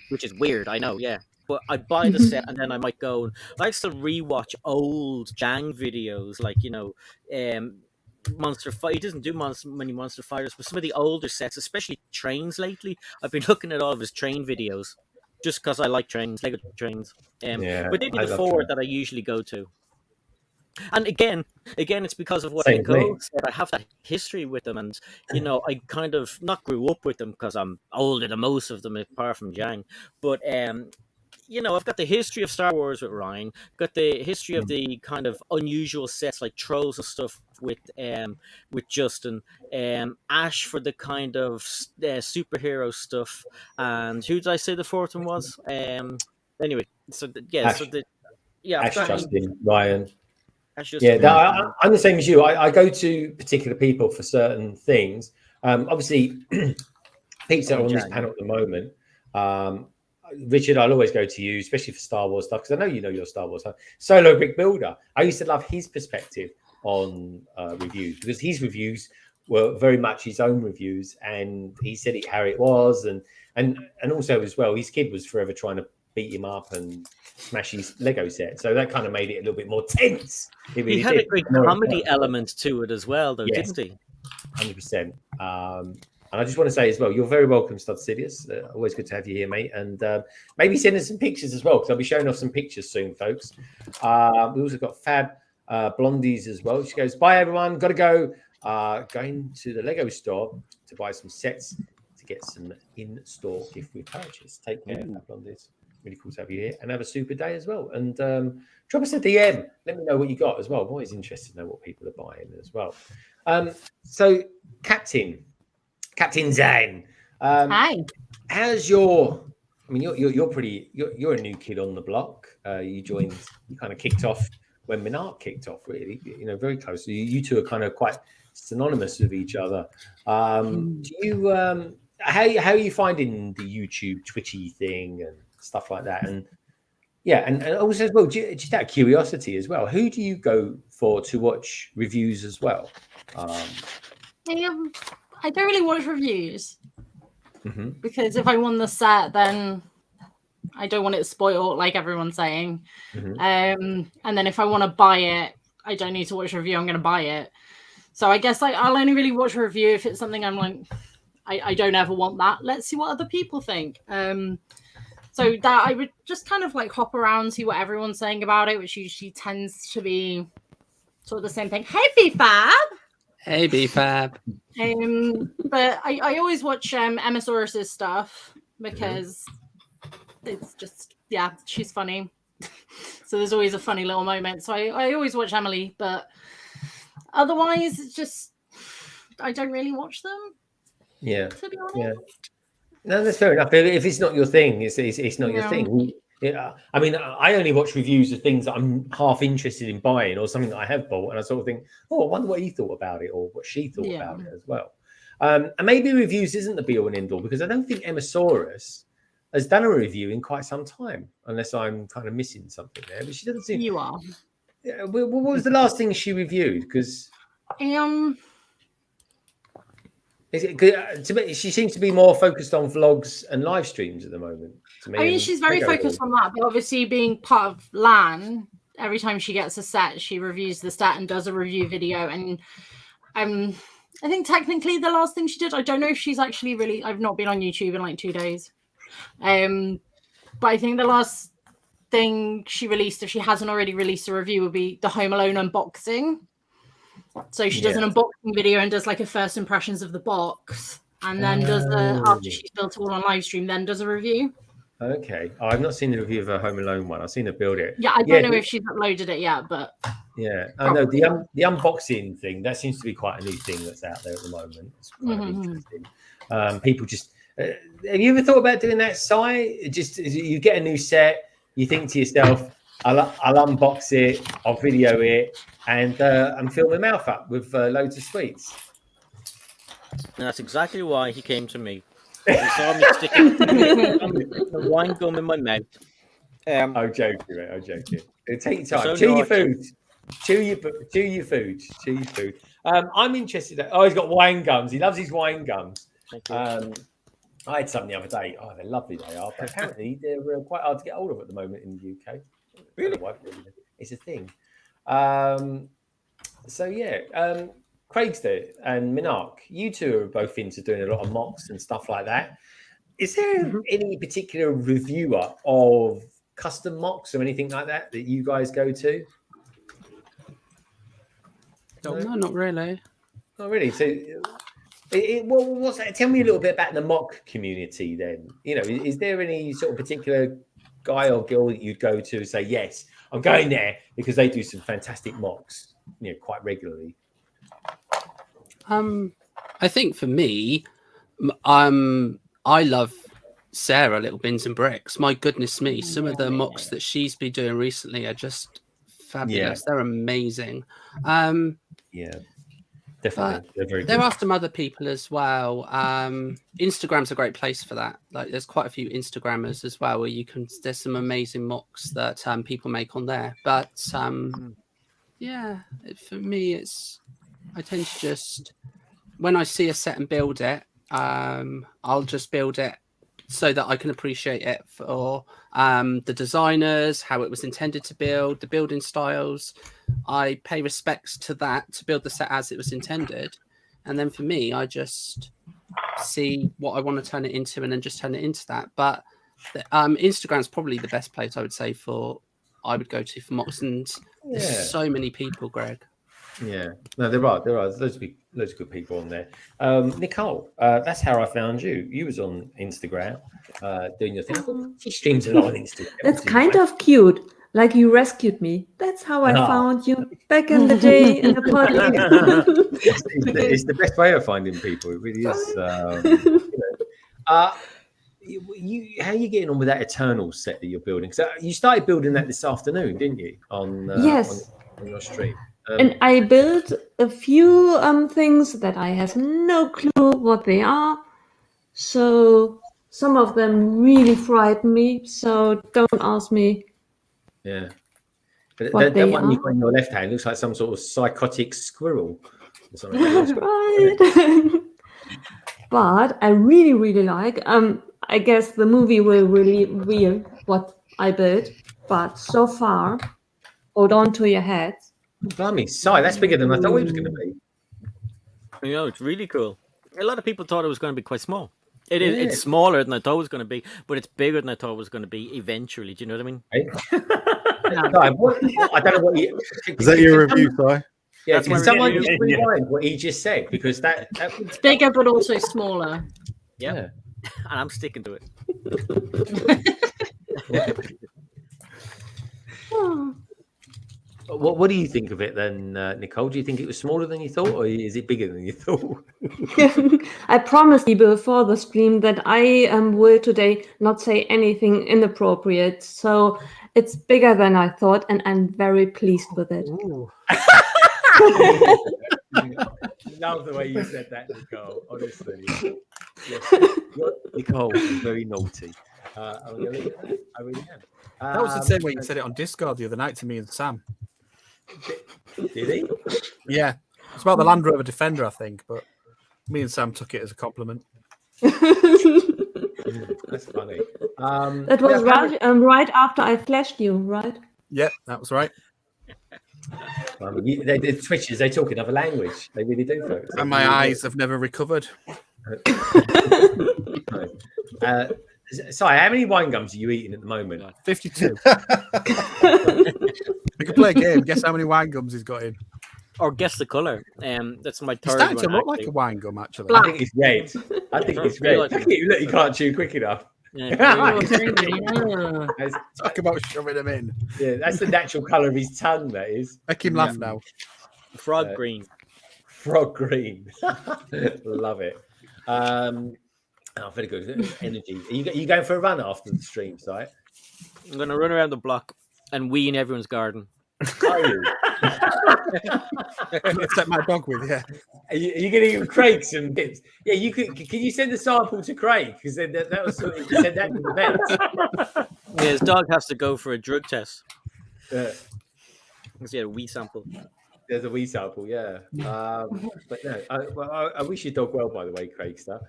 which is weird. I know, yeah. But I buy the set and then I might go. I like to rewatch old Jang videos, like Monster Fight. He doesn't do many Monster Fighters, but some of the older sets, especially trains lately. I've been looking at all of his train videos just because I like trains, Lego trains. But they'd be the four that I usually go to. And again, it's because of what Nicole said. I have that history with them, and I kind of not grew up with them because I'm older than most of them, apart from Jang. But I've got the history of Star Wars with Ryan, got the history of the kind of unusual sets like Trolls and stuff with Justin, Ash for the kind of superhero stuff, and who did I say the fourth one was? Anyway, Ash, Justin, Ryan. Ash, Justin, Ryan. I'm the same as you. I go to particular people for certain things. Obviously, Pete's on this panel at the moment. Richard, I'll always go to you, especially for Star Wars stuff, because I know you know your Star Wars stuff. Solo Brick Builder. I used to love his perspective on reviews because his reviews were very much his own reviews, and he said it how it was, and also as well, his kid was forever trying to beat him up and smash his Lego set, so that kind of made it a little bit more tense. He had a great comedy element to it as well, though, didn't he? 100%. And I just want to say as well, you're very welcome, Stud Sidious. Always good to have you here, mate. And maybe send us some pictures as well, because I'll be showing off some pictures soon, folks. We also got Fab Blondies as well. She goes, bye, everyone. Got to go. Going to the Lego store to buy some sets to get some in-store gift with purchase. Take care, Fab Blondies. Really cool to have you here. And have a super day as well. And drop us a DM. Let me know what you got as well. I'm always interested to know what people are buying as well. So, Captain Zane. Hi. How's your? I mean, you're a new kid on the block. You kind of kicked off when Mnrk kicked off. Really, very close. So you two are kind of quite synonymous with each other. Do you how are you finding the YouTube Twitchy thing and stuff like that? And yeah, and also as well, just out of curiosity as well, who do you go for to watch reviews as well? I don't really watch reviews because if I won the set, then I don't want it spoiled, like everyone's saying. And then if I want to buy it, I don't need to watch a review. I'm going to buy it. So I guess I'll only really watch a review if it's something I'm like, I don't ever want that. Let's see what other people think. So that I would just kind of like hop around, see what everyone's saying about it, which usually tends to be sort of the same thing. Hey, BFab! Hey, BFab. But I always watch Emmasaurus's stuff because it's just, yeah, she's funny. So there's always a funny little moment. So I always watch Emily, but otherwise it's just, I don't really watch them. Yeah. To be honest. Yeah. No, that's fair enough. If it's not your thing, it's not your thing. Yeah. I mean, I only watch reviews of things that I'm half interested in buying or something that I have bought, and I sort of think, oh, I wonder what he thought about it or what she thought about it as well. And maybe reviews isn't the be all and end all because I don't think Emmasaurus has done a review in quite some time, unless I'm kind of missing something there. But she doesn't seem. You are. Yeah, what was the last thing she reviewed? Because is it good? To me, she seems to be more focused on vlogs and live streams at the moment. To me, I mean, she's very focused on that, but obviously being part of LAN, every time she gets a set, she reviews the set and does a review video. And I think technically the last thing she did, I don't know if she's actually really, I've not been on YouTube in like 2 days. But I think the last thing she released, if she hasn't already released a review, would be the Home Alone unboxing. So she does an unboxing video and does like a first impressions of the box, and then does after she's built it all on live stream, then does a review. Okay, I've not seen the review of her Home Alone one. I've seen her build it. Yeah, I don't know if she's uploaded it yet, but yeah, I know the unboxing thing. That seems to be quite a new thing that's out there at the moment. It's quite interesting. People just have you ever thought about doing that, Si? Just you get a new set, you think to yourself, I'll unbox it, I'll video it, and fill my mouth up with loads of sweets. And that's exactly why he came to me. He saw me sticking a wine gum in my mouth. I'm joking, mate. I'm joking. Take your time. Chew your food. Chew your food. I'm interested. He's got wine gums. He loves his wine gums. Thank you. I had some the other day. Oh, they're lovely. They are. But apparently, they're quite hard to get hold of at the moment in the UK. Really? It's a thing. So yeah, Craig's there and Mnrk, you two are both into doing a lot of mocks and stuff like that. Is there any particular reviewer of custom mocks or anything like that that you guys go to? No, not really. Not really. So, what's that? Tell me a little bit about the mock community then. You know, is there any sort of particular guy or girl that you'd go to and say, yes, I'm going there because they do some fantastic mocks, you know, quite regularly? I think for me, I love Sarah, Little Bins and Bricks. My goodness me, some of the mocks that she's been doing recently are just fabulous. They're amazing. Yeah, definitely. There are some other people as well. Instagram's a great place for that. Like, there's quite a few Instagrammers as well where there's some amazing mocks that people make on there. But yeah, for me, I tend to just, when I see a set and build it, I'll just build it so that I can appreciate it for the designers, how it was intended to build, the building styles. I pay respects to that to build the set as it was intended. And then for me, I just see what I want to turn it into and then just turn it into that. But Instagram's probably the best place I would say I would go to for mocks. And there's so many people, Greg. Yeah, no, there are loads of good people on there. Nicole, that's how I found you. You was on Instagram doing your thing. She streams a lot on Instagram. That's kind of cute. Like you rescued me. That's how I found you back in the day in the podcast. It's the best way of finding people. It really is. How are you getting on with that Eternal set that you're building? So you started building that this afternoon, didn't you? Yes. On your stream. And I built a few things that I have no clue what they are. So some of them really frighten me. So don't ask me. Yeah. But What that they one you are. got in your left hand looks like some sort of psychotic squirrel or something. Right. But I really, really like. I guess the movie will really reveal what I built. But so far, hold on to your heads. Blimey, Si, that's bigger than I thought it was going to be. You know, it's really cool. A lot of people thought it was going to be quite small. It is. Yeah. It's smaller than I thought it was going to be, but it's bigger than I thought it was going to be eventually. Do you know what I mean? I don't know what you. Is that your review, Si? Yeah, That's can my someone review. just rewind what he just said? Because that It's bigger but also smaller. Yep. yeah. And I'm sticking to it. What do you think of it then, Nicole? Do you think it was smaller than you thought, or is it bigger than you thought? I promised you before the stream that I will today not say anything inappropriate. So it's bigger than I thought, and I'm very pleased with it. Love the way you said that, Nicole. Honestly, yes. Nicole is very naughty. I'm gonna leave it at that. I really am. That was the same way you said it on Discord the other night to me and Sam. Did he? Yeah, it's about the Land Rover Defender, I think, but me and Sam took it as a compliment. That's funny. That was right after I flashed you, right? Yep, that was right. They twitches. They talk another language. They really do, folks. And my eyes have never recovered. Sorry, how many wine gums are you eating at the moment? 52. We could play a game. Guess how many wine gums he's got in. Or guess the color. That's my It's third starting one. to look like actually. a wine gum, actually. I think it's red. I think it's red. Like- Look, you can't chew quick enough. Yeah, Talk about shoving them in. Yeah, that's the natural colour of his tongue. That is. Make him laugh now. frog green. Frog green. Love it. Oh, very good energy. Are you going for a run after the stream, Si? I'm going to run around the block and wee in everyone's garden. Are you? Except my dog with, yeah. Are you going to give Craig some tips? Yeah, you could. Can you send the sample to Craig? Because that was sort of, you said that to the vets. Yeah, his dog has to go for a drug test. Yeah. Because he had a wee sample. There's a wee sample, yeah. But no, I wish your dog well, by the way, Craigster.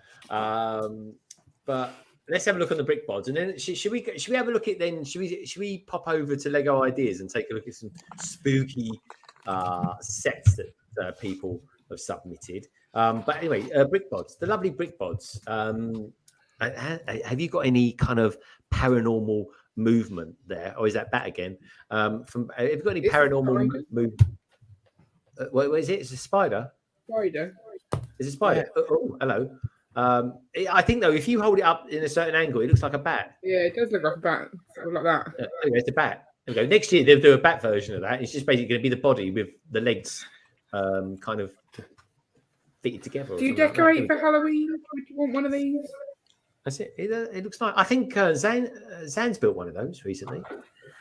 But let's have a look on the Brick Bods, and then should we have a look at then? Should we pop over to Lego Ideas and take a look at some spooky sets that people have submitted? But anyway, Brick Bods, the lovely Brick Bods. Have you got any kind of paranormal movement there, or is that bat again? Have you got any paranormal movement? What is it? It's a spider. Spider. It's a spider. Yeah. Oh, hello. I think though, if you hold it up in a certain angle, it looks like a bat. Yeah, it does look like a bat. Like that. Yeah, anyway, it's a bat. There we go. Next year they'll do a bat version of that. It's just basically going to be the body with the legs kind of fitted together. Do you decorate for Halloween? Would you want one of these? That's it. It looks nice. I think Zan's built one of those recently.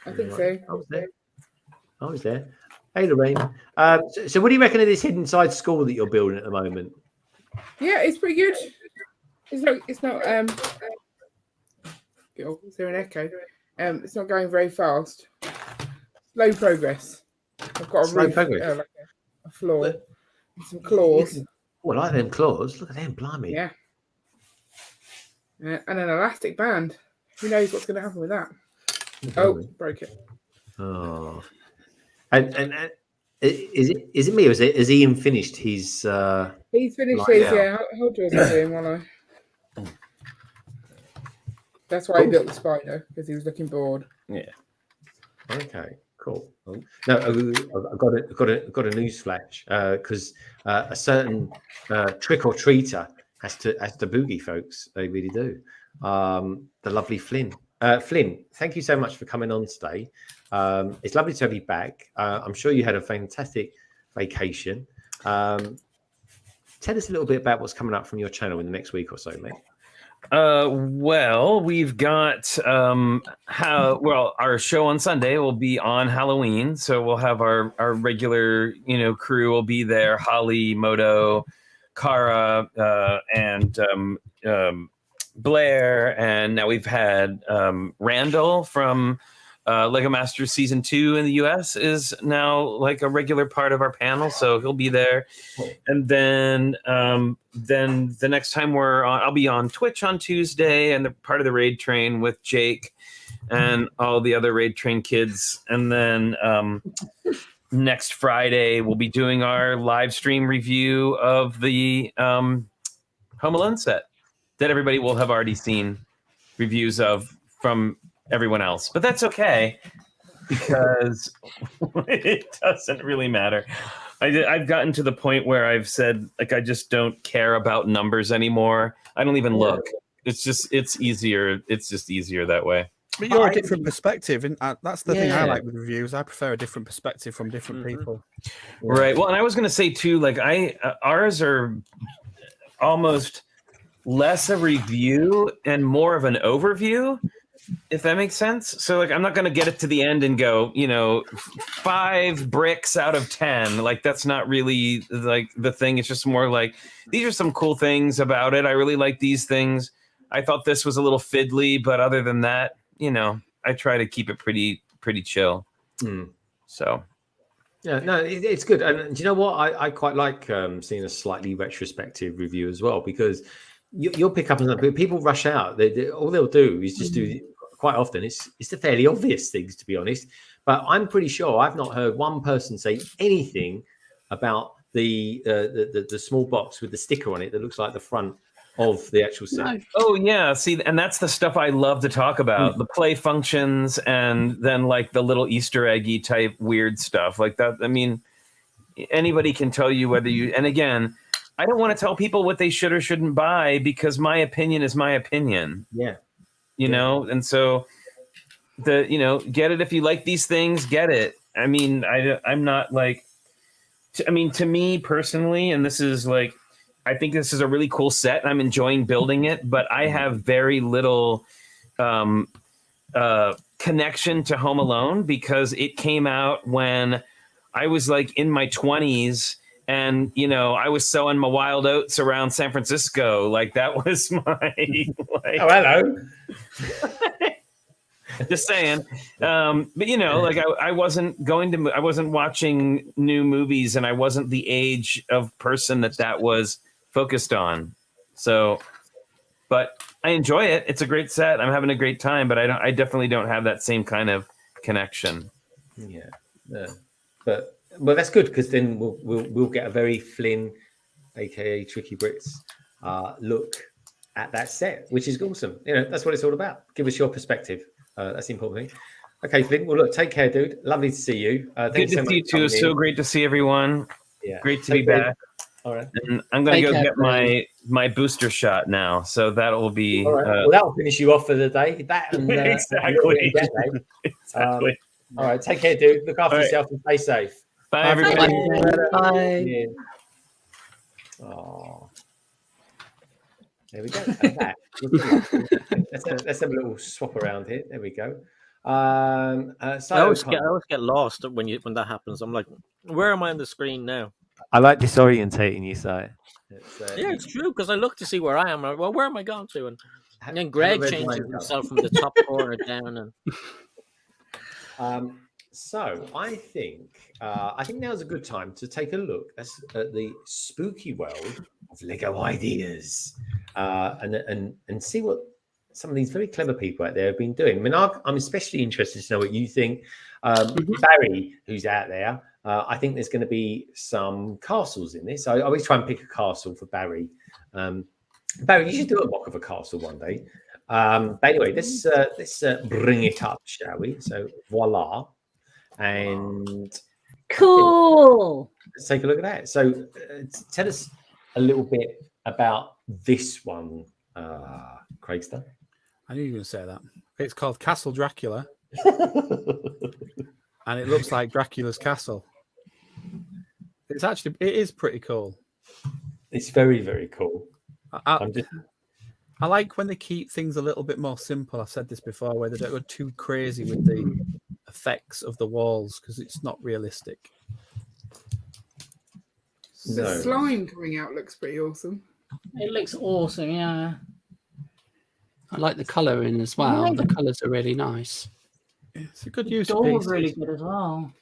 I think so. I was there. Hey, Lorraine. So what do you reckon of this hidden side school that you're building at the moment? Yeah, it's pretty good. It's not oh, is there an echo? It's not going very fast. Slow progress. I've got a Slow roof, progress. like a floor, and some claws. Oh, I like them claws. Look at them, blimey. Yeah. And an elastic band. Who knows what's going to happen with that? Oh, broke it. Oh. And is it me or has Ian finished his? He's finished his. Yeah. How do I do him while I? That's why he built the spider, because he was looking bored. Yeah. Okay. Cool. No, I've got a news flash because a certain trick or treater has to boogie, folks. They really do. The lovely Flynn. Flynn, thank you so much for coming on today. It's lovely to have you back. I'm sure you had a fantastic vacation. Tell us a little bit about what's coming up from your channel in the next week or so, mate. Well, we've got our show on Sunday will be on Halloween, so we'll have our regular crew will be there. Holly, Moto, Kara, and Blair, and now we've had Randall from Lego Masters Season 2 in the US is now like a regular part of our panel, so he'll be there. And then the next time I'll be on Twitch on Tuesday, and the part of the Raid Train with Jake and all the other Raid Train kids. And then next Friday we'll be doing our live stream review of the Home Alone set that everybody will have already seen reviews of from everyone else, but that's okay because it doesn't really matter. I've gotten to the point where I've said, like, I just don't care about numbers anymore. I don't even look. It's easier. It's just easier that way. But you're a different perspective, and that's the thing I like with reviews. I prefer a different perspective from different people. Right. Well, and I was going to say too, like ours are almost less a review and more of an overview, if that makes sense. So like, I'm not going to get it to the end and go, 5 bricks out of 10. Like, that's not really like the thing. It's just more like, these are some cool things about it. I really like these things. I thought this was a little fiddly, but other than that, I try to keep it pretty chill. So yeah, no, it's good. And do you know what? I quite like seeing a slightly retrospective review as well, because you'll pick up on something. People rush out. All they'll do is just do. Quite often, it's the fairly obvious things, to be honest. But I'm pretty sure I've not heard one person say anything about the small box with the sticker on it that looks like the front of the actual set. No. Oh yeah, see, and that's the stuff I love to talk about: the play functions, and then like the little Easter eggy type weird stuff like that. I mean, anybody can tell you whether you. And again, I don't want to tell people what they should or shouldn't buy, because my opinion is my opinion. Yeah. And so get it if you like these things, get it. I mean, I'm not like, to me personally, and this is like, I think this is a really cool set and I'm enjoying building it, but I have very little connection to Home Alone because it came out when I was like in my 20s. And, I was sowing my wild oats around San Francisco. Like, that was my... Like, oh, hello. Just saying. But, like, I wasn't I wasn't watching new movies, and I wasn't the age of person that was focused on. So, but I enjoy it. It's a great set. I'm having a great time, but I definitely don't have that same kind of connection. Yeah. But... Well, that's good, because then we'll get a very Flynn, aka Tricky Brits, look at that set, which is awesome. That's what it's all about. Give us your perspective. That's the important thing. Okay, Flynn. Well, look, take care, dude. Lovely to see you. Good to see you too. So great to see everyone. Yeah, great to be back. All right. And I'm gonna go get my booster shot now. So that'll be. All right. Well, that'll finish you off for the day. That and, exactly. Exactly. All right. Take care, dude. Look after yourself and stay safe. Bye, everybody. Bye. Yeah. Oh, there we go. Let's have a little swap around here. There we go. So I always get lost when that happens. I'm like, where am I on the screen now? I like disorientating you, Si. Yeah, it's true, because I look to see where I am. I'm like, well, where am I going to? And then Greg changes himself from the top corner down. And so I think now's a good time to take a look at the spooky world of Lego ideas and see what some of these very clever people out there have been doing. Mnrk, I'm especially interested to know what you think. Barry, who's out there, I think there's going to be some castles in this. I always try and pick a castle for Barry. Barry, you should do a mock of a castle one day. But anyway, let's bring it up, shall we? So voila. And cool. Let's take a look at that. So tell us a little bit about this one, Craigster. I knew you were going to say that. It's called Castle Dracula. And it looks like Dracula's castle. It is pretty cool. It's very, very cool. I like when they keep things a little bit more simple. I've said this before, where they don't go too crazy with the effects of the walls, because it's not realistic. The slime coming out looks pretty awesome. It looks awesome, yeah. I like the colouring as well. The colours are really nice. It's a good use The of door was pieces. really good as well.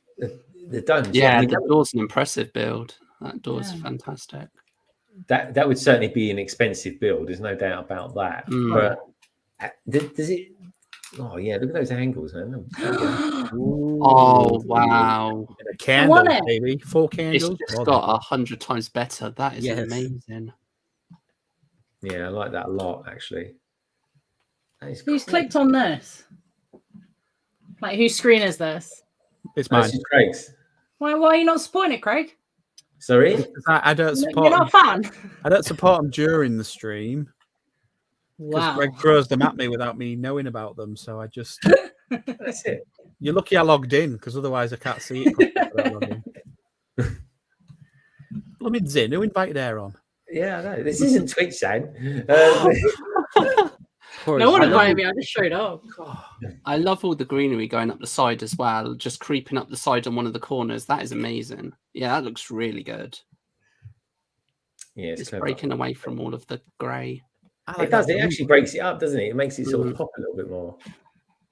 The domes. Yeah, I mean, the door's an impressive build. That door's Yeah. fantastic. that would certainly be an expensive build. There's no doubt about that. Mm. But does it? Oh yeah, look at those angles, man. Oh wow! A candle, it. baby. 4 It's candles. just got 100 times better. That is Yes. amazing. Yeah, I like that a lot, actually. That is Who's cool. clicked on this? Like, whose screen is this? It's Oh, mine. this is Craig's. Why are you not supporting it, Craig? Sorry? I don't You're support not a them. fan? I don't support them during the stream because Wow. Greg throws them at me without me knowing about them. So I just. That's it. You're lucky I logged in because otherwise I can't see it. Blooming Zin, who invited her on? Yeah, I know. This isn't Twitch, Dan. No one invited me. I just showed up. I love all the greenery going up the side as well, just creeping up the side on one of the corners. That is amazing. Yeah, that looks really good. Yeah, It's clever. breaking away from all of the grey. It does. It actually breaks it up, doesn't it? It makes it sort of pop a little bit more.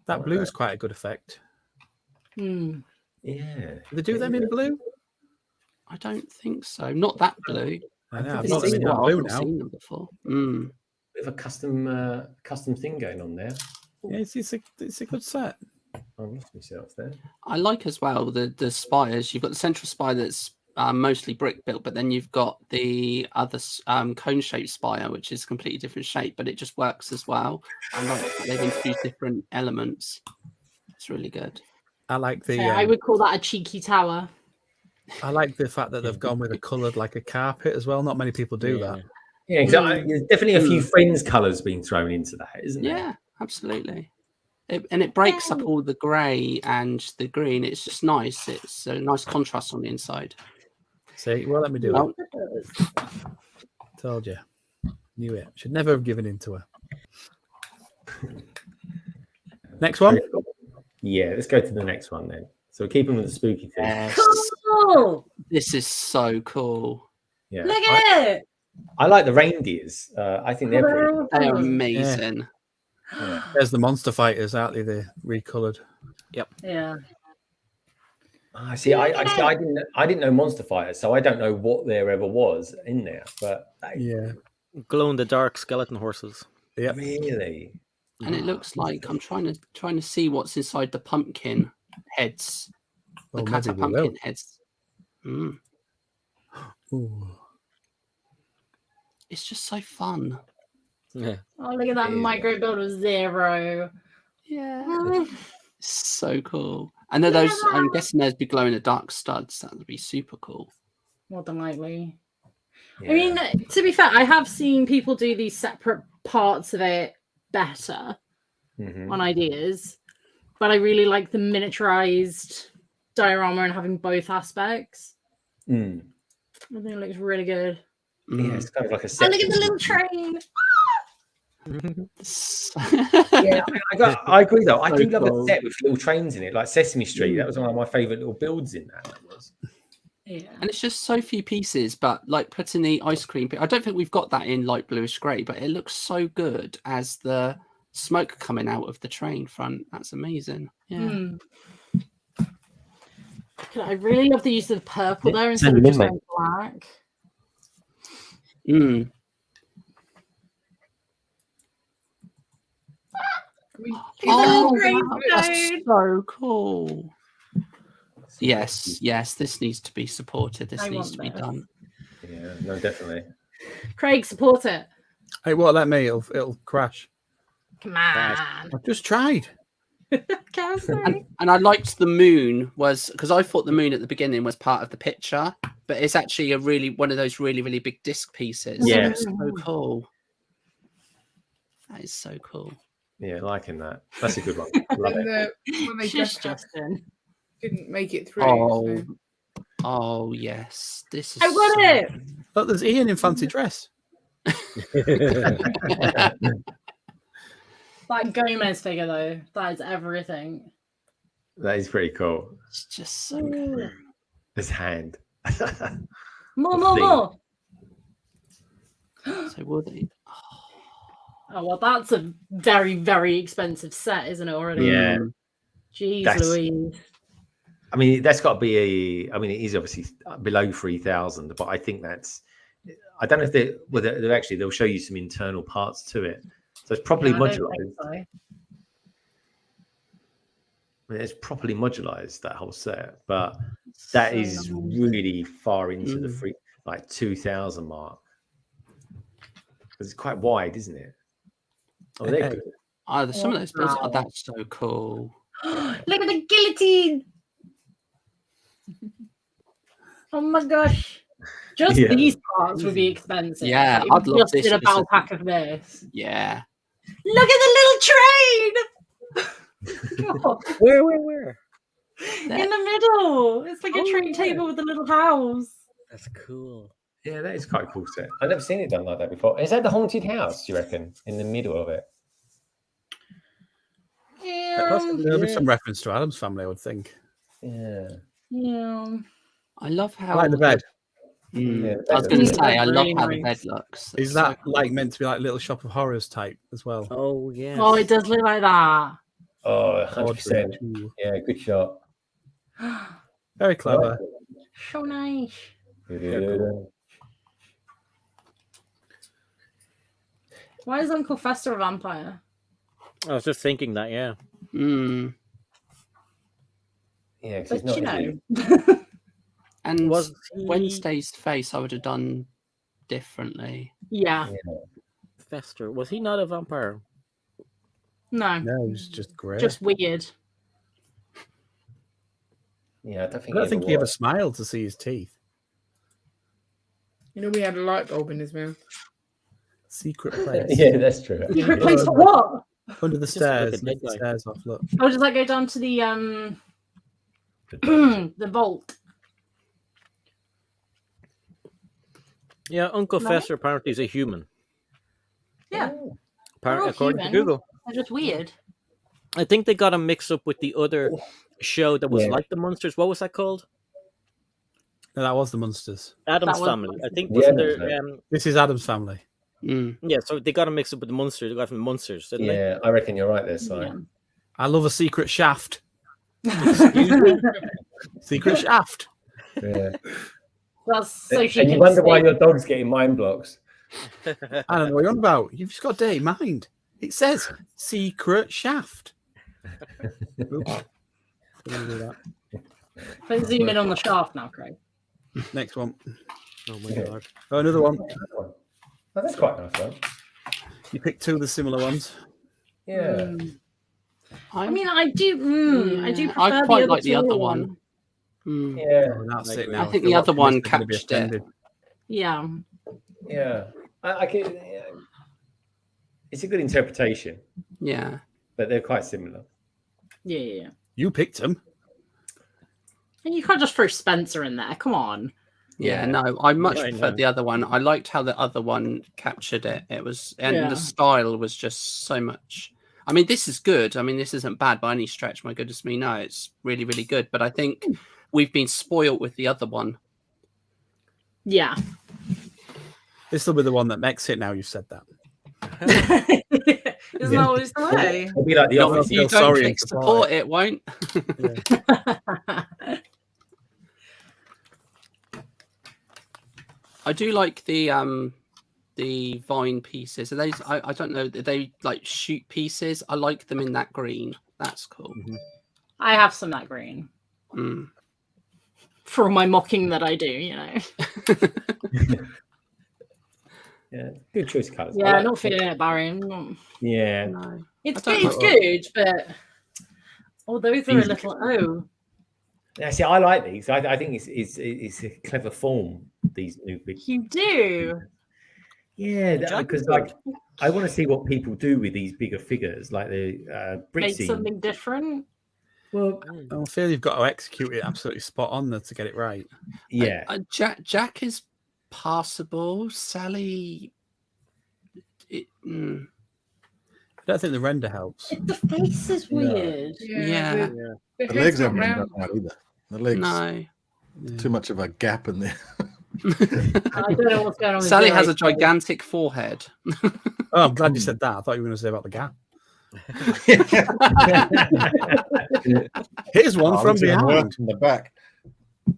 That blue is quite a good effect. Hmm. Yeah. Do they do them in blue? I don't think so. Not that blue. I know. I've This not is seen what that I've blue not now. seen them before. Mm. Bit of a custom thing going on there. Yeah, it's a good set. I lost myself there. I like as well the spires. You've got the central spire that's mostly brick built, but then you've got the other cone-shaped spire, which is a completely different shape, but it just works as well. I like that they've introduced different elements. It's really good. I like the. I would call that a cheeky tower. I like the fact that they've gone with a coloured like a carpet as well. Not many people do that. Yeah, exactly. There's definitely a few friends' colours being thrown into that, isn't there? Yeah, absolutely. And it breaks up all the grey and the green. It's just nice. It's a nice contrast on the inside. See, well, let me do Well, it. Told you. Knew it. Should never have given in to her. Next one. Yeah, let's go to the next one then. So we're keeping with the spooky thing. Yes. Cool. This is so cool. Yeah. Look at it. I like the reindeers. I think they're pretty. They are amazing. Yeah. There's the monster fighters, aren't they? They're recoloured. Yep. Yeah. I see. I didn't know monster fighters, so I don't know what there ever was in there. But Yeah. Glow in the dark skeleton horses. Yeah. really, And it looks like I'm trying to see what's inside the pumpkin heads. The Well, cut up maybe we will. pumpkin heads. Mm. Ooh. It's just so fun. Yeah. Oh, look at that micro build of 0. Yeah. So cool. And then those, I'm guessing there's be glow in the dark studs. That would be super cool. More than likely. yeah. I mean, to be fair, I have seen people do these separate parts of it better Mhm. on ideas, but I really like the miniaturized diorama and having both aspects. Mm. I think it looks really good. Yeah, it's kind of like a Oh, set. look at the little train. Yeah, I agree though. I So do love cool. a set with little trains in it, like Sesame Street. That was one of my favourite little builds in that. Was. Yeah. And it's just so few pieces, but like putting the ice cream. I don't think we've got that in light bluish grey, but it looks so good as the smoke coming out of the train front. That's amazing. Yeah. Hmm. I really love the use of purple there instead send of them just in, going black. Mm. Oh, wow, that's so cool. Yes, yes, this needs to be supported. This I needs want to be this. done. Yeah, no, definitely. Craig, support it. Hey, what? Let me. It'll crash. Come on. I've just tried. And I liked the moon was because I thought the moon at the beginning was part of the picture, but it's actually a really one of those really big disc pieces. Yeah. It's so cool. That is so cool. Yeah, liking that. That's a good one. Love it. When they Shush, just Justin. didn't make it through. Oh, so- oh yes, this is. I got so- it. Look, there's Ian in fancy dress. That Gomez figure, though, that is everything. That is pretty cool. It's just so cool. His hand. More. So will they? Oh well, that's a very, very expensive set, isn't it already? Yeah. Jeez That's- Louise. I mean, that's got to be I mean, it is obviously below 3,000, but I think that's. I don't know if they'll show you some internal parts to it, so it's properly Yeah, I don't think modularized. so. I mean, it's properly modularized, that whole set, but that So is nice. really far into the 2,000 mark. Because it's quite wide, isn't it? Oh, they're good. Some of those builds. Wow. Oh, that's so cool. Look at the guillotine. Oh my gosh. Just Yeah. these parts would be expensive. Yeah, Like, if I'd we love just this. did a This battle is- pack of this. Yeah. Look at the little train. God, Where? in the middle. It's like a train table with a little house. That's cool. Yeah, that is quite a cool set. I've never seen it done like that before. Is that the haunted house, do you reckon, in the middle of it? There'll be some reference to Adam's family, I would think. Yeah. Yeah. I love how I like the bed. Yeah, I was going to that's say, I love really how the nice. bed looks. Is that like meant to be like Little Shop of Horrors type as well? Oh yeah. Oh, it does look like that. Oh, 100%. Yeah, good shot. Very clever. So nice. Why is Uncle Fester a vampire? I was just thinking that. Yeah. Mm. Yeah, because But he's not. you is know. he? And Was he- Wednesday's face, I would have done differently. Yeah. Fester, was he not a vampire? No. No, it's just great. Just weird. Yeah, I don't I think don't think he ever was. smiled to see his teeth. You know, we had a light bulb in his mouth. Secret place. Yeah, that's true. Secret place for what? Under the Just like a stairs. dead Lift the guy. stairs off. Look. Oh, does that go down to the the vault? Yeah, Uncle No? Fester apparently is a human. Yeah. They're all According to human. Google. They're just weird. I think they got him mixed up with the other show that was Yeah. like the Monsters. What was that called? No, that was the Munsters. Adam's That was Family. I think The wasn't Addams there, Family. This is Adam's family. Mm. yeah, so they got him mixed up with the Monsters. They got from the Monsters, didn't they? Yeah, I reckon you're right there, Si. Yeah. I love a secret shaft. Excuse Secret shaft. Yeah. That's so she And you can wonder why see. your dog's getting mind blocks. I don't know what you're on about. You've just got dirty mind. It says secret shaft. Oops. Gonna do that. Don't zoom in on the shaft now, Craig. Next one. Oh my god. Oh, another one. Oh, that's quite a nice one. You picked two of the similar ones. Yeah. I mean, I do Yeah, prefer I quite the like the taller other one. Mm. Yeah. Oh, that's I it agree. now. I think If the you're other watching one this, they're gonna be captured it. offended. Yeah. Yeah. I can, yeah. It's a good interpretation, Yeah. but they're quite similar. Yeah. You picked them. And you can't just throw Spencer in there. Come on. Yeah, no, I much I preferred know. the other one. I liked how the other one captured it. It was, and Yeah. the style was just so much. I mean, this is good. I mean, this isn't bad by any stretch. My goodness me, no, it's really, really good. But I think we've been spoiled with the other one. Yeah. This will be the one that makes it now. You've said that. Isn't that always the way? It'll be like the Not office. if you feel don't sorry click and support, it won't. I do like the vine pieces. Are those? I don't know. Are they like shoot pieces? I like them in that green. That's cool. I have some of that green. Mm. For all my mocking that I do, you know. Yeah, good choice of colours. I Yeah, like not it. feeling it, Barry. Not- Yeah. No. It's I good, don't it's good, but oh, those are a These- little oh. Yeah, see, I like these. I think it's a clever form. These new big. You do. Yeah, Jack because is like I want to see what people do with these bigger figures, like the brick Make scene. something different. Well, I feel you've got to execute it absolutely spot on there to get it right. yeah, Jack is passable. Sally, I don't think the render helps. The face is weird. Yeah. The The legs head's not haven't been round. done right either. The legs, no. too much of a gap in there. I don't know what's going on. With Sally Zero. has a gigantic forehead. Oh, I'm glad you said that. I thought you were going to say about the gap. Here's one from behind. From the back. Do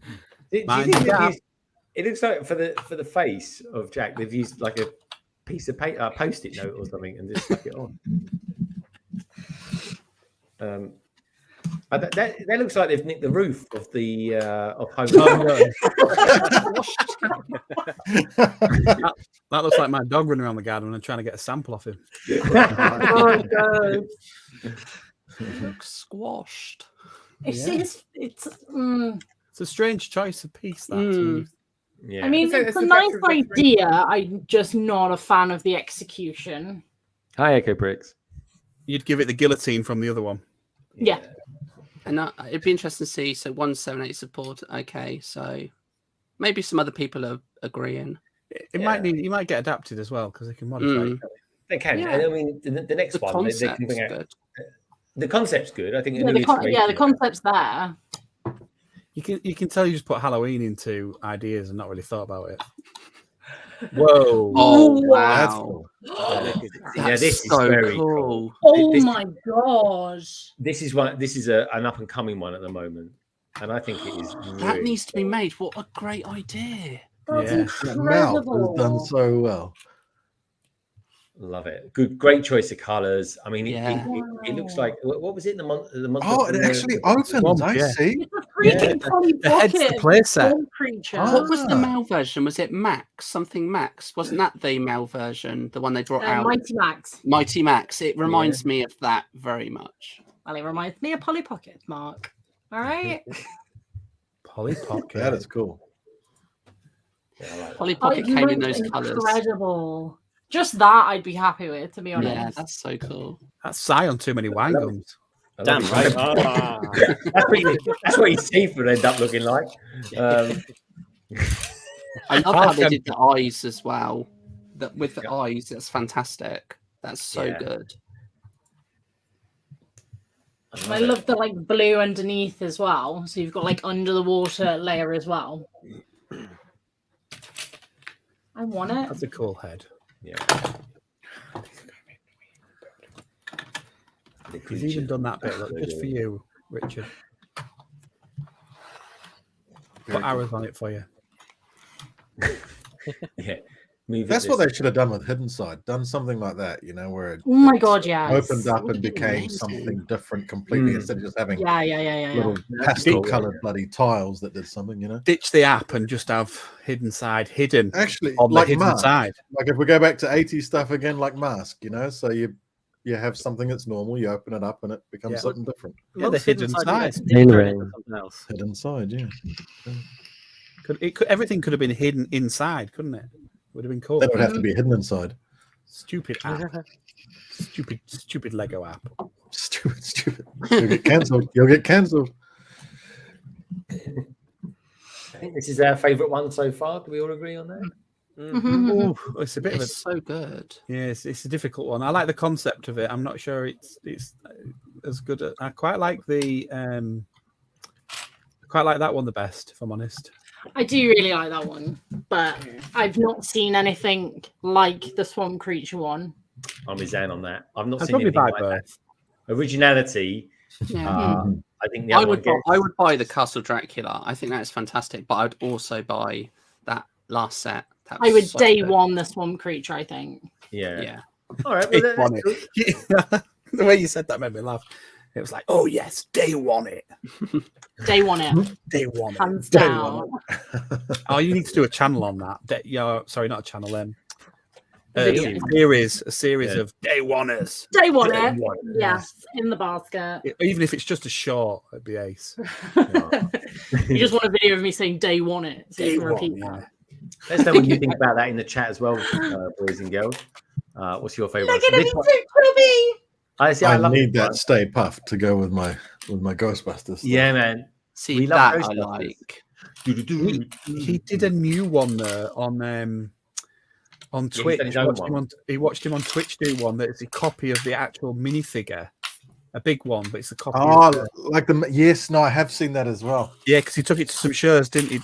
you think they've used, it looks like for the face of Jack, they've used like a piece of paper, post-it note or something, and just stuck it on. That looks like they've nicked the roof of the of home. That looks like my dog running around the garden and trying to get a sample off him. Oh god, It looks squashed. It's It's a strange choice of piece. That. Yeah. I mean, it's a nice idea. I'm just not a fan of the execution. Hi, Echo Bricks. You'd give it the guillotine from the other one. Yeah. And it'd be interesting to see. So 178 support. Okay, so maybe some other people are agreeing. It might need. You might get adapted as well because they can modify. it. They can. Yeah. And I mean, the next The one, they can bring concept's out. good. The concept's good. I think. Yeah, the concept's there. You can tell you just put Halloween into ideas and not really thought about it. Whoa! Oh That's wow! cool. Yeah, this is so very cool. Oh This- my gosh! This is one. This is an up and coming one at the moment, and I think it is. That really needs to be made. What a great idea! That's That mouth incredible. is done so well. Love it. Good, great choice of colours. I mean, Yeah. it looks like what was it? The monster. Oh, it actually opens. I yeah. see. It's a freaking Polly the head's the Pocket playset. ball creature. What was the male version? Was it Max? Something Max? Wasn't that the male version? The one they brought out? Mighty Max. Mighty Max. It reminds me of that very much. Well, it reminds me of Polly Pocket, Mark. All right. Polly Pocket. That is cool. Polly Oh, Pocket it came in looks those colours. incredible. Just that I'd be happy with, to be honest. Yeah, that's so cool. That's Psy on too many wine gums. Damn right. That's what his teeth would end up looking like. I love how they did the eyes as well. With the eyes, that's fantastic. That's so Yeah. good. And I love the like blue underneath as well. So you've got like under the water layer as well. I want it. That's a cool head. Yeah. He's even done that bit. Look, just for you, Richard. Put arrows on it for you. Yeah. That's what they should have done with Hidden Side. Done something like that, you know, where it Oh my god, yeah. opened up and became something different completely instead of just having Yeah. little pastel colored bloody tiles that did something, you know. Ditch the app and just have Hidden Side hidden. Actually, on like the hidden Mask. side. Like if we go back to 80s stuff again, like Mask, you know, so you have something that's normal, you open it up and it becomes Yeah. something different. Yeah, the hidden side. Something else. Hidden side, yeah. Everything could have been hidden inside, couldn't it? Would have been cool. Then it would have to be hidden inside. Stupid app. Stupid Lego app. Stupid. You'll get cancelled. You'll get cancelled. I think this is our favourite one so far. Do we all agree on that? Ooh, it's a bit of a It's so good. yeah. It's a difficult one. I like the concept of it. I'm not sure it's as good. I quite like the quite like that one the best. If I'm honest. I do really like that one, but I've not seen anything like the swamp creature one. I'm with Zan on that. I've not I'd seen probably anything buy like both. that. Originality. Yeah. I think the other one gets. I would buy the Castle Dracula. I think that's fantastic. But I'd also buy that last set. That I was would so day good. one the swamp creature, I think. Yeah. Yeah. All right. Well, Day one that's it. The way you said that made me laugh. It was like, oh yes, day one it. Day one it. Day one it. Hands Day down. one it. Oh, you need to do a channel on that. Yeah, sorry, not a channel. Video. A series of day oneers. Day one Day it. one. Yes, in the basket. Even if it's just a short, it'd be ace. You just want a video of me saying day one it. So you can repeat yeah. that. Let us know what you think about that in the chat as well, boys and girls. What's your favourite? Look at me, Toby. I see. I I love need it. that Stay Puft to go with my Ghostbusters stuff. Yeah, man. See, We that love I Ghostbusters. like. He did a new one there on he's Twitch. done his own one. He watched him on Twitch do one that's a copy of the actual minifigure, a big one, but it's a copy. Oh, of the, like the yes, no, I have seen that as well. yeah, because he took it to some shows, didn't he?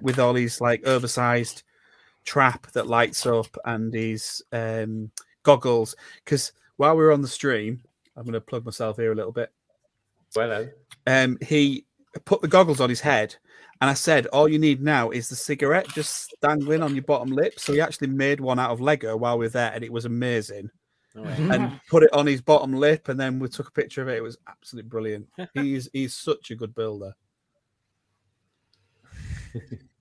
with all his like oversized trap that lights up and his goggles. Because while we were on the stream, I'm going to plug myself here a little bit. Well, he put the goggles on his head, and I said, all you need now is the cigarette just dangling on your bottom lip. So he actually made one out of Lego while we were there, and it was amazing. And put it on his bottom lip, and then we took a picture of it. It was absolutely brilliant. He's such a good builder.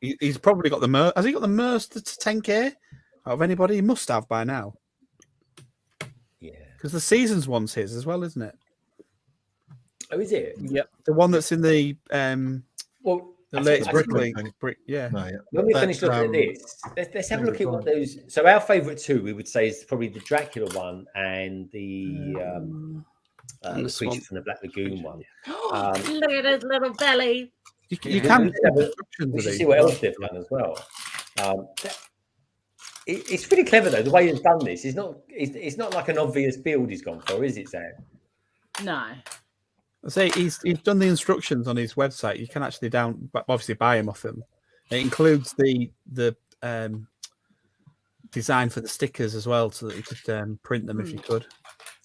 He's probably got the most. Has he got the most to 10k out of anybody? He must have by now. Yeah, because the Seasons one's his as well, isn't it? Oh, is it? Yep, the one that's in the the latest Brick. Yeah. No, yeah. When we finish looking at this, let's have a look at what those. So our favourite two, we would say, is probably the Dracula one and the Creature from the Black Lagoon one. Look at his little belly. You can we should see what else they've done as well. It's pretty clever though. The way he's done this is not. It's not like an obvious build he's gone for, is it, Sam? No. I say he's done the instructions on his website. You can actually obviously buy them off him. It includes the design for the stickers as well, so that you could print them if you could.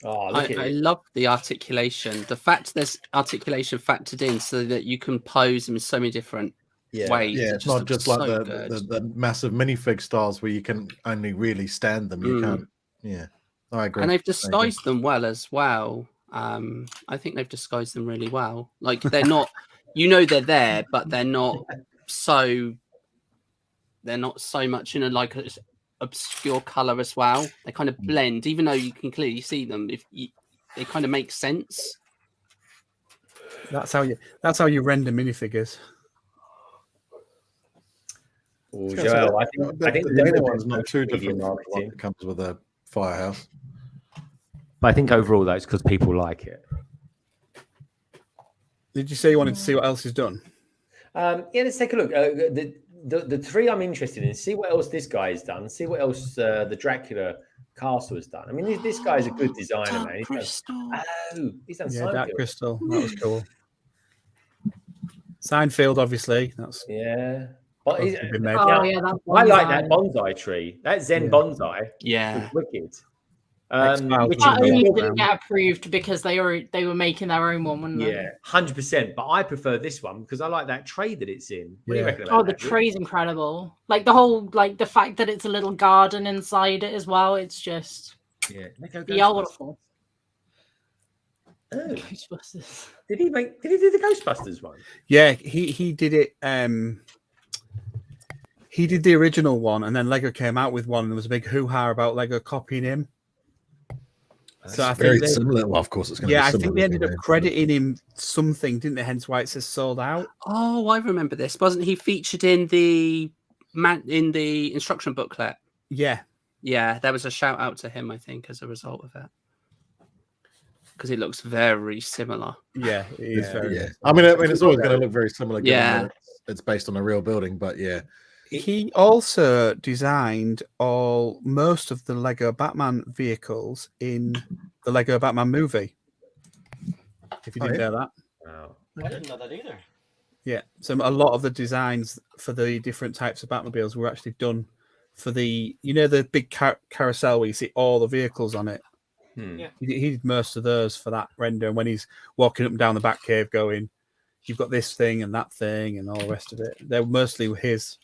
Oh, I love the articulation. The fact there's articulation factored in so that you can pose them in so many different ways. Yeah, it's not just like the massive minifig styles where you can only really stand them. You can't. Yeah, I agree. And they've disguised them well as well. I think they've disguised them really well. Like they're not, they're there, but they're not so much in a like a obscure color as well. They kind of blend, even though you can clearly see them. They kind of make sense. That's how you render minifigures. Oh, Joel, I think the other one's not too different from the one that comes with a firehouse. But I think overall, though, it's because people like it. Did you say you wanted to see what else he's done? Yeah, let's take a look. The three I'm interested in. See what else this guy has done. See what else the Dracula castle has done. I mean, this guy's a good designer, man. He's done Dark Crystal. That was cool. Seinfeld, obviously. That's But been made. I like that bonsai tree. That Zen bonsai. Yeah, wicked. Which only didn't get approved because they were making their own one, weren't they? Yeah, 100%. But I prefer this one because I like that tray that it's in. What do you reckon about the tray's incredible. Like the whole, the fact that it's a little garden inside it as well. It's just beautiful. Oh. Ghostbusters. Did he do the Ghostbusters one? Yeah, he did it. He did the original one, and then Lego came out with one, and there was a big hoo-ha about Lego copying him. So I think similar. Well, of course, it's going to be similar. I think they ended up crediting him something, didn't they? Hence why it says sold out. Oh, I remember this. Wasn't he featured in the instruction booklet? Yeah. Yeah, there was a shout out to him, I think, as a result of it. Because it looks very similar. Yeah, it is very. Yeah. I mean, it's always going to look very similar. Yeah. It's based on a real building, but yeah. He also designed most of the Lego Batman vehicles in the Lego Batman movie. If you didn't know that. Wow. I didn't know that either. Yeah. So a lot of the designs for the different types of Batmobiles were actually done for the big carousel where you see all the vehicles on it. Yeah. He did most of those for that render. And when he's walking up and down the Batcave going, you've got this thing and that thing and all the rest of it. They're mostly his.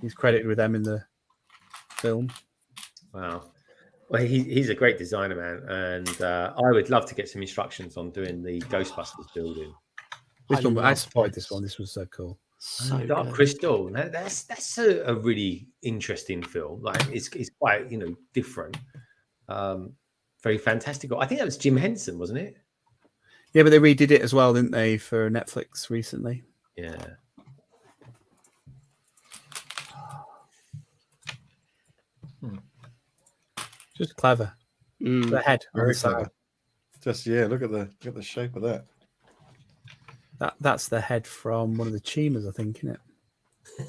He's credited with them in the film. Wow. Well, he's a great designer, man. And I would love to get some instructions on doing the Ghostbusters building. I supported this one. This was so cool. Dark Crystal. That's a really interesting film. Like it's quite different. Very fantastic. I think that was Jim Henson, wasn't it? Yeah, but they redid it as well, didn't they, for Netflix recently? Yeah. Just clever. The head, very clever. Just look at the shape of that. That's the head from one of the Chimas, I think, isn't it?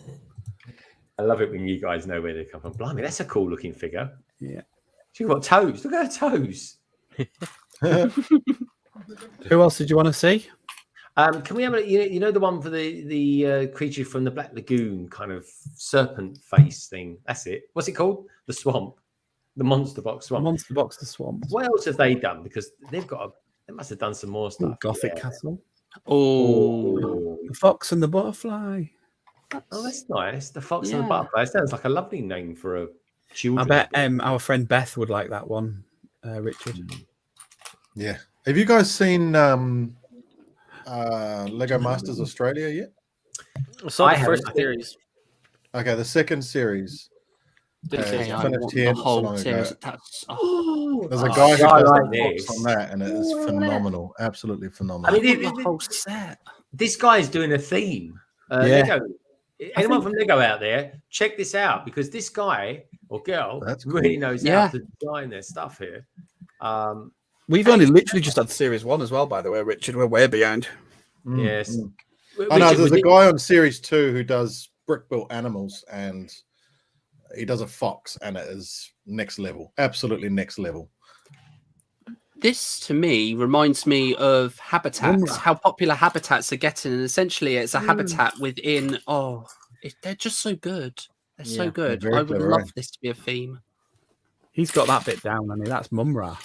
I love it when you guys know where they come from. Blimey, that's a cool looking figure. Yeah. She's got toes. Look at her toes. Who else did you want to see? Can we have a you know the one for the creature from the Black Lagoon kind of serpent face thing? That's it. What's it called? The swamp, the monster box swamp. Monster box, the swamp. What else have they done? Because they must have done some more stuff. Gothic castle. Oh, the fox and the butterfly. Oh, that's nice. The fox and the butterfly. Sounds like a lovely name for a children's. I bet our friend Beth would like that one, Richard. Yeah. Have you guys seen Lego Masters Australia yet? I saw the first series. Okay, the second series. Finished here the whole long series. ago. There's a guy who does on that, and it is phenomenal. Absolutely phenomenal. I mean, the whole set. This guy's doing a theme. Lego. Anyone from Lego out there, check this out, because this guy or girl really knows how to design their stuff here. We've only literally just had series 1 as well, by the way, Richard. We're way behind. Yes. I know there's a guy on series 2 who does brick-built animals, and he does a fox, and it is next level. Absolutely next level. This, to me, reminds me of habitats, how popular habitats are getting. And essentially, it's a habitat within... they're just so good. They're so good. I would love this to be a theme. He's got that bit down, I mean, that's Mnrk.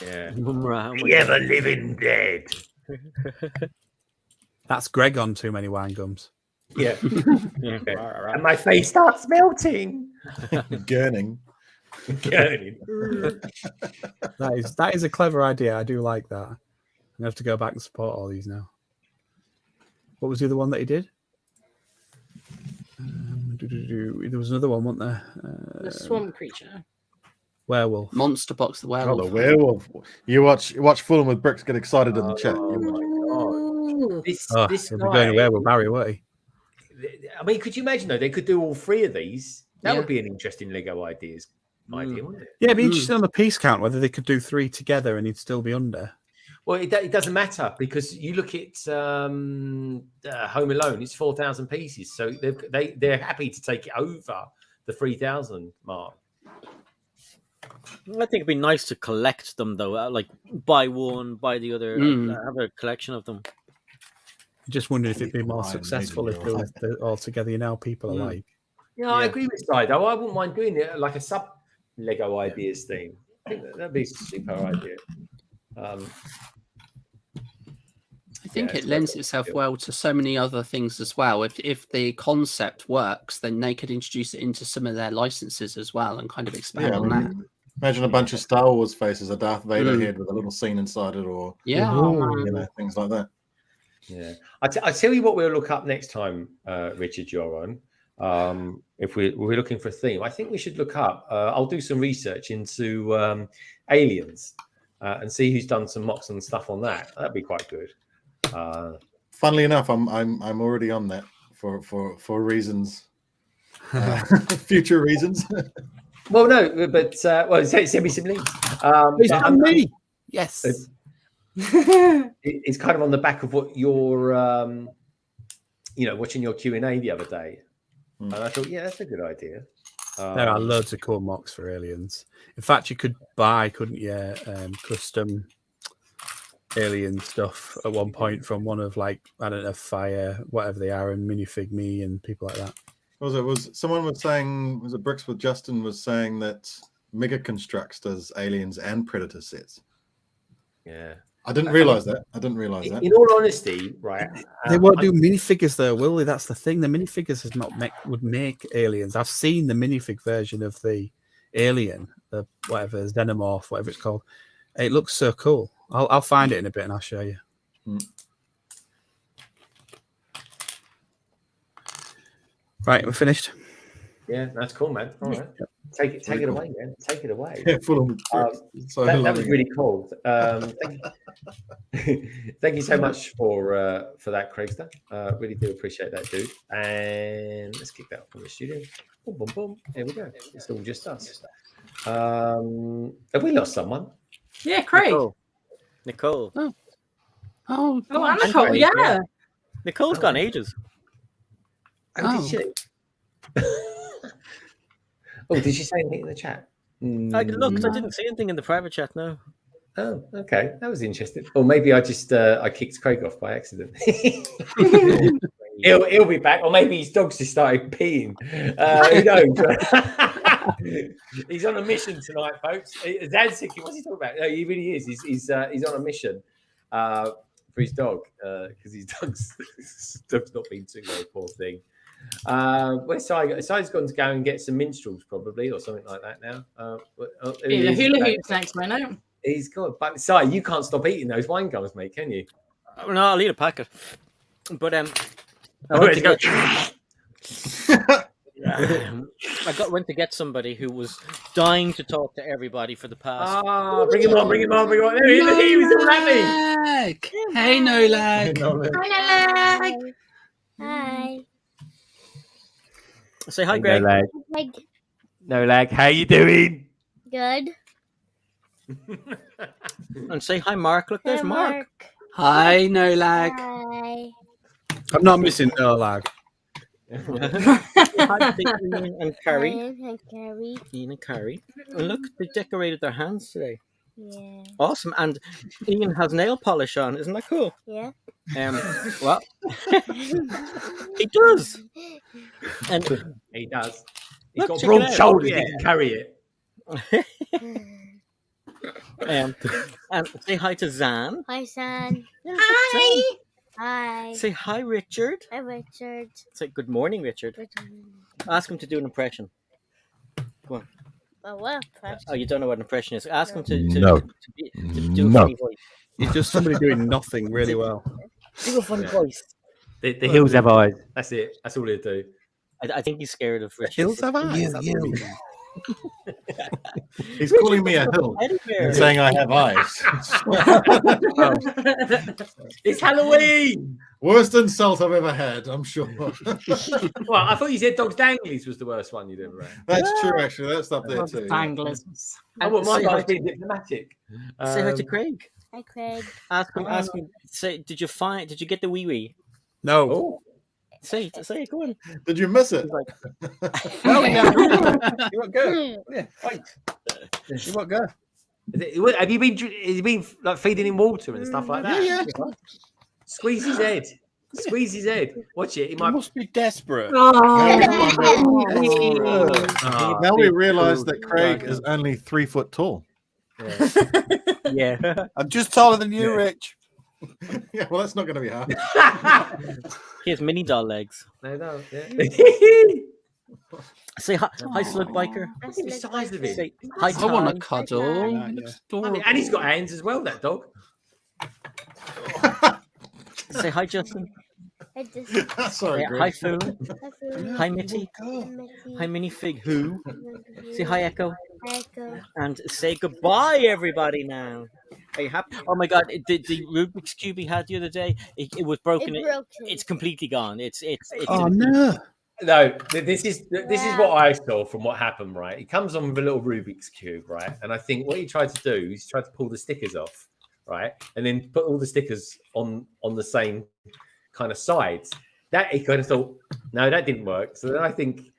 Yeah. The ever-living dead. That's Greg on Too Many Wine Gums. Yeah. And my face starts melting. Gurning. That is a clever idea. I do like that. I have to go back and support all these now. What was the other one that he did? There was another one, wasn't there? The swamp creature. Werewolf. Monster box, the werewolf. Oh, the werewolf. You watch Fulham with Bricks get excited in the chat. This he'll be going away with Barry, won't he? I mean, could you imagine though? They could do all 3 of these. That would be an interesting Lego idea, wouldn't it? Yeah, it'd be interesting on the piece count whether they could do 3 together and he'd still be under. Well, it doesn't matter, because you look at Home Alone; it's 4,000 pieces, so they're happy to take it over the 3,000 mark. I think it'd be nice to collect them though, like buy one, buy the other, have a collection of them. Just wondered if it'd be more successful if they were all together. You know, people are like. Yeah, I agree with Sai though. I wouldn't mind doing it like a sub Lego ideas thing. I think that'd be a super idea. I think it lends itself well to so many other things as well. If the concept works, then they could introduce it into some of their licenses as well and kind of expand on that. Imagine a bunch of Star Wars faces, a Darth Vader head with a little scene inside it, or things like that. Yeah, I tell you what, we'll look up next time, Richard, you're on. If we're looking for a theme, I think we should look up. I'll do some research into aliens and see who's done some mocks and stuff on that. That'd be quite good. Funnily enough, I'm already on that for reasons, future reasons. Well, no, but send me some links. Me. Yes. It's kind of on the back of what you're, watching your Q&A the other day. And I thought, yeah, that's a good idea. There are loads of cool mocks for aliens. In fact, you could buy, couldn't you, custom alien stuff at one point from one of, like, I don't know, Fire, whatever they are, and Minifig Me and people like that. Someone was saying, was it Bricks with Justin was saying that Mega Constructs does aliens and Predator sets. Yeah. I didn't realize that. In all honesty, right? They won't do minifigures though, will they? That's the thing. The minifigures would make aliens. I've seen the minifig version of the alien, the whatever Xenomorph, whatever it's called. It looks so cool. I'll find it in a bit and I'll show you. Right, we're finished. Yeah, that's cool, man. All right. Take it away, man. Take it away. Yeah, full of that was really cool. Thank you so much for that, Craigster. Really do appreciate that, dude. And let's kick that off from the studio. Boom, boom, boom. Here we go. It's all just us. Have we lost someone? Yeah, Craig. Nicole. Oh, and Nicole. Yeah. Nicole's gone ages. Oh, did she? Oh, did she say anything in the chat? I looked. I didn't see anything in the private chat. No. Oh, okay, that was interesting. Or maybe I just I kicked Craig off by accident. he'll be back, or maybe his dog's just started peeing. Who knows? He's on a mission tonight, folks. Dad's thinking, what's he talking about? No, he really is. He's on a mission for his dog because his dog's not been too well, poor thing. Where's Si? Si's gone to go and get some minstrels, probably, or something like that now. The hula hoops next minute. He's got, but Si, you can't stop eating those wine gums, mate, can you? No, I'll eat a packet. But I went to get somebody who was dying to talk to everybody for the past. Bring him on. There he is. He was all Hey, no lag. Hi. Say hi, Greg. No lag. How you doing? Good. And say hi, Mark. Look, there's Mark. Hi, no lag. Hi. I'm not missing no lag. Hi, Ian and Carrie. Hi, Carrie. Ian and Carrie. And look, they decorated their hands today. Yeah. Awesome. And Ian has nail polish on. Isn't that cool? Yeah. Well, he does. And he does. Look, He's got check broad it out. shoulders. Yeah. He can carry it. And say hi to Zan. Hi, San. Hi. Hi. Say hi, Richard. Hi, Richard. Say good morning, Richard. Good morning. Ask him to do an impression. Come on. Oh, what impression? Oh, you don't know what an impression is. Ask him to No. to do a funny voice. It's just somebody doing nothing really well. Do a funny voice. The hills have eyes. That's it. That's all they do. I think he's scared of Richard. Hills have eyes. He's calling me a hill and saying I have eyes. It's Halloween. Worst insult I've ever had, I'm sure. Well, I thought you said dogs danglies was the worst one you'd ever had. That's true, actually. That's up there too. Danglers. Oh, well, my Say guy's hi- being diplomatic. Say hi to Craig. Hi, Craig. Ask him. Say, did you get the wee wee? No. Oh, Say it. Go on. Did you miss it? No. You won't go. Yeah, wait. You won't go. have you been like feeding him water and stuff like that? Yeah. Squeeze his head. Squeeze his head. Watch it. He You might. must be desperate. Now we realise that Craig is only 3 foot tall. Yeah. I'm just taller than you, Rich. Yeah, well, that's not going to be hard. He has mini doll legs. No. Yeah. Say hi, Slug Biker. Look at the size of it. Say hi, I want Ty. a cuddle. He looks adorable. And he's got hands as well. That dog. Say hi, Justin. Sorry, Hi, Greg. Foon. Hi, Mitty. Hi, Minifig. Who? Say hi, Echo. Echo. And say goodbye, everybody. Now. Are you happy? Oh my God! The Rubik's cube he had the other day, it was broken. It broke. It's completely gone. It's Oh no. No, this is what I saw from what happened. Right, he comes on with a little Rubik's cube, right, and I think what he tried to do is tried to pull the stickers off, right, and then put all the stickers on the same kind of sides. That he kind of thought, no, that didn't work. So then I think,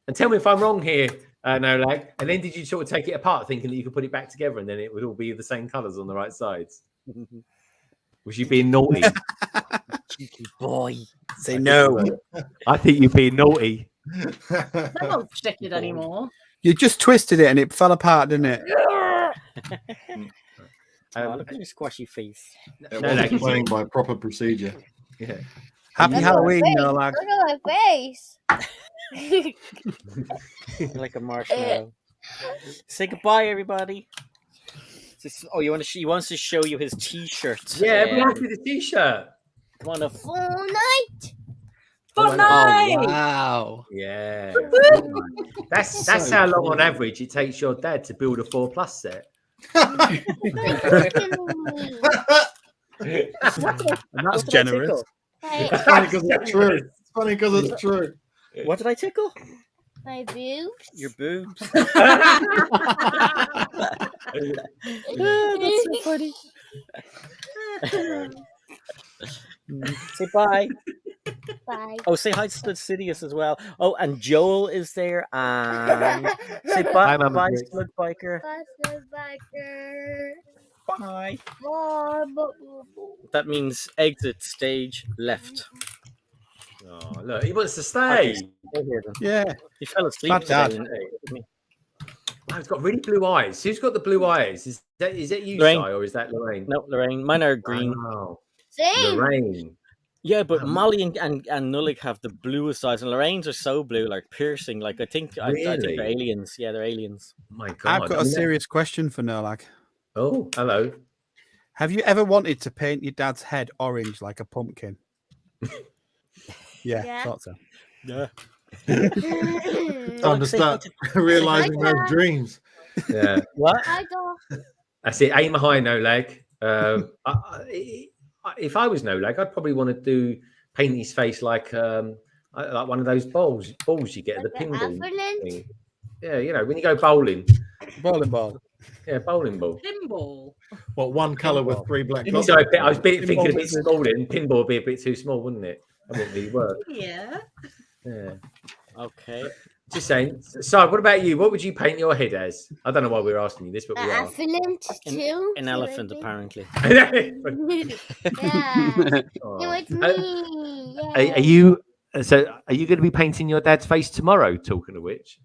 and tell me if I'm wrong here, no lag. And then did you sort of take it apart, thinking that you could put it back together, and then it would all be the same colours on the right sides? Was you being naughty? cheeky boy. Say no. I think you're being naughty. That won't stick it anymore. You just twisted it and it fell apart, didn't it? Look at your squashy face. It wasn't playing by proper procedure. Yeah. Happy Halloween, no lag. Look at my face. Like a marshmallow. Say goodbye, everybody. He wants to show you his T-shirt. Yeah, everyone with a T-shirt. Come on up. Fortnite. Oh, wow. Yeah. That's how long on average it takes your dad to build a 4+ set. And that's generous. It's funny because it's true. It's funny because it's true. What did I tickle? My boobs. Your boobs. That's so funny. Say bye. Bye. Oh, say hi to Sidious as well. Oh, and Joel is there. And say bye, Mama bye, Brick. Slug Biker. Bye, Slug Biker. Bye. Bye. That means exit stage left. Oh, look, he wants to stay. Yeah. He fell asleep. Bad dad. today. Oh, he's got really blue eyes. Who's got the blue eyes? Is that you, Lorraine. Si, or is that Lorraine? No, Lorraine. Mine are green. Wow. Same. Lorraine. Yeah, but Molly and Nullik have the bluest eyes, and Lorraine's are so blue, like piercing. Like I think they're Really? aliens. Yeah, they're aliens. Oh my God. I've got a serious question for Nurlag. Oh, hello. Have you ever wanted to paint your dad's head orange like a pumpkin? Yeah. Thought so. Yeah. Time to start realizing those dreams. Yeah. What? Hi, go. That's it. Aim high, no leg. If I was no leg, I'd probably want to paint his face like one of those balls you get at the pinball thing. Yeah, you know, when you go bowling. Bowling ball. Yeah, bowling ball. Pinball. What, one color with three black dots? So I was thinking a bit small then. Pinball would be a bit too small, wouldn't it? That wouldn't really work. Yeah. Yeah. Okay. Just saying. So, what about you? What would you paint your head as? I don't know why we're asking you this, but we are. Affluent too. An elephant, apparently. Yeah. Oh. No, it's me. Are you? So, are you going to be painting your dad's face tomorrow? Talking of which,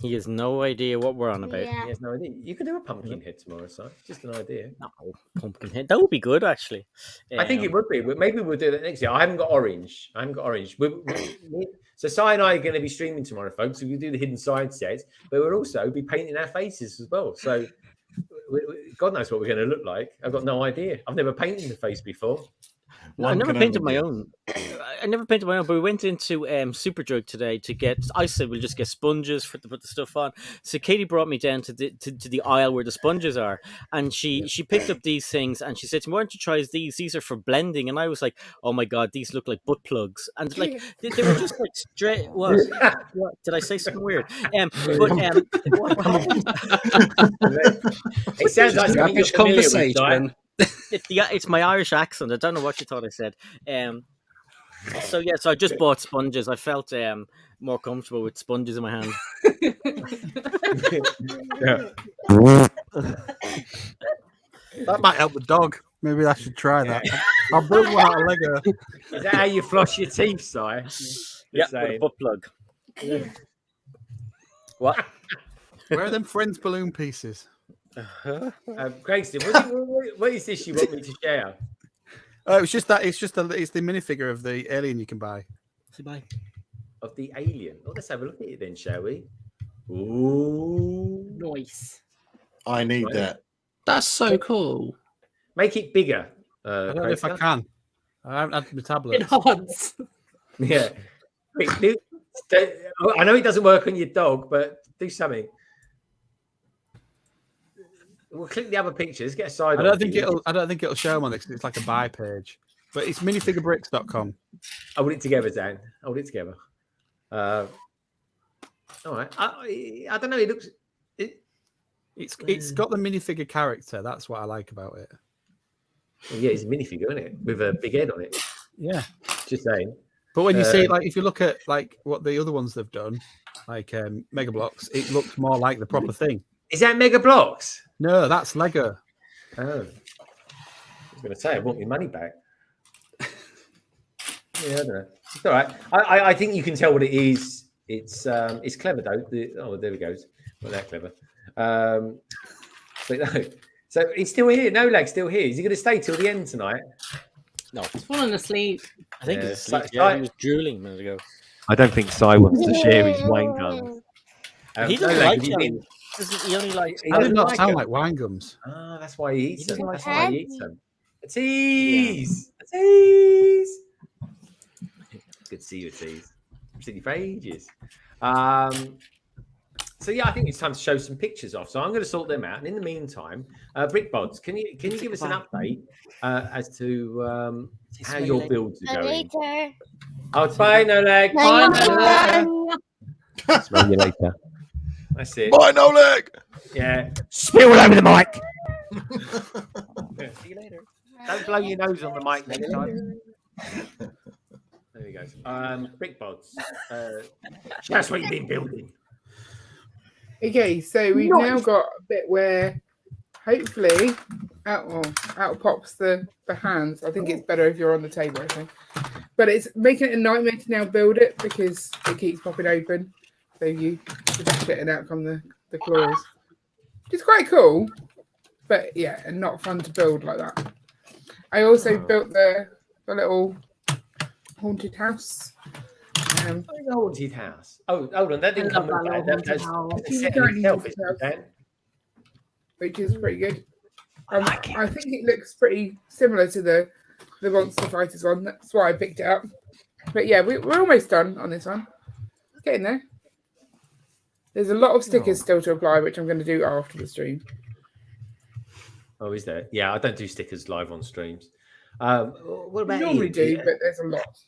He has no idea what we're on about. He has no idea. You could do a pumpkin head tomorrow, Si. Just an idea. No, pumpkin head. That would be good, actually. I think it would be, but maybe we'll do that next year. I haven't got orange. So Si and I are going to be streaming tomorrow, folks. So we'll do the hidden side sets, but we'll also be painting our faces as well. So God knows what we're going to look like. I've got no idea. I've never painted the face before. No, I never painted my own. I never painted my own, but we went into Superdrug today to get. I said we'll just get sponges to put the stuff on. So Katie brought me down to the aisle where the sponges are, and she picked up these things and she said to me, "Why don't you try these? These are for blending." And I was like, "Oh my God, these look like butt plugs!" And like they were just like straight. What? Did I say something weird? It sounds like something you're familiar with, Di. It's my Irish accent. I don't know what you thought I said. So I just bought sponges. I felt more comfortable with sponges in my hand. That might help the dog. Maybe I should try that. I'll build one out of Lego. Is that how you floss your teeth, Si? Yeah, with a butt plug. What? Where are them Friends balloon pieces? Craigslist, what is this you want me to share? It's the minifigure of the alien you can buy. Of the alien. Oh, let's have a look at it then, shall we? Ooh, nice. I need that. That's so cool. Make it bigger. I don't know if I can. I haven't had my tablet. Enhance. Yeah. I know it doesn't work on your dog, but do something. We'll click the other pictures. Get a side. I don't think it'll show them on this. It's like a buy page, but it's minifigurebricks.com. Hold it together, Dan. Hold it together. All right. I don't know. It looks. It's got the minifigure character. That's what I like about it. Well, yeah, it's a minifigure, isn't it? With a big head on it. Yeah. Just saying. But when you see, like, if you look at like what the other ones they've done, like Mega Bloks, it looks more like the proper thing. Is that Mega Bloks? No, that's Lego. Oh, I was going to say I want my money back. Yeah, I don't know. It's all right. I think you can tell what it is. It's clever though. There we go. Not that clever. But no. So he's still here. No lag, still here. Is he going to stay till the end tonight? No, he's falling asleep. I think he's asleep. Yeah, he was drooling a minute ago. I don't think Si wants to share his wine gums. He doesn't like them. He only likes. How did not sound like wine gums? Ah, that's why he eats them. That's like why he eats them. A tease. A tease. Good to see you, Tease. I've seen you for ages. So yeah, I think it's time to show some pictures off. So I'm going to sort them out. And in the meantime, Brick Bods, can you give us an update as to how your builds are going? Later. Oh, bye, no lag. Bye, no lag. Smell you later. That's it. Bye, no leg. Yeah. Spill all over the mic. See you later. Don't blow your nose on the mic next time. There we go. Brick Bods. That's what you've been building. Okay, so we've now got a bit where hopefully out pops the hands. I think it's better if you're on the table, I think. But it's making it a nightmare to now build it because it keeps popping open. So you dash it and out come the claws. It's quite cool, but yeah, and not fun to build like that. I also built the little haunted house. The haunted house. Oh, hold on, that didn't come with that. That's It's currently haunted house, which is pretty good. I think it looks pretty similar to the Monster Fighters one. That's why I picked it up. But yeah, we're almost done on this one. Getting there. There's a lot of stickers still to apply, which I'm going to do after the stream. Oh, is there? Yeah, I don't do stickers live on streams. What about I normally Ian? do, but there's a lot.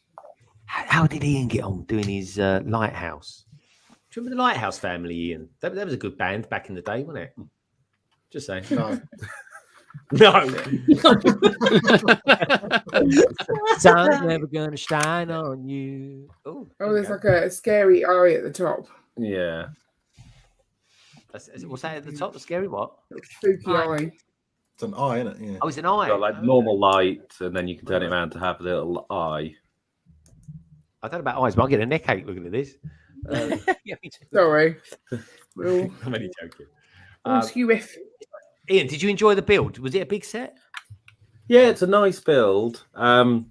How did Ian get on doing his Lighthouse? Do you remember the Lighthouse family, Ian? That was a good band back in the day, wasn't it? Just saying. No. No. Sun's never gonna shine on you. Oh, there's like a scary eye at the top. Yeah. What's that at the top? The scary what? Spooky eye. It's an eye, isn't it? Yeah. Oh, it's an eye. Got like normal light, and then you can turn it around to have a little eye. I don't know about eyes, but I get a neck ache looking at this. Yeah, me too. Sorry. I'm only joking. Ask you if Ian, did you enjoy the build? Was it a big set? Yeah, it's a nice build. And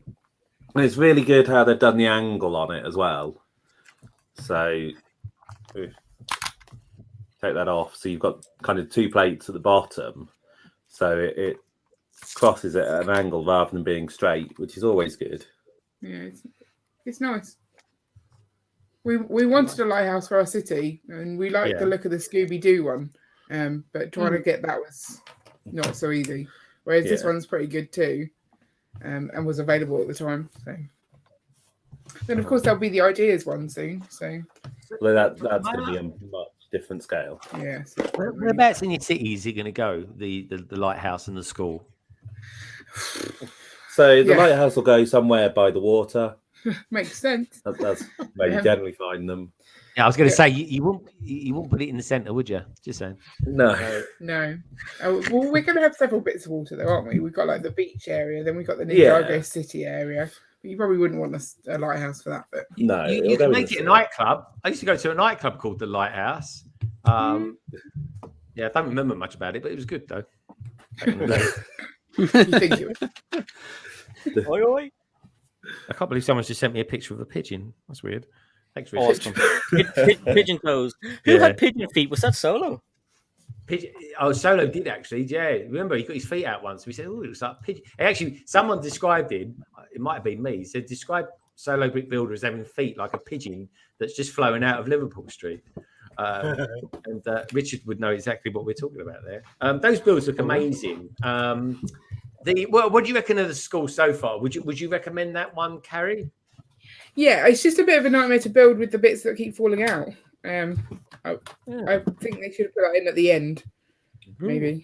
it's really good how they've done the angle on it as well. So take that off. So you've got kind of two plates at the bottom. So it crosses it at an angle rather than being straight, which is always good. yeah, it's nice. We wanted a lighthouse for our city, and we liked the look of the Scooby-Doo one. But trying to get that was not so easy. Whereas this one's pretty good too, and was available at the time. So then, of course, there'll be the ideas one soon. So that's going to be a much different scale. Yeah. Whereabouts in your city is it going to go? The lighthouse and the school. So the lighthouse will go somewhere by the water. Makes sense. That's where you generally find them. Yeah, I was going to say you wouldn't put it in the centre, would you? Just saying. No. No. Well, we're going to have several bits of water, though, aren't we? We've got like the beach area, then we've got the Ninjago city area. But you probably wouldn't want a lighthouse for that. But no, you can make it a nightclub. I used to go to a nightclub called the Lighthouse. Yeah, I don't remember much about it, but it was good though. You think it was? Oi, oi. I can't believe someone's just sent me a picture of a pigeon. That's weird. Thanks, Richard. Awesome. Pigeon toes. Who had pigeon feet? Was that Solo? Solo did actually. Yeah, remember he got his feet out once. We said, "Oh, it looks like a pigeon." And actually, someone described him. It might have been me. He said, "Describe Solo Brick Builder as having feet like a pigeon that's just flowing out of Liverpool Street." And Richard would know exactly what we're talking about there. Those builds look amazing. What do you reckon of the school so far? Would you recommend that one, Carrie? Yeah, it's just a bit of a nightmare to build with the bits that keep falling out. I think they should have put that in at the end, maybe.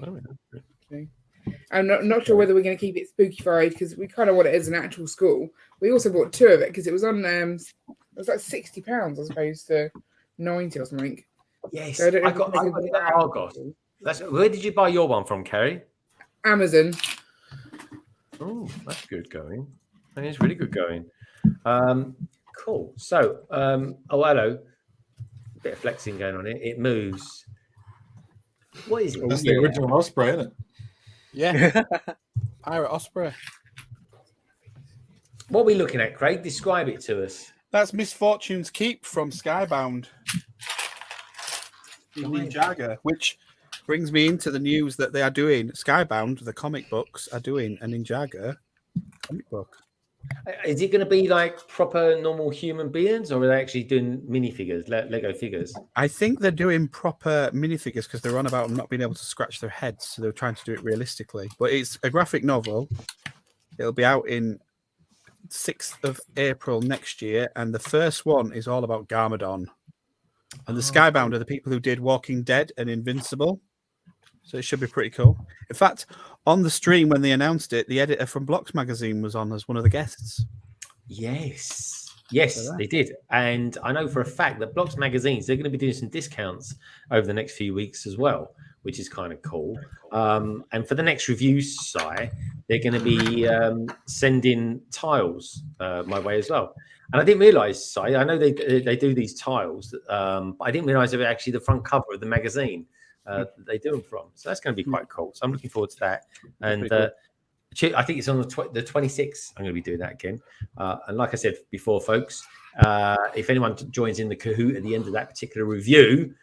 I'm not sure whether we're going to keep it spookified because we kind of want it as an actual school. We also bought two of it because it was on. It was like £60 as opposed to 90 or something. Yes, so I got that Argos. Where did you buy your one from, Carrie? Amazon. Oh, that's good going. That is really good going. Cool. So, hello. A bit of flexing going on here. It moves. What is it? That's the original Osprey, isn't it? Yeah. Pirate Osprey. What are we looking at, Craig? Describe it to us. That's Misfortune's Keep from Skybound. Ninjago, which brings me into the news that they are doing Skybound, the comic books are doing a Ninjago comic book. Is it going to be like proper normal human beings, or are they actually doing minifigures, Lego figures? I think they're doing proper minifigures because they're on about them not being able to scratch their heads, so they're trying to do it realistically. But it's a graphic novel. It'll be out in 6th of April next year, and the first one is all about Garmadon. And the Skybound are the people who did Walking Dead and Invincible. So it should be pretty cool. In fact, on the stream when they announced it, the editor from Blocks magazine was on as one of the guests. Yes, they did. And I know for a fact that Blocks magazines, they're going to be doing some discounts over the next few weeks as well, which is kind of cool. And for the next review site, they're going to be sending tiles my way as well. And I didn't realise, I know they do these tiles, but I didn't realise they were actually the front cover of the magazine that they do them from. So that's going to be quite cool. So I'm looking forward to that. And I think it's on the 26th. I'm going to be doing that again. And like I said before, folks, if anyone joins in the Kahoot at the end of that particular review,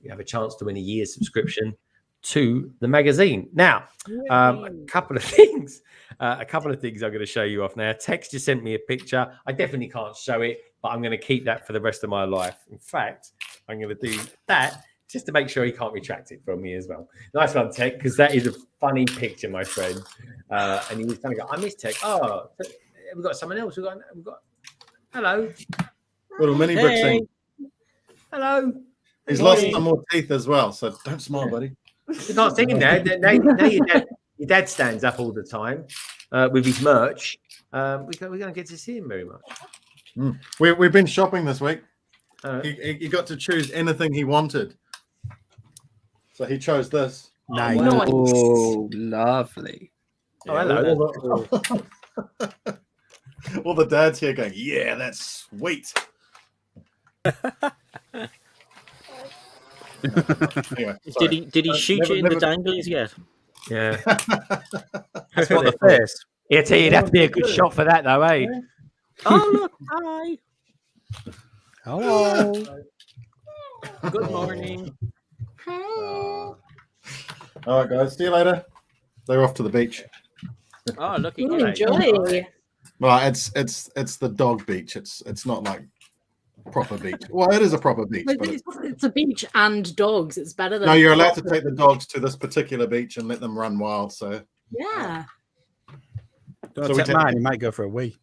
you have a chance to win a year's subscription to the magazine. Now, a couple of things I'm going to show you off now. Tex just sent me a picture. I definitely can't show it, but I'm going to keep that for the rest of my life. In fact, I'm going to do that just to make sure he can't retract it from me as well. Nice one, Tech, because that is a funny picture, my friend. And he was kind of go, I miss Tech. Oh, we've got someone else. We've got hello. Little mini brick scene. Hello. He's lost some more teeth as well, so don't smile, buddy. You're not seeing that. Now your dad stands up all the time with his merch. We don't get to see him very much. We've been shopping this week. He got to choose anything he wanted. So he chose this. Nice. Oh, lovely. Yeah, hello. All the dads here going, yeah, that's sweet. Anyway, did he shoot you in the danglies yet? Yeah. That's what the face. Yeah, tell you, it'd have to be a good shot for that, though, eh? Oh, look. Hi. Hello. Good morning. All right, guys. See you later. They're off to the beach. Oh, look. Enjoy. Well, it's the dog beach. It's not like proper beach. Well, it is a proper beach. But It's a beach and dogs. It's better than. no, you're allowed to take the dogs to this particular beach and let them run wild. So Yeah. Don't take mine. You might go for a wee.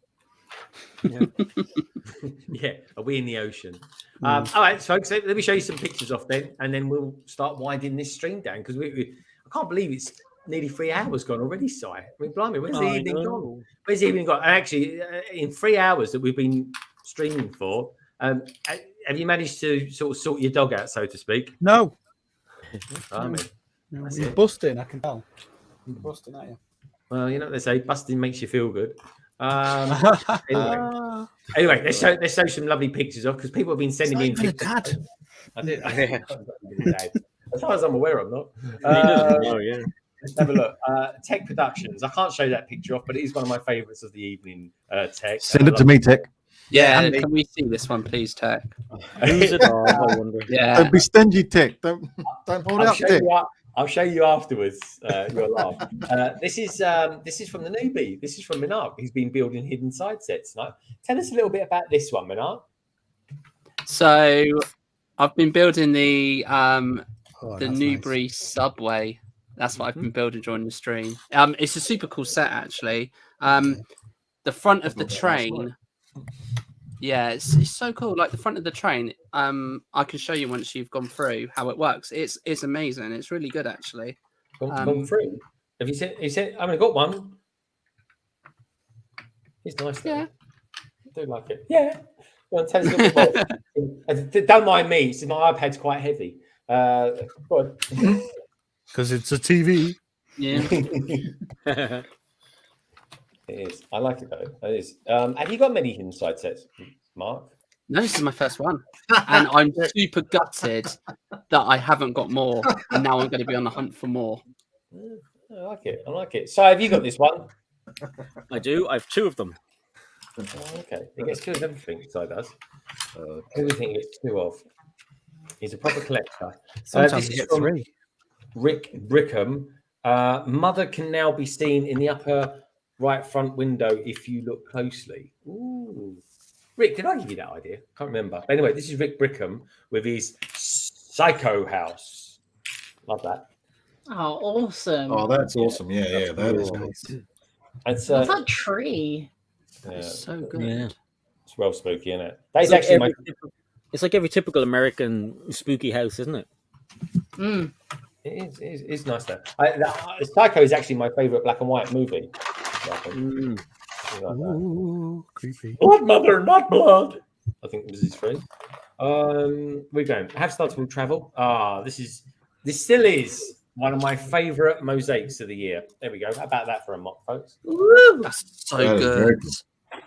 Yeah, a wee in the ocean. All right, folks, let me show you some pictures off then, and then we'll start winding this stream down because I can't believe it's nearly 3 hours gone already, Si. I mean, blimey, where's the evening gone? Where's the evening gone? And actually, in 3 hours that we've been streaming for, have you managed to sort of sort your dog out, so to speak? No. You're busting, I can tell. You're busting, aren't you? Well, you know what they say, busting makes you feel good. Anyway, let's show some lovely pictures off because people have been sending me pictures. I did. As far as I'm aware, I'm not. Oh yeah. Let's have a look. Tech Productions. I can't show that picture off, but it is one of my favourites of the evening. Tech. send it to me, Tech. Yeah, can we see this one, please, Tech? Who's it on? I wonder. Yeah. Don't be stingy, Tech. Don't hold out, Tech. I'll show you afterwards. You'll laugh. This is from the newbie. This is from Monarch. He's been building hidden side sets. Now, tell us a little bit about this one, Monarch. So, I've been building the Newbury subway. That's what I've been building during the stream. It's a super cool set, actually. The front of the train. Yeah, it's so cool. Like the front of the train, I can show you once you've gone through how it works. It's amazing. It's really good, actually. Gone through. Have you said? I haven't got one. It's nice. Yeah, I do like it. Yeah. Go on, tell us a little bit more. Don't mind me. So my iPad's quite heavy. Go on. Because it's a TV. Yeah. It is. I like it though. It is. Have you got many hidden side sets, Mark? No, this is my first one, and I'm super gutted that I haven't got more, and now I'm going to be on the hunt for more. I like it. I like it. So, have you got this one? I do. I have 2 of them. Oh, okay. He gets 2 of everything. So does. Everything he gets 2 of. He's a proper collector. Sometimes this you is get from 3. Rick Brickham. Mother can now be seen in the upper right front window if you look closely. Ooh. Rick, did I give you that idea? Can't remember. But anyway, this is Rick Brickham with his Psycho House. Love that. Oh, awesome. Oh, that's awesome. Yeah, that is cool. It's What's that tree? It's so good. Yeah. It's well spooky, isn't it? That's actually It's like every typical American spooky house, isn't it? Mm. It's nice though. Psycho is actually my favourite black and white movie. Ooh, creepy. Blood, mother, not blood. I think was his phrase. We're going. Have started with travel. This is This still is one of my favourite mosaics of the year. There we go. How about that for a mock, folks? Woo, that's so That is good.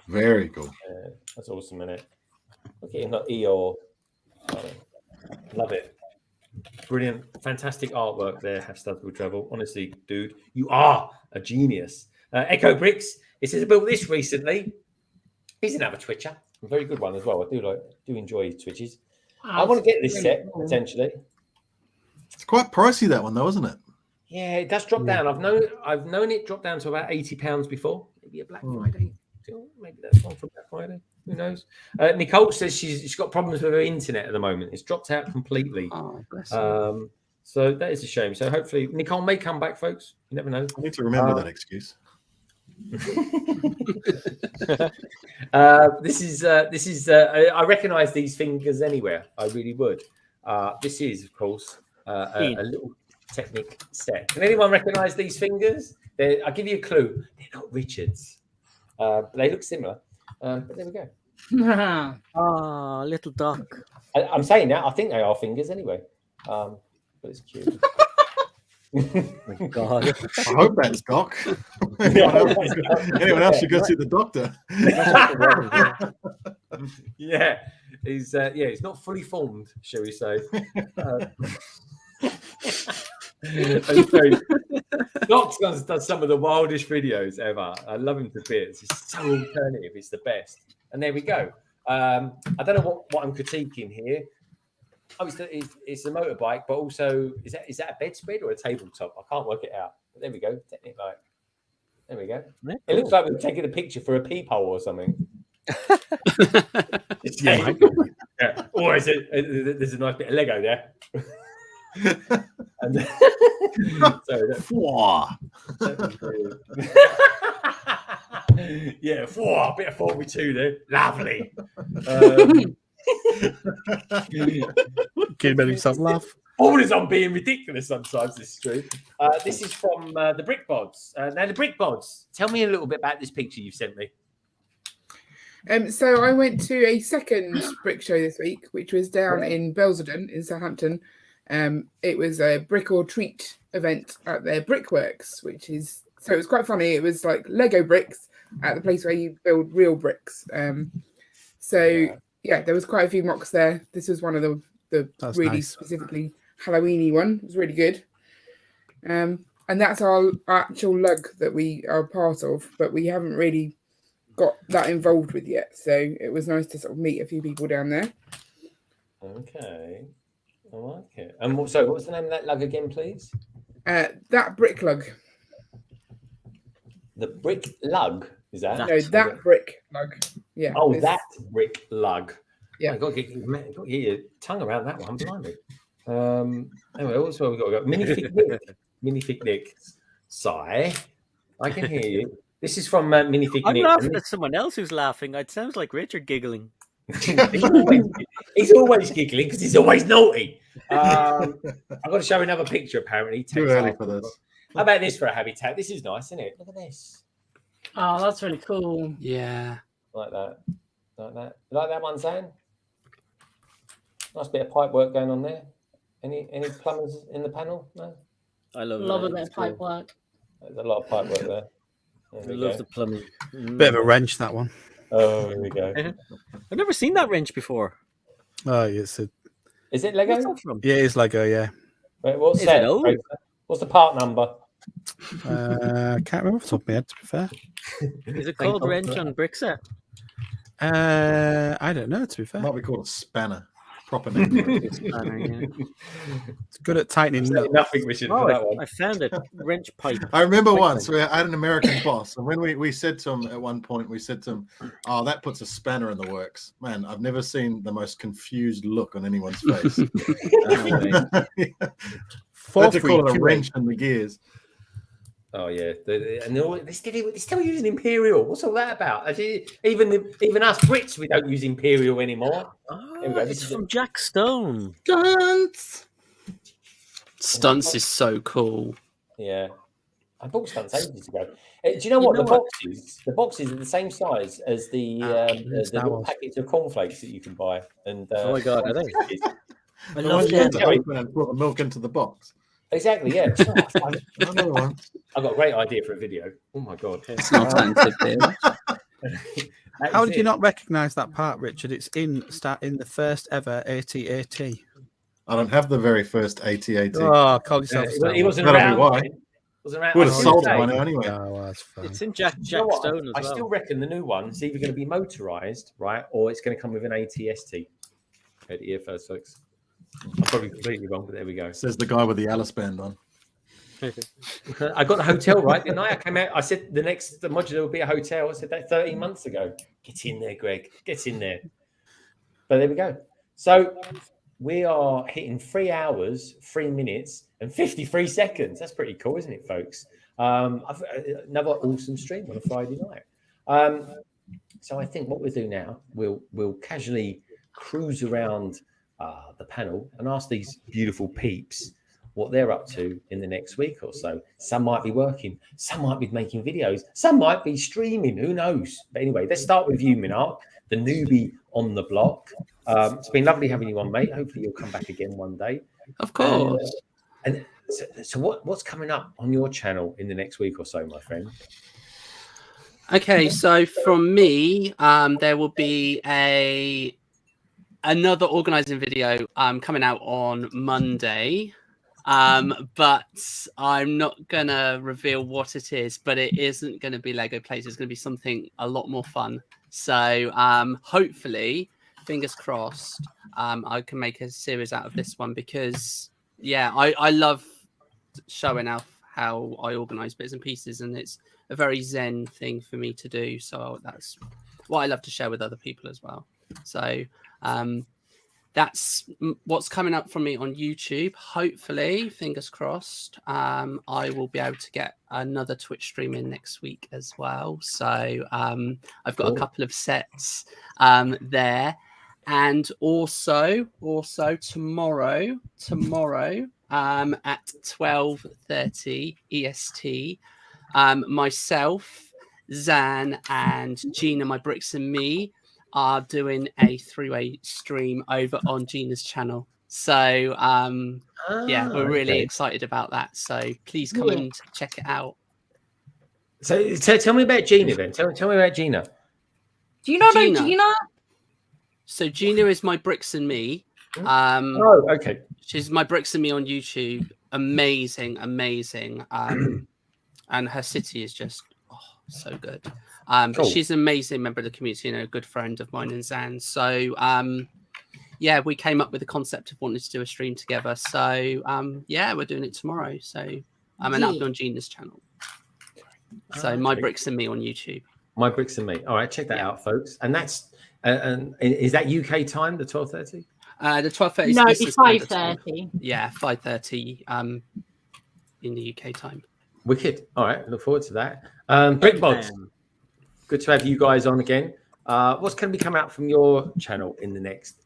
Very cool. That's awesome, isn't it? Look at him, like Eeyore. Love it. Brilliant. Fantastic artwork there, Hashtag Travel. Honestly, dude, you are a genius. Echo Bricks, it says, I built this recently. He's another Twitcher. A very good one as well. I do enjoy his Twitches. I want to get this set, potentially. It's quite pricey, that one, though, isn't it? Yeah, it does drop down. I've known it drop down to about £80 before. Maybe a Black Friday. Maybe that's one for Black Friday. Who knows? Nicole says she's got problems with her internet at the moment. It's dropped out completely. Oh, bless her. So that is a shame. So hopefully Nicole may come back, folks. You never know. I need to remember that excuse. This is. I recognise these fingers anywhere. I really would. This is, of course, a little Technic set. Can anyone recognise these fingers? I'll give you a clue. They're not Richards. They look similar. But there we go. Ah, little duck. I'm saying that. I think they are fingers anyway. But it's cute. My God. I hope that's Doc. Anyone else should go see the doctor. Yeah, he's not fully formed, shall we say? And so Doc does some of the wildest videos ever. I love him to bits. It's so alternative. It's the best. And there we go. I don't know what I'm critiquing here. Oh, it's a motorbike, but also is that a bedspread or a tabletop? I can't work it out. But there we go. Technic light. There we go. Yeah, it looks like we're taking a picture for a peephole or something. Yeah. Or there's a nice bit of Lego there. And yeah, a bit of 42 there. Lovely. Kid made himself laugh. Always on being ridiculous sometimes, this is true. This is from the Brick Bods. Now, the Brick Bods, tell me a little bit about this picture you've sent me. So I went to a second brick show this week, which was down in Belsenden in Southampton. It was a brick or treat event at their Brickworks, so it was quite funny. It was like Lego bricks at the place where you build real bricks. Yeah, there was quite a few mocks there. This was one of the really specifically Halloweeny one. It was really good. And that's our actual lug that we are part of, but we haven't really got that involved with yet. So it was nice to sort of meet a few people down there. Okay. I like it. And so what's the name of that lug again, please? That brick lug. The brick lug? Is that? No, that brick lug. Yeah. Oh, that brick lug. Yeah. I've got to get your tongue around that one. Blimey. Anyway, also we've got to go. Minifig Nick. Sigh. I can hear you. This is from Minifig I'm Nick. laughing at someone else who's laughing. It sounds like Richard giggling. He's always giggling because he's always naughty. I've got to show another picture, apparently. Too early for this. How about this for a habitat? This is nice, isn't it? Look at this. Oh, that's really cool. Yeah. Like that. Like that. You like that one, Zane? Nice bit of pipe work going on there. Any plumbers in the panel? No? I love a bit of pipe work. There's a lot of pipe work there. I love the plumbing. Bit of a wrench, that one. Oh, here we go. I've never seen that wrench before. Oh, yes. Is it Lego? What's that from? Yeah, it's Lego, yeah. Wait, what's Is that? it old? What's the part number? I can't remember off the top of my head, to be fair. Is it called wrench on Brickset? I don't know, to be fair. Might be called a spanner. Proper name. It's good at tightening nuts. Nothing, Richard, for that one. I found it. Wrench pipe. I remember once we had an American boss, and when we said to him at one point, we said to him, "Oh, that puts a spanner in the works." Man, I've never seen the most confused look on anyone's face. Let's call it a wrench in the gears. Oh yeah, and they're still using Imperial. What's all that about? Actually, even us Brits, we don't use Imperial anymore. Oh, it's from Jack Stone. Stunts is so cool. Yeah, I bought Stunts ages ago. Do you know what? The boxes are the same size as the little packets of cornflakes that you can buy. And oh my God, are they? I The love one you had to them. open and put the milk into the box. Exactly, yeah. Another one. I've got a great idea for a video. Oh my god. It's an alternative beer. How did you not recognise that part, Richard? It's in the first ever AT-AT. I don't have the very first AT-AT. Oh, call yourself a star. He wasn't That'll be around. why. then. Wasn't around. Would I have was sold gonna it by say, now anyway. Oh, that's fine. It's in Jack you know what? Stone as I well. still reckon the new one is either going to be motorized, right, or it's going to come with an ATST. Heard it here first, folks. I'm probably completely wrong, but there we go. Says the guy with the Alice band on. I got the hotel right, didn't I? I came out. I said the modular would be a hotel. I said that 13 months ago. Get in there, Greg. Get in there. But there we go. So we are hitting 3 hours, 3 minutes, and 53 seconds. That's pretty cool, isn't it, folks? Another awesome stream on a Friday night. So I think what we'll do now, we'll casually cruise around the panel and ask these beautiful peeps what they're up to in the next week or so. Some might be working, some might be making videos, some might be streaming, who knows? But anyway, let's start with you, Mnrk, the newbie on the block. It's been lovely having you on, mate. Hopefully you'll come back again one day. Of course. And so what's coming up on your channel in the next week or so, my friend? Okay, so from me, there will be another organising video coming out on Monday. But I'm not gonna reveal what it is, but it isn't gonna be Lego plates. It's gonna be something a lot more fun. So hopefully, fingers crossed, I can make a series out of this one because yeah, I love showing off how I organize bits and pieces, and it's a very zen thing for me to do. So that's what I love to share with other people as well. So that's what's coming up from me on YouTube. Hopefully, fingers crossed, I will be able to get another Twitch stream in next week as well. So I've got a couple of sets there. And also tomorrow at 12:30 EST, myself, Zan, and Gina, my Bricks and me, are doing a 3-way stream over on Gina's channel. So yeah, we're really excited about that. So please come and check it out. So tell me about Gina then. Tell me about Gina. Do you not know Gina? So Gina is my Bricks and me. Oh, okay. She's my Bricks and me on YouTube. Amazing. And her city is just so good. But she's an amazing member of the community and a good friend of mine and Zan. So yeah, we came up with the concept of wanting to do a stream together. So yeah, we're doing it tomorrow. So and that'll be on Gina's channel. So my Bricks and me on YouTube. My Bricks and me. All right, check that out, folks. And that's and is that UK time, the 12:30? The 12:30. No, it's 5:30. Yeah, 5:30 in the UK time. Wicked. All right, look forward to that. Brick Bods, good to have you guys on again. What's going to be coming out from your channel in the next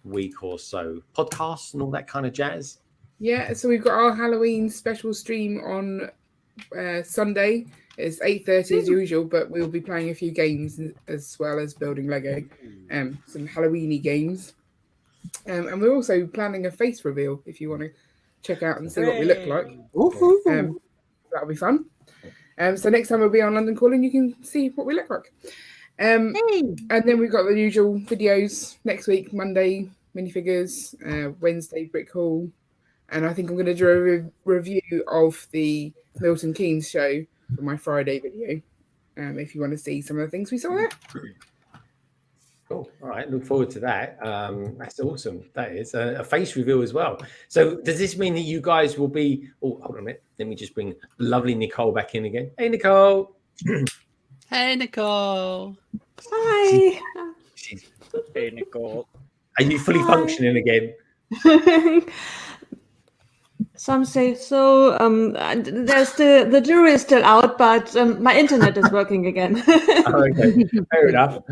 week or so? Podcasts and all that kind of jazz? Yeah, so we've got our Halloween special stream on Sunday. It's 8:30 as usual, but we'll be playing a few games as well as building Lego, some Halloweeny games. And we're also planning a face reveal if you want to check out and see what we look like. That'll be fun. So next time we'll be on London Calling, you can see what we look like. And then we've got the usual videos next week, Monday, minifigures, Wednesday, Brick Hall. And I think I'm going to do a review of the Milton Keynes show for my Friday video, if you want to see some of the things we saw there. Cool. All right. Look forward to that. That's awesome. That is a face reveal as well. So does this mean that you guys will be... Oh, hold on a minute. Let me just bring lovely Nicole back in again. Hey, Nicole. Hey, Nicole. Hi. Hey, Nicole. Are you fully functioning again? Some say so. There's the jury is still out, but my internet is working again. Okay, fair enough.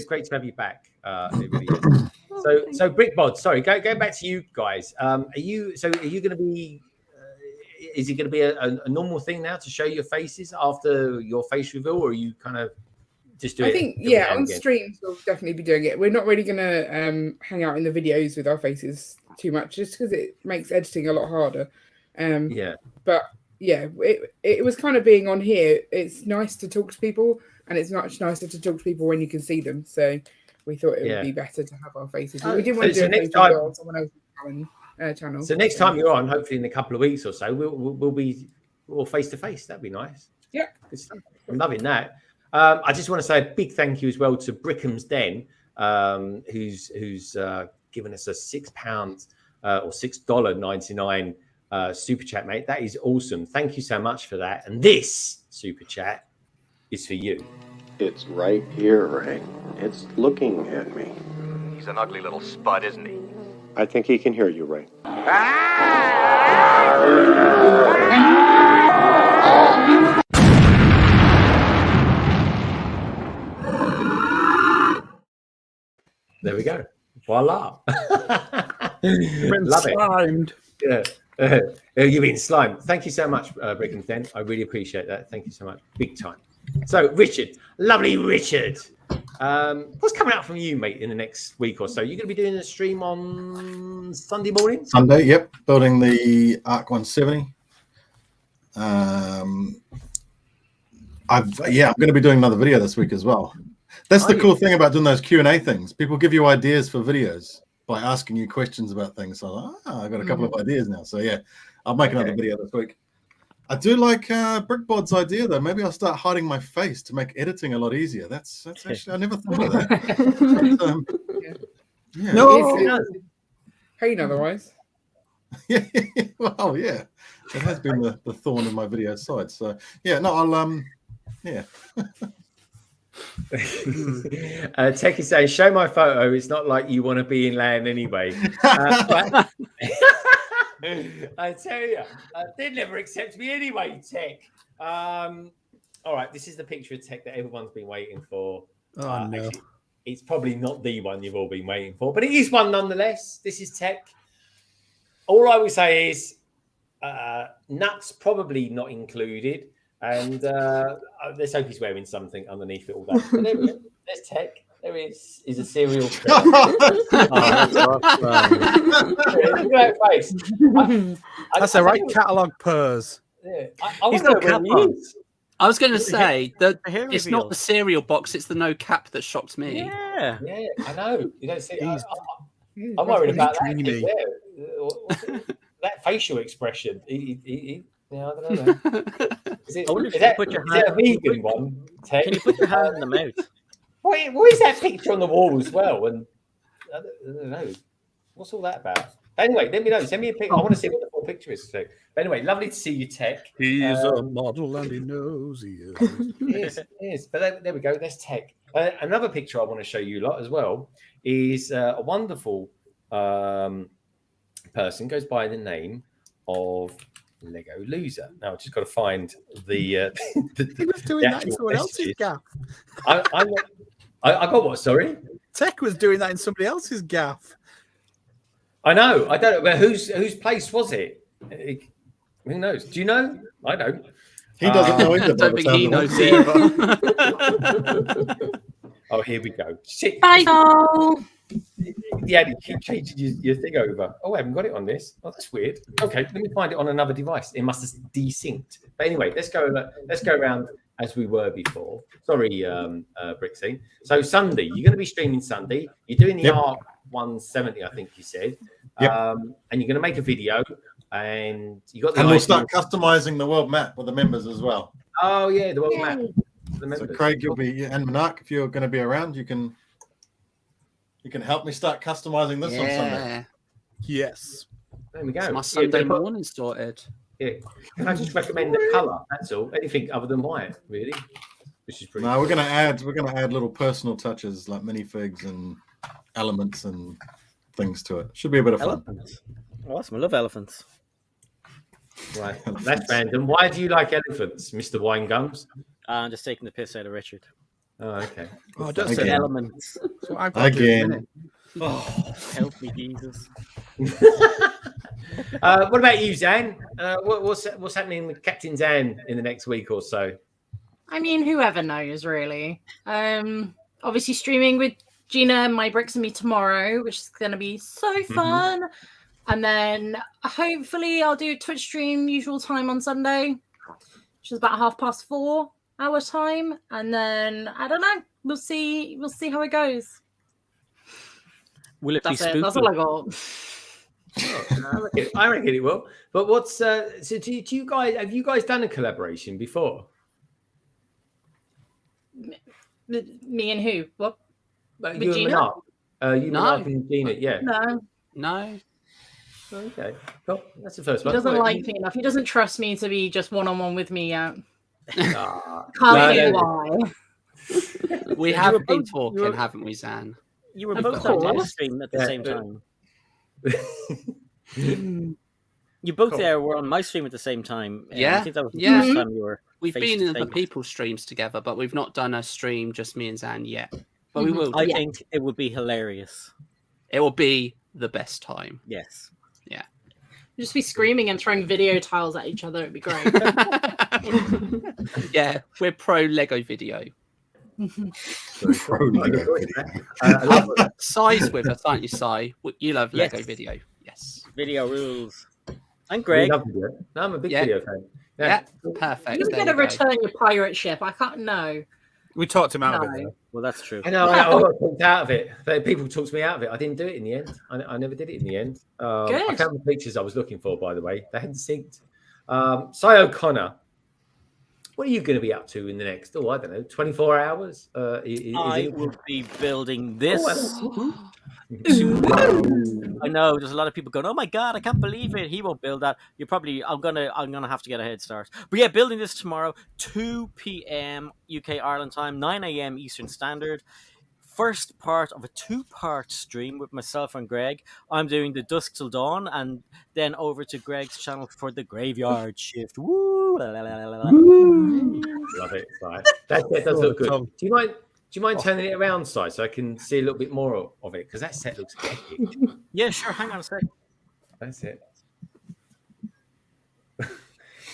Great to have you back. It really is. So Brick Bods, sorry, going back to you guys. Are you going to be? Is it going to be a normal thing now to show your faces after your face reveal, or are you kind of just do I it. think, every now yeah, and on again. streams we'll definitely be doing it. We're not really going to hang out in the videos with our faces too much, just because it makes editing a lot harder. Yeah. But yeah, it was kind of being on here. It's nice to talk to people, and it's much nicer to talk to people when you can see them. So we thought it would be better to have our faces. But we didn't want to do it next time on someone else's channel. So next time you're on, hopefully in a couple of weeks or so, we'll be all face to face. That'd be nice. Yeah, I'm loving that. I just want to say a big thank you as well to Brickham's Den, who's given us a £6 or $6.99 super chat, mate. That is awesome. Thank you so much for that. And this super chat is for you. It's right here, Ray. It's looking at me. He's an ugly little spud, isn't he? I think he can hear you, Ray. There we go. Voila. Love slimed. it. Yeah. You've been slimed. Thank you so much, Brickham's Den. I really appreciate that. Thank you so much. Big time. So, Richard, lovely Richard. What's coming out from you, mate, in the next week or so? You're going to be doing a stream on Sunday morning? Sunday, yep. Building the Arc 170. I'm going to be doing another video this week as well. That's the cool thing about doing those Q&A things. People give you ideas for videos by asking you questions about things. So I've got a couple of ideas now. So yeah, I'll make another video this week. I do like Brick Bods' idea though. Maybe I'll start hiding my face to make editing a lot easier. That's actually I never thought of that. Yeah. No, pain otherwise. Yeah, well, yeah, it has been the thorn in my video side. So yeah, no, I'll yeah. Techie saying, show my photo. It's not like you want to be in land anyway. But I tell you, they'd never accept me anyway, Tech. All right, this is the picture of Tech that everyone's been waiting for. Oh, no. Actually, it's probably not the one you've all been waiting for, but it is one nonetheless. This is Tech. All I will say is nuts probably not included. And let's hope he's wearing something underneath it all that. But there we go. There's Tech. There is a cereal. That's the right catalogue purrs. Yeah. He's got cap on. I was going to say that it's not the cereal box; it's the no cap that shocked me. Yeah, yeah, I know. You don't see. I'm worried about that. That facial expression. Yeah, I don't know. Is it a vegan one? Tech? Can you put your hand in the mouth? What is that picture on the wall as well? And I don't know. What's all that about? Anyway, let me know. Send me a picture. I want to see what the full picture is. So, but anyway, lovely to see you, Tech. He's a model and he knows he is. Yes. But there we go. There's Tech. Another picture I want to show you lot as well is a wonderful person goes by the name of Lego Loser. Now I've just got to find the he was doing that in someone else's gaff. I got what? Sorry, Tech was doing that in somebody else's gaff. I know. I don't know. But whose place was it? Who knows? Do you know? I don't. He doesn't know either. I don't think he knows either. Oh, here we go. Shit. Bye, all. Yeah, you keep changing your thing over. Oh, I haven't got it on this. Oh, that's weird. Okay, let me find it on another device. It must have desynced. But anyway, let's go around as we were before. Sorry, BrickScene. So Sunday, you're going to be streaming Sunday. You're doing the Arc 170, I think you said. Yep. And you're going to make a video, and you got the. And we'll start customizing the world map with the members as well. Oh yeah, the world map. So Craig, you'll be and Monarch, if you're going to be around, you can help me start customizing this on Sunday. Yes. There we go. It's my Sunday morning sorted. Yeah. Can I just recommend the colour? That's all. Anything other than white, really. Which is pretty. No, we're gonna add little personal touches like minifigs and elements and things to it. Should be a bit of fun. Awesome. I love elephants. Right. That's random. Why do you like elephants, Mr. Winegums? I'm just taking the piss out of Richard. Oh, okay. Oh, don't say elements. So I've got again. Oh, help me, Jesus. What about you, Zan? What's happening with Captain Zan in the next week or so? I mean, whoever knows, really. Obviously streaming with Gina and my Bricks and me tomorrow, which is going to be so fun. And then hopefully I'll do a Twitch stream usual time on Sunday, which is about 4:30 our time. And then I don't know. We'll see how it goes. Will it be spooky? That's all I got. Oh, I reckon it will. But what's so do you guys have you guys done a collaboration before? Me and who? What? With you Gina? You Monarch and Gina, yeah. No. Okay, cool. That's the first He one. doesn't like me enough. He doesn't trust me to be just one-on-one with me yet. Can't No, see no. why. We have been talking, haven't we, Zan? You were Of both on my course. stream at the Yeah, same but- time. You both Cool. there were on my stream at the same time. Yeah, I think that was the yeah. first time you were. We've face been to in other face. people's streams together, but we've not done a stream just me and Zan yet. But we will. I do. think it would be hilarious. It will be the best time. Yes. Yeah. Just be screaming and throwing video tiles at each other. It'd be great. Yeah, we're pro Lego video. Pro Lego video. Si's with us, aren't you, Si? You love Lego Yes. video. Yes. Video rules. I'm We Greg. love video. No, I'm a big Yeah. video fan. Yeah, perfect. You're There going to you go. return your pirate ship. I can't know. We talked him out of it. No. Though. Well, that's true. I know, I got talked out of it. People talked me out of it. I didn't do it in the end. I never did it in the end. I Good. found the pictures I was looking for, by the way. They hadn't synced. Si O'Connor, what are you going to be up to in the next, I don't know, 24 hours? I will be building this. Oh, I know there's a lot of people going, "Oh my god, I can't believe it! He won't build that." I'm gonna have to get a head start. But yeah, building this tomorrow, 2 p.m. UK Ireland time, 9 a.m. Eastern Standard. First part of a 2-part stream with myself and Greg. I'm doing the Dusk Till Dawn, and then over to Greg's channel for the Graveyard Shift. Woo! La, la, la, la, la. Love it. Si. That does look good. Do you mind turning it around, Si, so I can see a little bit more of it? Because that set looks epic. Yeah, sure. Hang on a sec. That's it.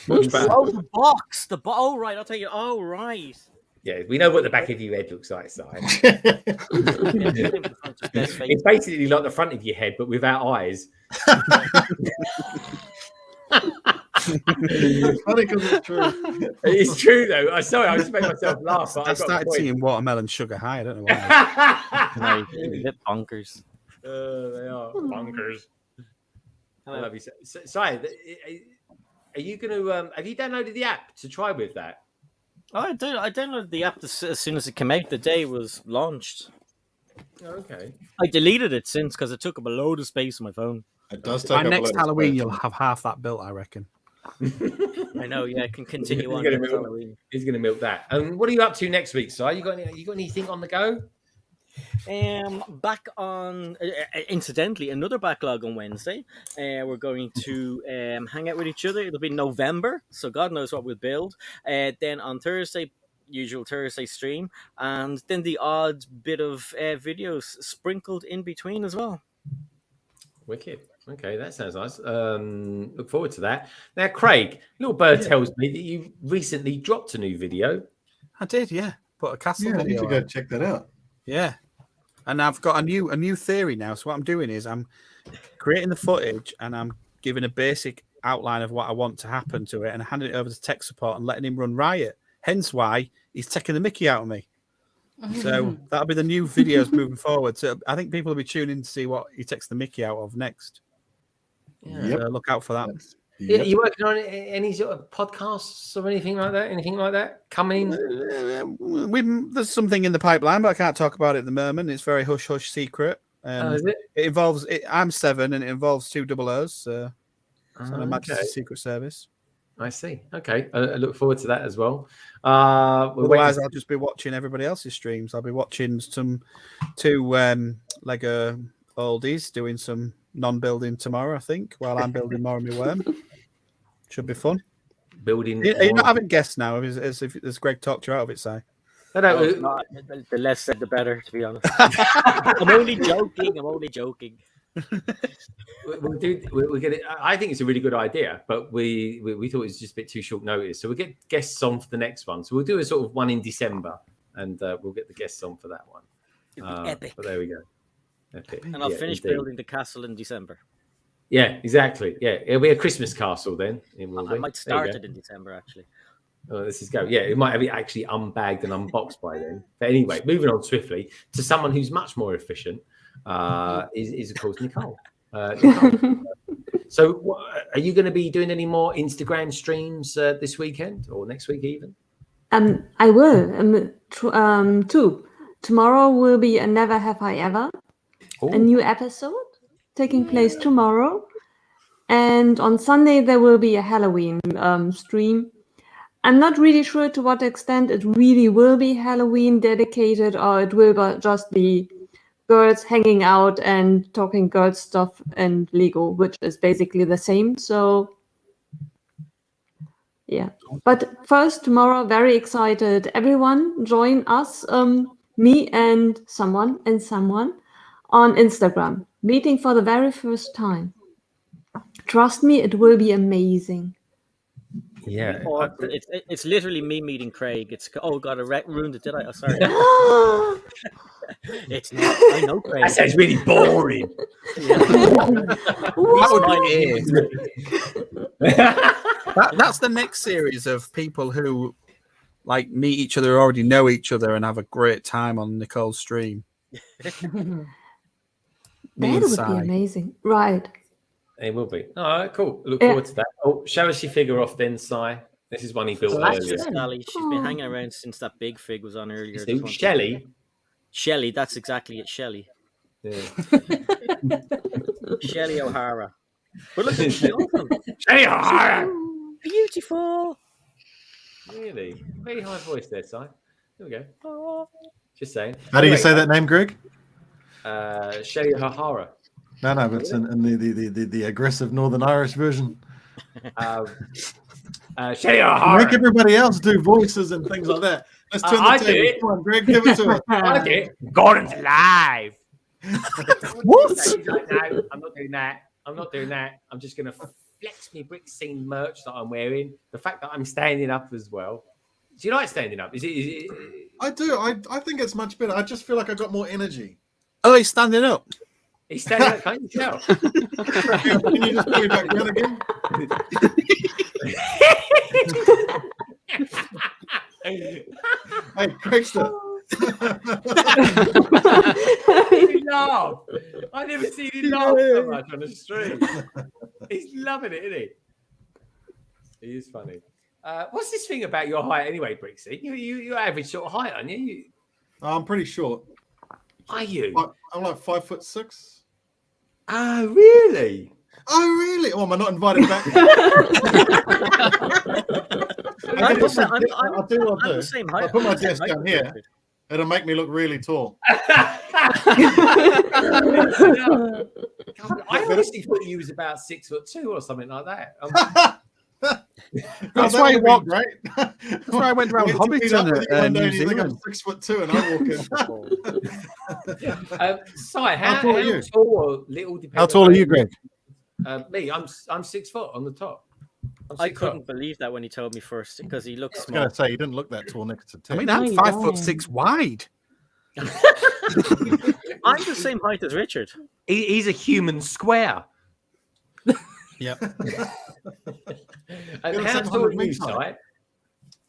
Much better. Oh, the box. Oh, right. I'll tell you. Oh, right. Yeah, we know what the back of your head looks like, Si. It's basically like the front of your head, but without eyes. It's funny because it's true. It's true, though. I'm sorry, I just made myself laugh. But I I've got a started point. singing Watermelon Sugar High. I don't know why. No, a bit bonkers. They are bonkers. I love you. Si, are you going to? Have you downloaded the app to try with that? Oh, I downloaded the app as soon as it came out. The day it was launched. Okay. I deleted it since because it took up a load of space on my phone. It does take By up a next lot of Halloween, space. you'll have half that built, I reckon. I know. Yeah, I can continue on. He's next gonna Halloween. milk that. What are you up to next week, Si? You got anything on the go? Back on, incidentally, another backlog on Wednesday. We're going to hang out with each other. It'll be November, so God knows what we'll build. Then on Thursday, usual Thursday stream, and then the odd bit of videos sprinkled in between as well. Wicked. Okay, that sounds nice. Look forward to that. Now, Craig, Little Bird tells me that you recently dropped a new video. I did, yeah. Put a castle Yeah, I need video to go out. check that out. Yeah. And I've got a new theory now. So what I'm doing is I'm creating the footage and I'm giving a basic outline of what I want to happen to it and handing it over to tech support and letting him run riot. Hence why he's taking the mickey out of me. So that'll be the new videos moving forward. So I think people will be tuning in to see what he takes the mickey out of next. Yeah. So look out for that. Are you working on any sort of podcasts or anything like that? Anything like that coming? There's something in the pipeline, but I can't talk about it at the moment. It's very hush hush secret. Is it? It involves. I'm 7, and it involves 2 double O's. So I imagine it's a Secret Service. I see. Okay, I look forward to that as well. Otherwise, I'll just be watching everybody else's streams. I'll be watching 2 Lego oldies doing some non-building tomorrow, I think, while I'm building more of my worm. Should be fun. Building. Are you not having guests now? As Greg talked you out of it, Si? The less said, the better, to be honest. I'm only joking. We'll do. We'll get it. I think it's a really good idea, but we thought it was just a bit too short notice. So we'll get guests on for the next one. So we'll do a sort of one in December, and we'll get the guests on for that one. Epic. But there we go. Epic. And I'll finish building the castle in December. Yeah, exactly. Yeah, it'll be a Christmas castle then. I might start it in December, actually. Oh, this is go. Yeah, it might have it actually unbagged and unboxed by then. But anyway, moving on swiftly to someone who's much more efficient is of course Nicole. So, are you going to be doing any more Instagram streams this weekend or next week even? I will. Two. Tomorrow will be a Never Have I Ever, a new episode taking place tomorrow, and on Sunday there will be a Halloween stream. I'm not really sure to what extent it really will be Halloween dedicated, or it will just be girls hanging out and talking girl stuff and Lego, which is basically the same. So yeah, but first tomorrow, very excited. Everyone join us, me and someone on Instagram, meeting for the very first time. Trust me, it will be amazing. Yeah, it's literally me meeting Craig. It's God, I ruined it, did I? Oh, sorry. It's not. I know Craig. That sounds really boring. That's the next series of people who like meet each other, already know each other, and have a great time on Nicole's stream. That would be amazing, right? It will be. All right, cool. Look forward to that. Oh, show us your figure off then, Si. This is one he built earlier. Sally, she's been hanging around since that big fig was on earlier. Shelley? Shelley, that's exactly it, Shelley. Yeah. Shelley O'Hara. But look, she's awesome. Shelley O'Hara! Beautiful. Really? Very high voice there, Si. There we go. Just saying. How do you say that name, Greg? Shelley O'Hara. No, but it's in the aggressive Northern Irish version. Shelley O'Hara. Make everybody else do voices and things like that. Let's turn the table. Come on, Greg, give it to us. I do it. Gordon's live. What? Like, no, I'm not doing that. I'm just going to flex me Brick Scene merch that I'm wearing. The fact that I'm standing up as well. Do you like standing up? Is it... I do. I think it's much better. I just feel like I got more energy. Oh, he's standing up. He's standing up, can't you tell? Can you just put me back down again? Hey, Craigster. He laughed. I never seen him laugh so much on the stream. He's loving it, isn't he? He is funny. What's this thing about your height anyway, Brixie? You're average sort of height, aren't you? I'm pretty short. Are you? I'm like 5'6". Oh, really? Oh, am I not invited back? I'm I'll do what the I'll do. same height. I'll put my desk down here. It'll make me look really tall. I honestly thought you was about 6'2" or something like that. That's why he walked, right? That's why I went around Hobbiton New Zealand. I'm 6'2" and I walk in. Si, how tall are you? Tall or little? How tall are you, Greg? Me, I'm 6 foot on the top. I couldn't believe that when he told me first because he looks small. I was going to say, he didn't look that tall next to Tim. I mean, I'm 5'6" wide. I'm the same height as Richard. He's a human square. Yep. And how tall are you, Si?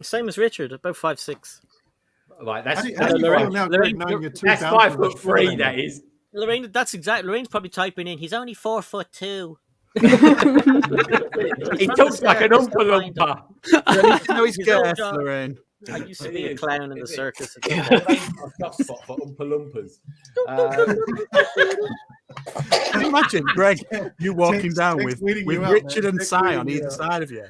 Same as Richard, about 5'6". Right, that's Lorraine, 5'3". That is. Lorraine, that's exactly. Lorraine's probably typing in. He's only 4'2". He talks like an Oompa Loompa. No, he's girth, Lorraine. I used to be a clown in the circus. I've got a spot for Oompa Loompas. Can you imagine, Greg, you walking down with Richard and Si on man. either side of you?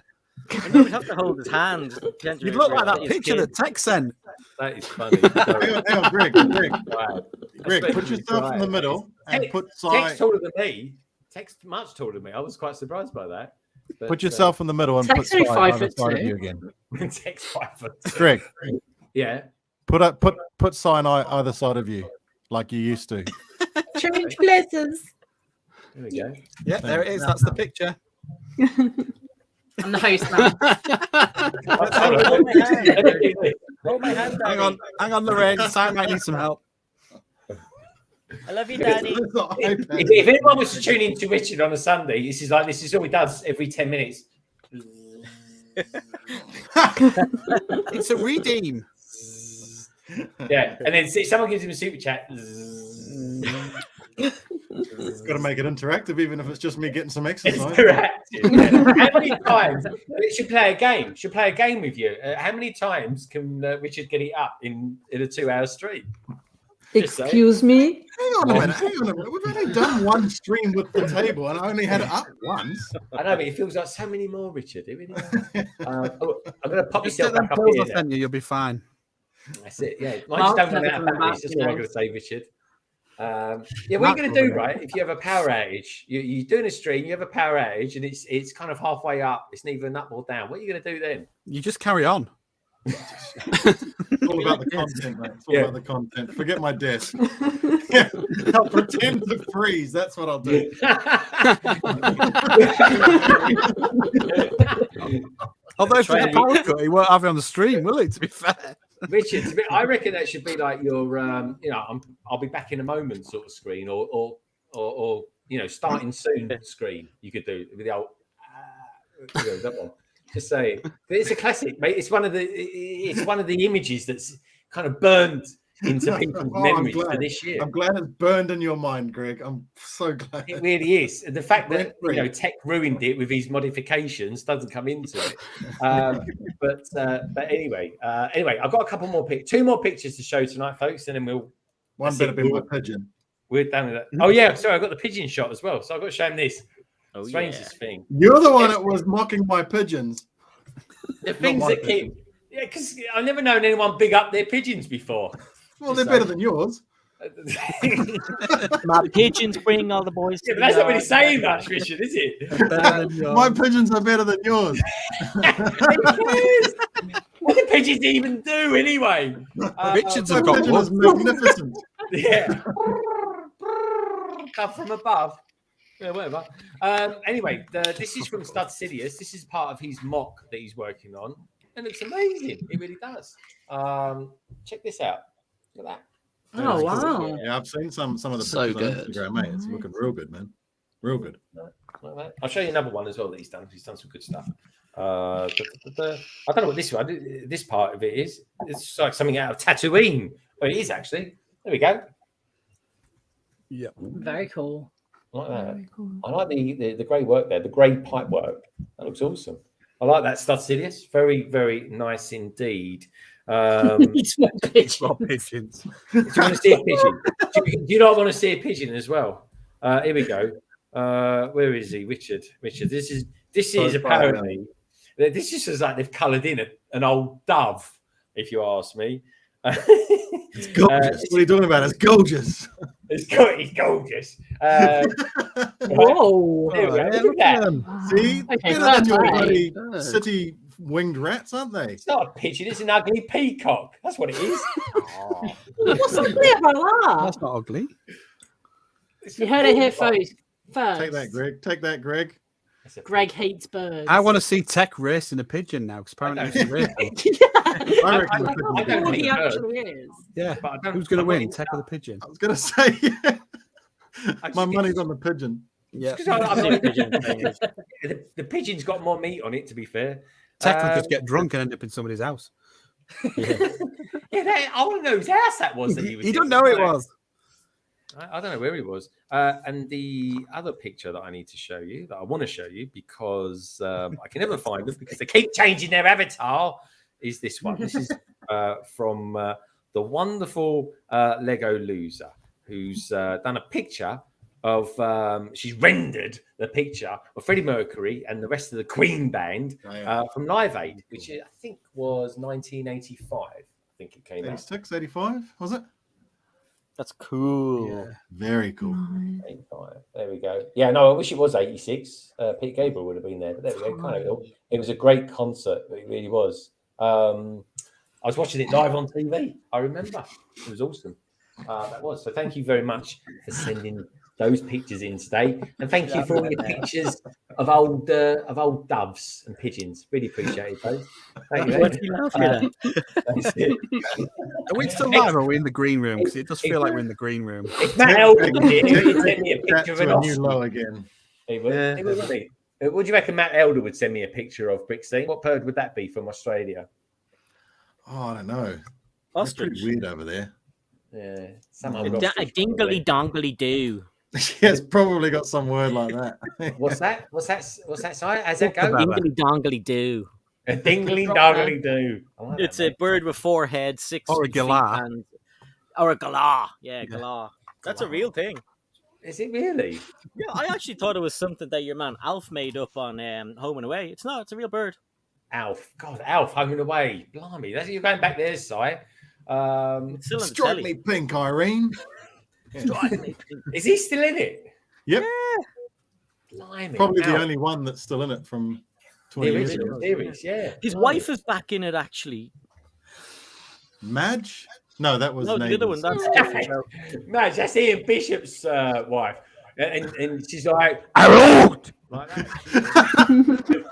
No, we'd have to hold his hand. You'd look like that picture that Tex sent. That is funny. Hang on, Greg. Wow. Greg, put yourself in the middle and put Si. Tex taller than me. Tex much taller than me. I was quite surprised by that. But, Put yourself in the middle and put Si either side of you again. Tex 5 foot. Greg. Yeah. Put Si on either side of you, like you used to. Change places. There we go. Yeah, there it is. That's the picture. I'm the host now. Hold my hand, Daddy. Hang on, Lorraine. Sam might need some help. I love you, Daddy. If anyone was to tune in to Richard on a Sunday, this is all he does every 10 minutes. It's a redeem. Yeah, and then someone gives him a super chat. It's got to make it interactive, even if it's just me getting some exercise. Interactive. How many times? It should play a game. Should play a game with you. How many times can Richard get it up in a 2-hour stream? Excuse me? Hang on a minute. We've only done one stream with the table, and I only had it up once. I know, but it feels like so many more, Richard. It really does. I'm going to pop Just yourself get them back up pills here. I sent you, you'll be fine. That's it. Yeah, mine's don't run out of batteries. That's all I'm going to say, Richard. Yeah, what are you going to do, right? If you have a power outage, you're doing a stream, you have a power outage, and it's kind of halfway up. It's neither up or down. What are you going to do then? You just carry on. It's all about the content, mate. It's all about the content. Forget my desk. I'll pretend to freeze. That's what I'll do. Although if there's a power cut, he won't have it on the stream, will he? To be fair, Richard, I reckon that should be like your, I'll be back in a moment sort of screen, or starting soon screen. You could do with the old, that one. Just saying, but it's a classic, mate. It's one of the images that's kind of burned into people's memories for this year. I'm glad it's burned in your mind, Greg. I'm so glad. It really is. And the fact that Tech ruined it with his modifications doesn't come into it. But anyway, I've got a couple more two more pictures to show tonight, folks, and then we'll. One better be my pigeon. We're done with that. Oh yeah, sorry, I got the pigeon shot as well, so I've got to show him this. Strangest thing. You're the one that was mocking my pigeons. The things that keep. Yeah, because I've never known anyone big up their pigeons before. Well, they're better than yours. My pigeons bring all the boys. Yeah, but that's not really saying much, Richard, is it? My pigeons are better than yours. What do pigeons even do anyway? Richard's have got pigeon is magnificent. Yeah. Come from above. Yeah, whatever. Anyway, this is from Stud Sidious. This is part of his mock that he's working on. It looks amazing. It really does. Check this out. Look at that. Oh, wow. Yeah, I've seen some of the So pictures on good. Instagram, mate. It's looking real good, man. Real good. I'll show you another one as well that he's done. He's done some good stuff. I don't know what this one. This part of it is. It's like something out of Tatooine. Well, it is actually. There we go. Yeah. Very cool. Like that. Cool. I like the grey work there, the grey pipe work. That looks awesome. I like that Stud Sidious. Very, very nice indeed. It's more pigeons. Do you want to see a pigeon? Do you not want to see a pigeon as well? Here we go. Where is he? Richard. This is apparently. This just is like they've coloured in an old dove, if you ask me. It's gorgeous. What are you talking about? It's gorgeous. It's gorgeous. Whoa! There we go. Yeah, Look at that. See, Okay, better than your right. bloody city winged rats, aren't they? It's not a pigeon. It's an ugly peacock. That's what it is. What's so clear about that? That's not ugly. You heard it here first. Take that, Greg. Take that, Greg. Greg hates birds. I want to see Tech racing a pigeon now because apparently he's racing. I reckon I don't think he actually is. Yeah, But I don't- who's going to I'm win? not Tech or the pigeon? I was going to say, my money's on the pigeon. Yeah, The pigeon's got more meat on it. To be fair, Tech will just get drunk and end up in somebody's house. I want to know whose house that was. That he was. You don't in. know it was. I don't know where he was. And the other picture that I need to show you, that I want to show you, because I can never find them because they keep changing their avatar, is this one. This is from the wonderful Lego Loser, who's done a picture of, she's rendered the picture of Freddie Mercury and the rest of the Queen band from Live Aid, which I think was 1985. I think it came out. 86, 85, was it? That's cool. Yeah, very cool. 85. There we go. Yeah, no, I wish it was 86. Pete Gabriel would have been there, but there we go. Kind of, it was a great concert. It really was. I was watching it live on TV. I remember. It was awesome. That was. So thank you very much for sending those pictures in today, and thank you for all your pictures of old doves and pigeons. Really appreciate those. Thank you. What are you laughing at? That's it. Are we still live or are we in the green room? Because it does feel like we're in the green room. If Matt Elder was here, he'd send me a picture of an a new ostrich. low again. He would, wouldn't he? What do you reckon Matt Elder would send me a picture of, BrickScene? What bird would that be from Australia? Oh, I don't know. Ostrich. It's pretty weird over there. Yeah, some A old ostrich, dingly dongly do. Yeah, it's probably got some word like that. What's that? What's that? Sorry, how's that go? Dingly dongly do. A dingly dongly do. It's a bird with 4 heads, 6 Or a feet, galah. and or a galah. Yeah, galah. That's a real thing. Is it really? Yeah, I actually thought it was something that your man Alf made up on Home and Away. It's not. It's a real bird. Alf. God, Alf, Home and Away. Blimey, that's you're going back there, Si. It's still on the Strike telly. me pink, Irene. Is he still in it? Yep. Blimey, Probably the Alf. only one that's still in it from The 20 years original ago. series, yeah. His wife is back in it, actually. Madge? No, that was No, the other one. Neighbours. That's different. Madge, that's Ian Bishop's wife. And she's like, Harold! Like that.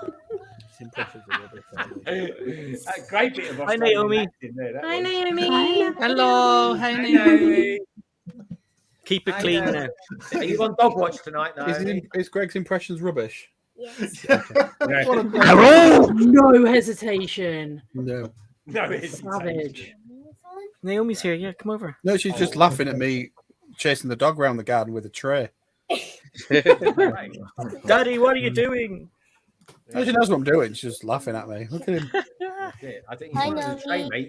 A great bit of Hi, Australian Naomi. acting there, that Hi, was. Naomi. Hello. Hey, Hi, Naomi. Naomi. Keep it Hi, clean Naomi. now. Are you on dog watch tonight, Naomi? Is Greg's impressions rubbish? Yes. No hesitation. No. No, it's Savage. Naomi's here. Yeah, come over. No, she's just laughing at me chasing the dog around the garden with a tray. Daddy, what are you doing? No, she knows what I'm doing. She's just laughing at me. Look at him. I think I you want know to train, me. mate.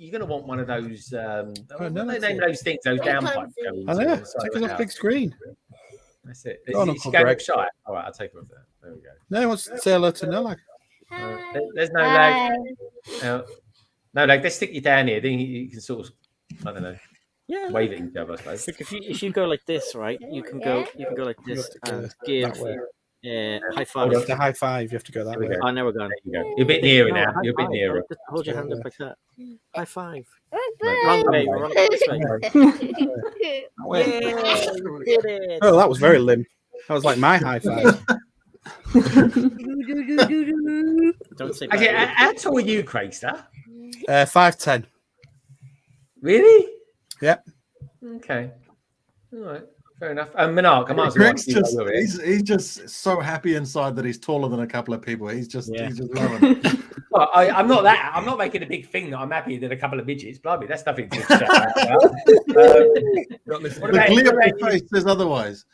You're gonna want one of those. no, What do they that's name it. those things? Those downpipe I goes. I know. on the side Take of it the off big house. screen. That's it. Go on, Is Uncle she going Greg. shy? All right, I'll take her off there. There we go. No, he wants to say hello to Nola. There's no lag. No lag. Let's stick you down here. Then you can sort of, I don't know, Yeah. wave at each other. I suppose. Look, if you go like this, right? You can go like this and give that way. high You five. have to high five. You have to go that There we way. go. Oh, now we're gone. There you go. You're a bit nearer No, now. high You're a bit five. nearer. Just hold your hand up like that. High five. Wrong Wrong way. We're on this way. Yeah, we did it. Oh, that was very limp. That was like my high five. Don't say Okay, bad. how tall are you, Craigster? 5'10". Really? Yep. Okay. All right. Fair enough. Monarch, I might as well Greg's ask you just, over it. he's just so happy inside that he's taller than a couple of people. He's just Yeah. loving it. Well, I'm not that. I'm not making a big thing that I'm happier than a couple of midgets. Blimey, that's nothing to shout about. What The about- glee what on about your face says otherwise.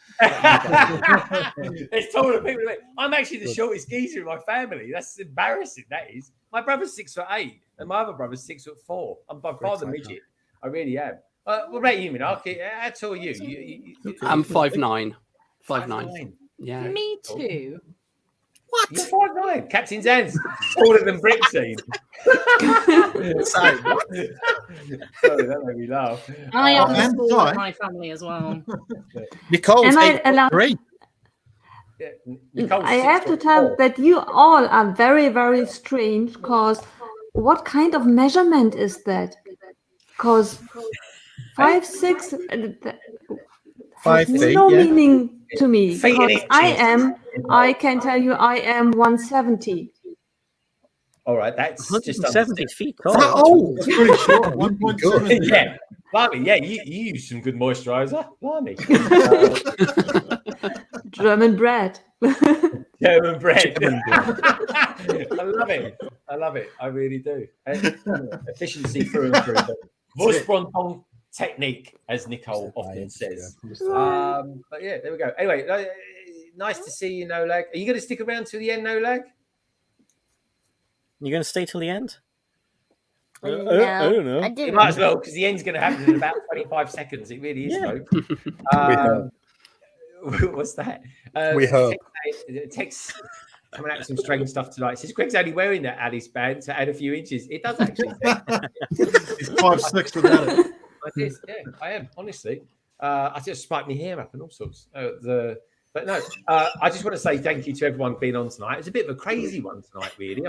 There's taller people than me. I'm actually the shortest geezer in my family. That's embarrassing. That is. My brother's 6'8", and my other brother's 6'4". I'm by far the midget. I really am. What about you, Monarch? How tall are you? I'm 5'9". 5'9". Yeah. Me too. You're 5'9". Captain's hands taller than BrickScene. Sorry, that made me laugh. I am the and small Di. in my family as well. Nicole's Am I allowed? 8'3". Nicole's I have to 6'4". tell that you all are very, very strange. Because what kind of measurement is that? Because 5'6" has 5 feet, no yeah. meaning to me. Feet and Because inches. I can tell you, I am 170. All right, that's just under 170 feet tall. Oh, That's pretty short. 1.7. Yeah, blimey, yeah, you use some good moisturizer. Blimey. German bread. German bread. I love it. I love it. I really do. Efficiency through and through. Vorsprung technique, as Nicole often says. But yeah, there we go. Anyway, nice to see you, No Lag. Are you going to stick around till the end, No Lag? You gonna stay till the end? I No, don't know. I You didn't. might as well, because the end's going to happen in about 25 seconds. It really is, Yeah. folks. What's that? We hope. Text coming out with some strange stuff tonight. It says Greg's only wearing that Alice band to add a few inches. It does actually. He's 5'6" without it. Yeah, I am, honestly. I just spiked my hair up and all sorts. But no, I just want to say thank you to everyone being on tonight. It's a bit of a crazy one tonight, really.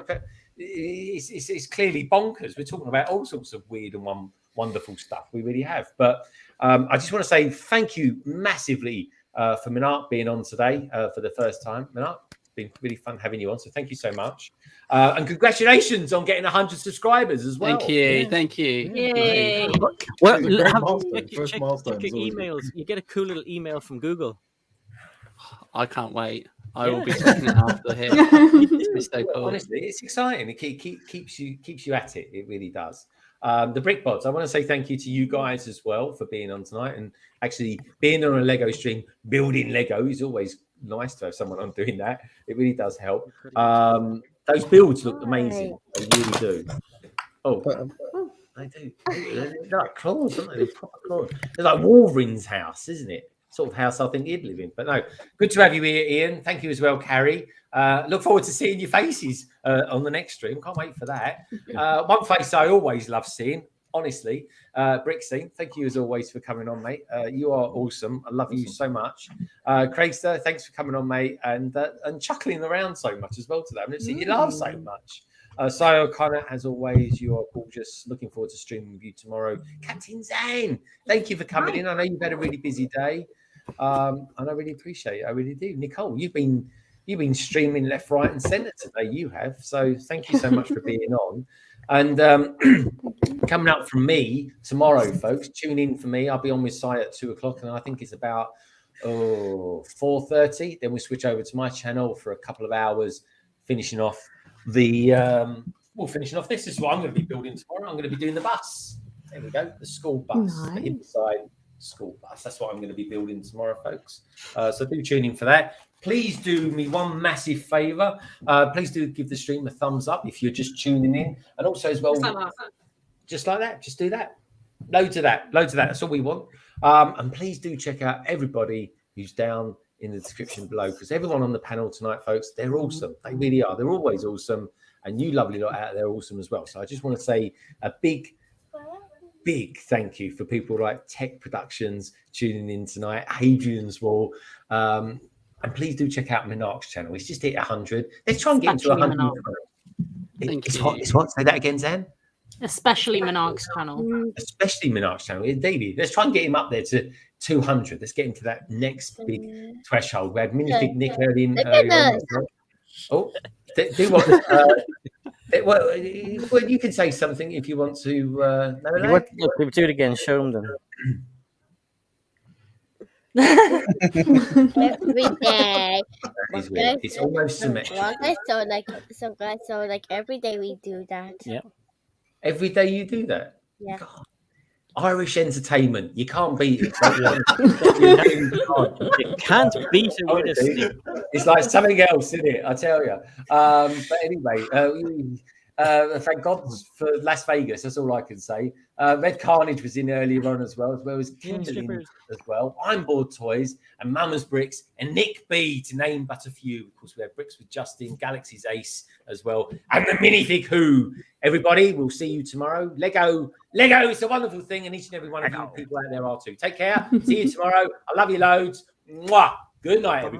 It's clearly bonkers. We're talking about all sorts of weird and wonderful stuff. We really have. But I just want to say thank you massively for Mnrk being on today for the first time. Mnrk, it's been really fun having you on. So thank you so much. And congratulations on getting 100 subscribers as well. Thank you. Thank you. Yay. Well, Great have, milestone. First check milestone your is always emails. You get a cool little email from Google. I can't wait. I will Yeah. be checking it after here. It's so cool. Honestly, it's exciting. It keeps you at it. It really does. The Brick Bods, I want to say thank you to you guys as well for being on tonight and actually being on a Lego stream. Building Lego is always nice to have someone on doing that. It really does help. Those builds look amazing. They really do. Oh, they do. They're like claws, aren't they? They're proper claws. They're like Wolverine's house, isn't it? Sort of house I think he'd live in. But no, good to have you here, Ian. Thank you as well, Carrie. Look forward to seeing your faces on the next stream. Can't wait for that. One face I always love seeing, honestly, BrickScene. Thank you as always for coming on, mate. You are awesome. I love you so much. Craigster, thanks for coming on, mate, and chuckling around so much as well today. I've never seen you laugh so much. So Connor, as always, you are gorgeous. Looking forward to streaming with you tomorrow. Captain Zane, thank you for coming in. I know you've had a really busy day. And I really appreciate it. I really do. Nicole, you've been streaming left, right, and centre today. You have. So thank you so much for being on. And coming up from me tomorrow, folks, tune in for me. I'll be on with Si at 2:00, and I think it's about 4:30. Then we'll switch over to my channel for a couple of hours, finishing off finishing off this. This is what I'm going to be building tomorrow. I'm going to be doing the bus. There we go, the school bus, the inside school bus. That's what I'm going to be building tomorrow, folks. So do tune in for that. Please do me one massive favor. Please do give the stream a thumbs up if you're just tuning in, and also as well, just like that, just do that. Loads of that. That's all we want. And please do check out everybody who's down in the description below, because everyone on the panel tonight, folks, they're awesome. They really are. They're always awesome, and you lovely lot out there are awesome as well. So I just want to say a big thank you for people like Tech Productions tuning in tonight, Hadrian's Wall, and please do check out Monarch's channel. He's just hit 100. Let's try and get into 100. It's what? Say that again, Zan. Especially Monarch's channel. Especially Monarch's channel, indeed. Let's try and get him up there to 200. Let's get him to that next big threshold. We had Minifig Nick early on. Oh, do what? Well, you can say something if you want to. Look, we do it again. Show them. Every day. It's almost symmetrical. So like every day we do that. Yeah. Every day you do that. Yeah. God. Irish entertainment. You can't beat it. You can't beat it with a stick. It's like something else, isn't it? I tell you. But anyway, thank God for Las Vegas. That's all I can say. Red Carnage was in earlier on as well as Kindling as well. I'm Board Toys and Mama's Bricks and Nick B, to name but a few. Of course, we have Bricks with Justin, Galaxy's Ace as well, and the Minifig Who. Everybody, we'll see you tomorrow. Lego, it's a wonderful thing, and each and every one of you people out there are too. Take care. See you tomorrow. I love you loads. Mwah. Good night, everybody.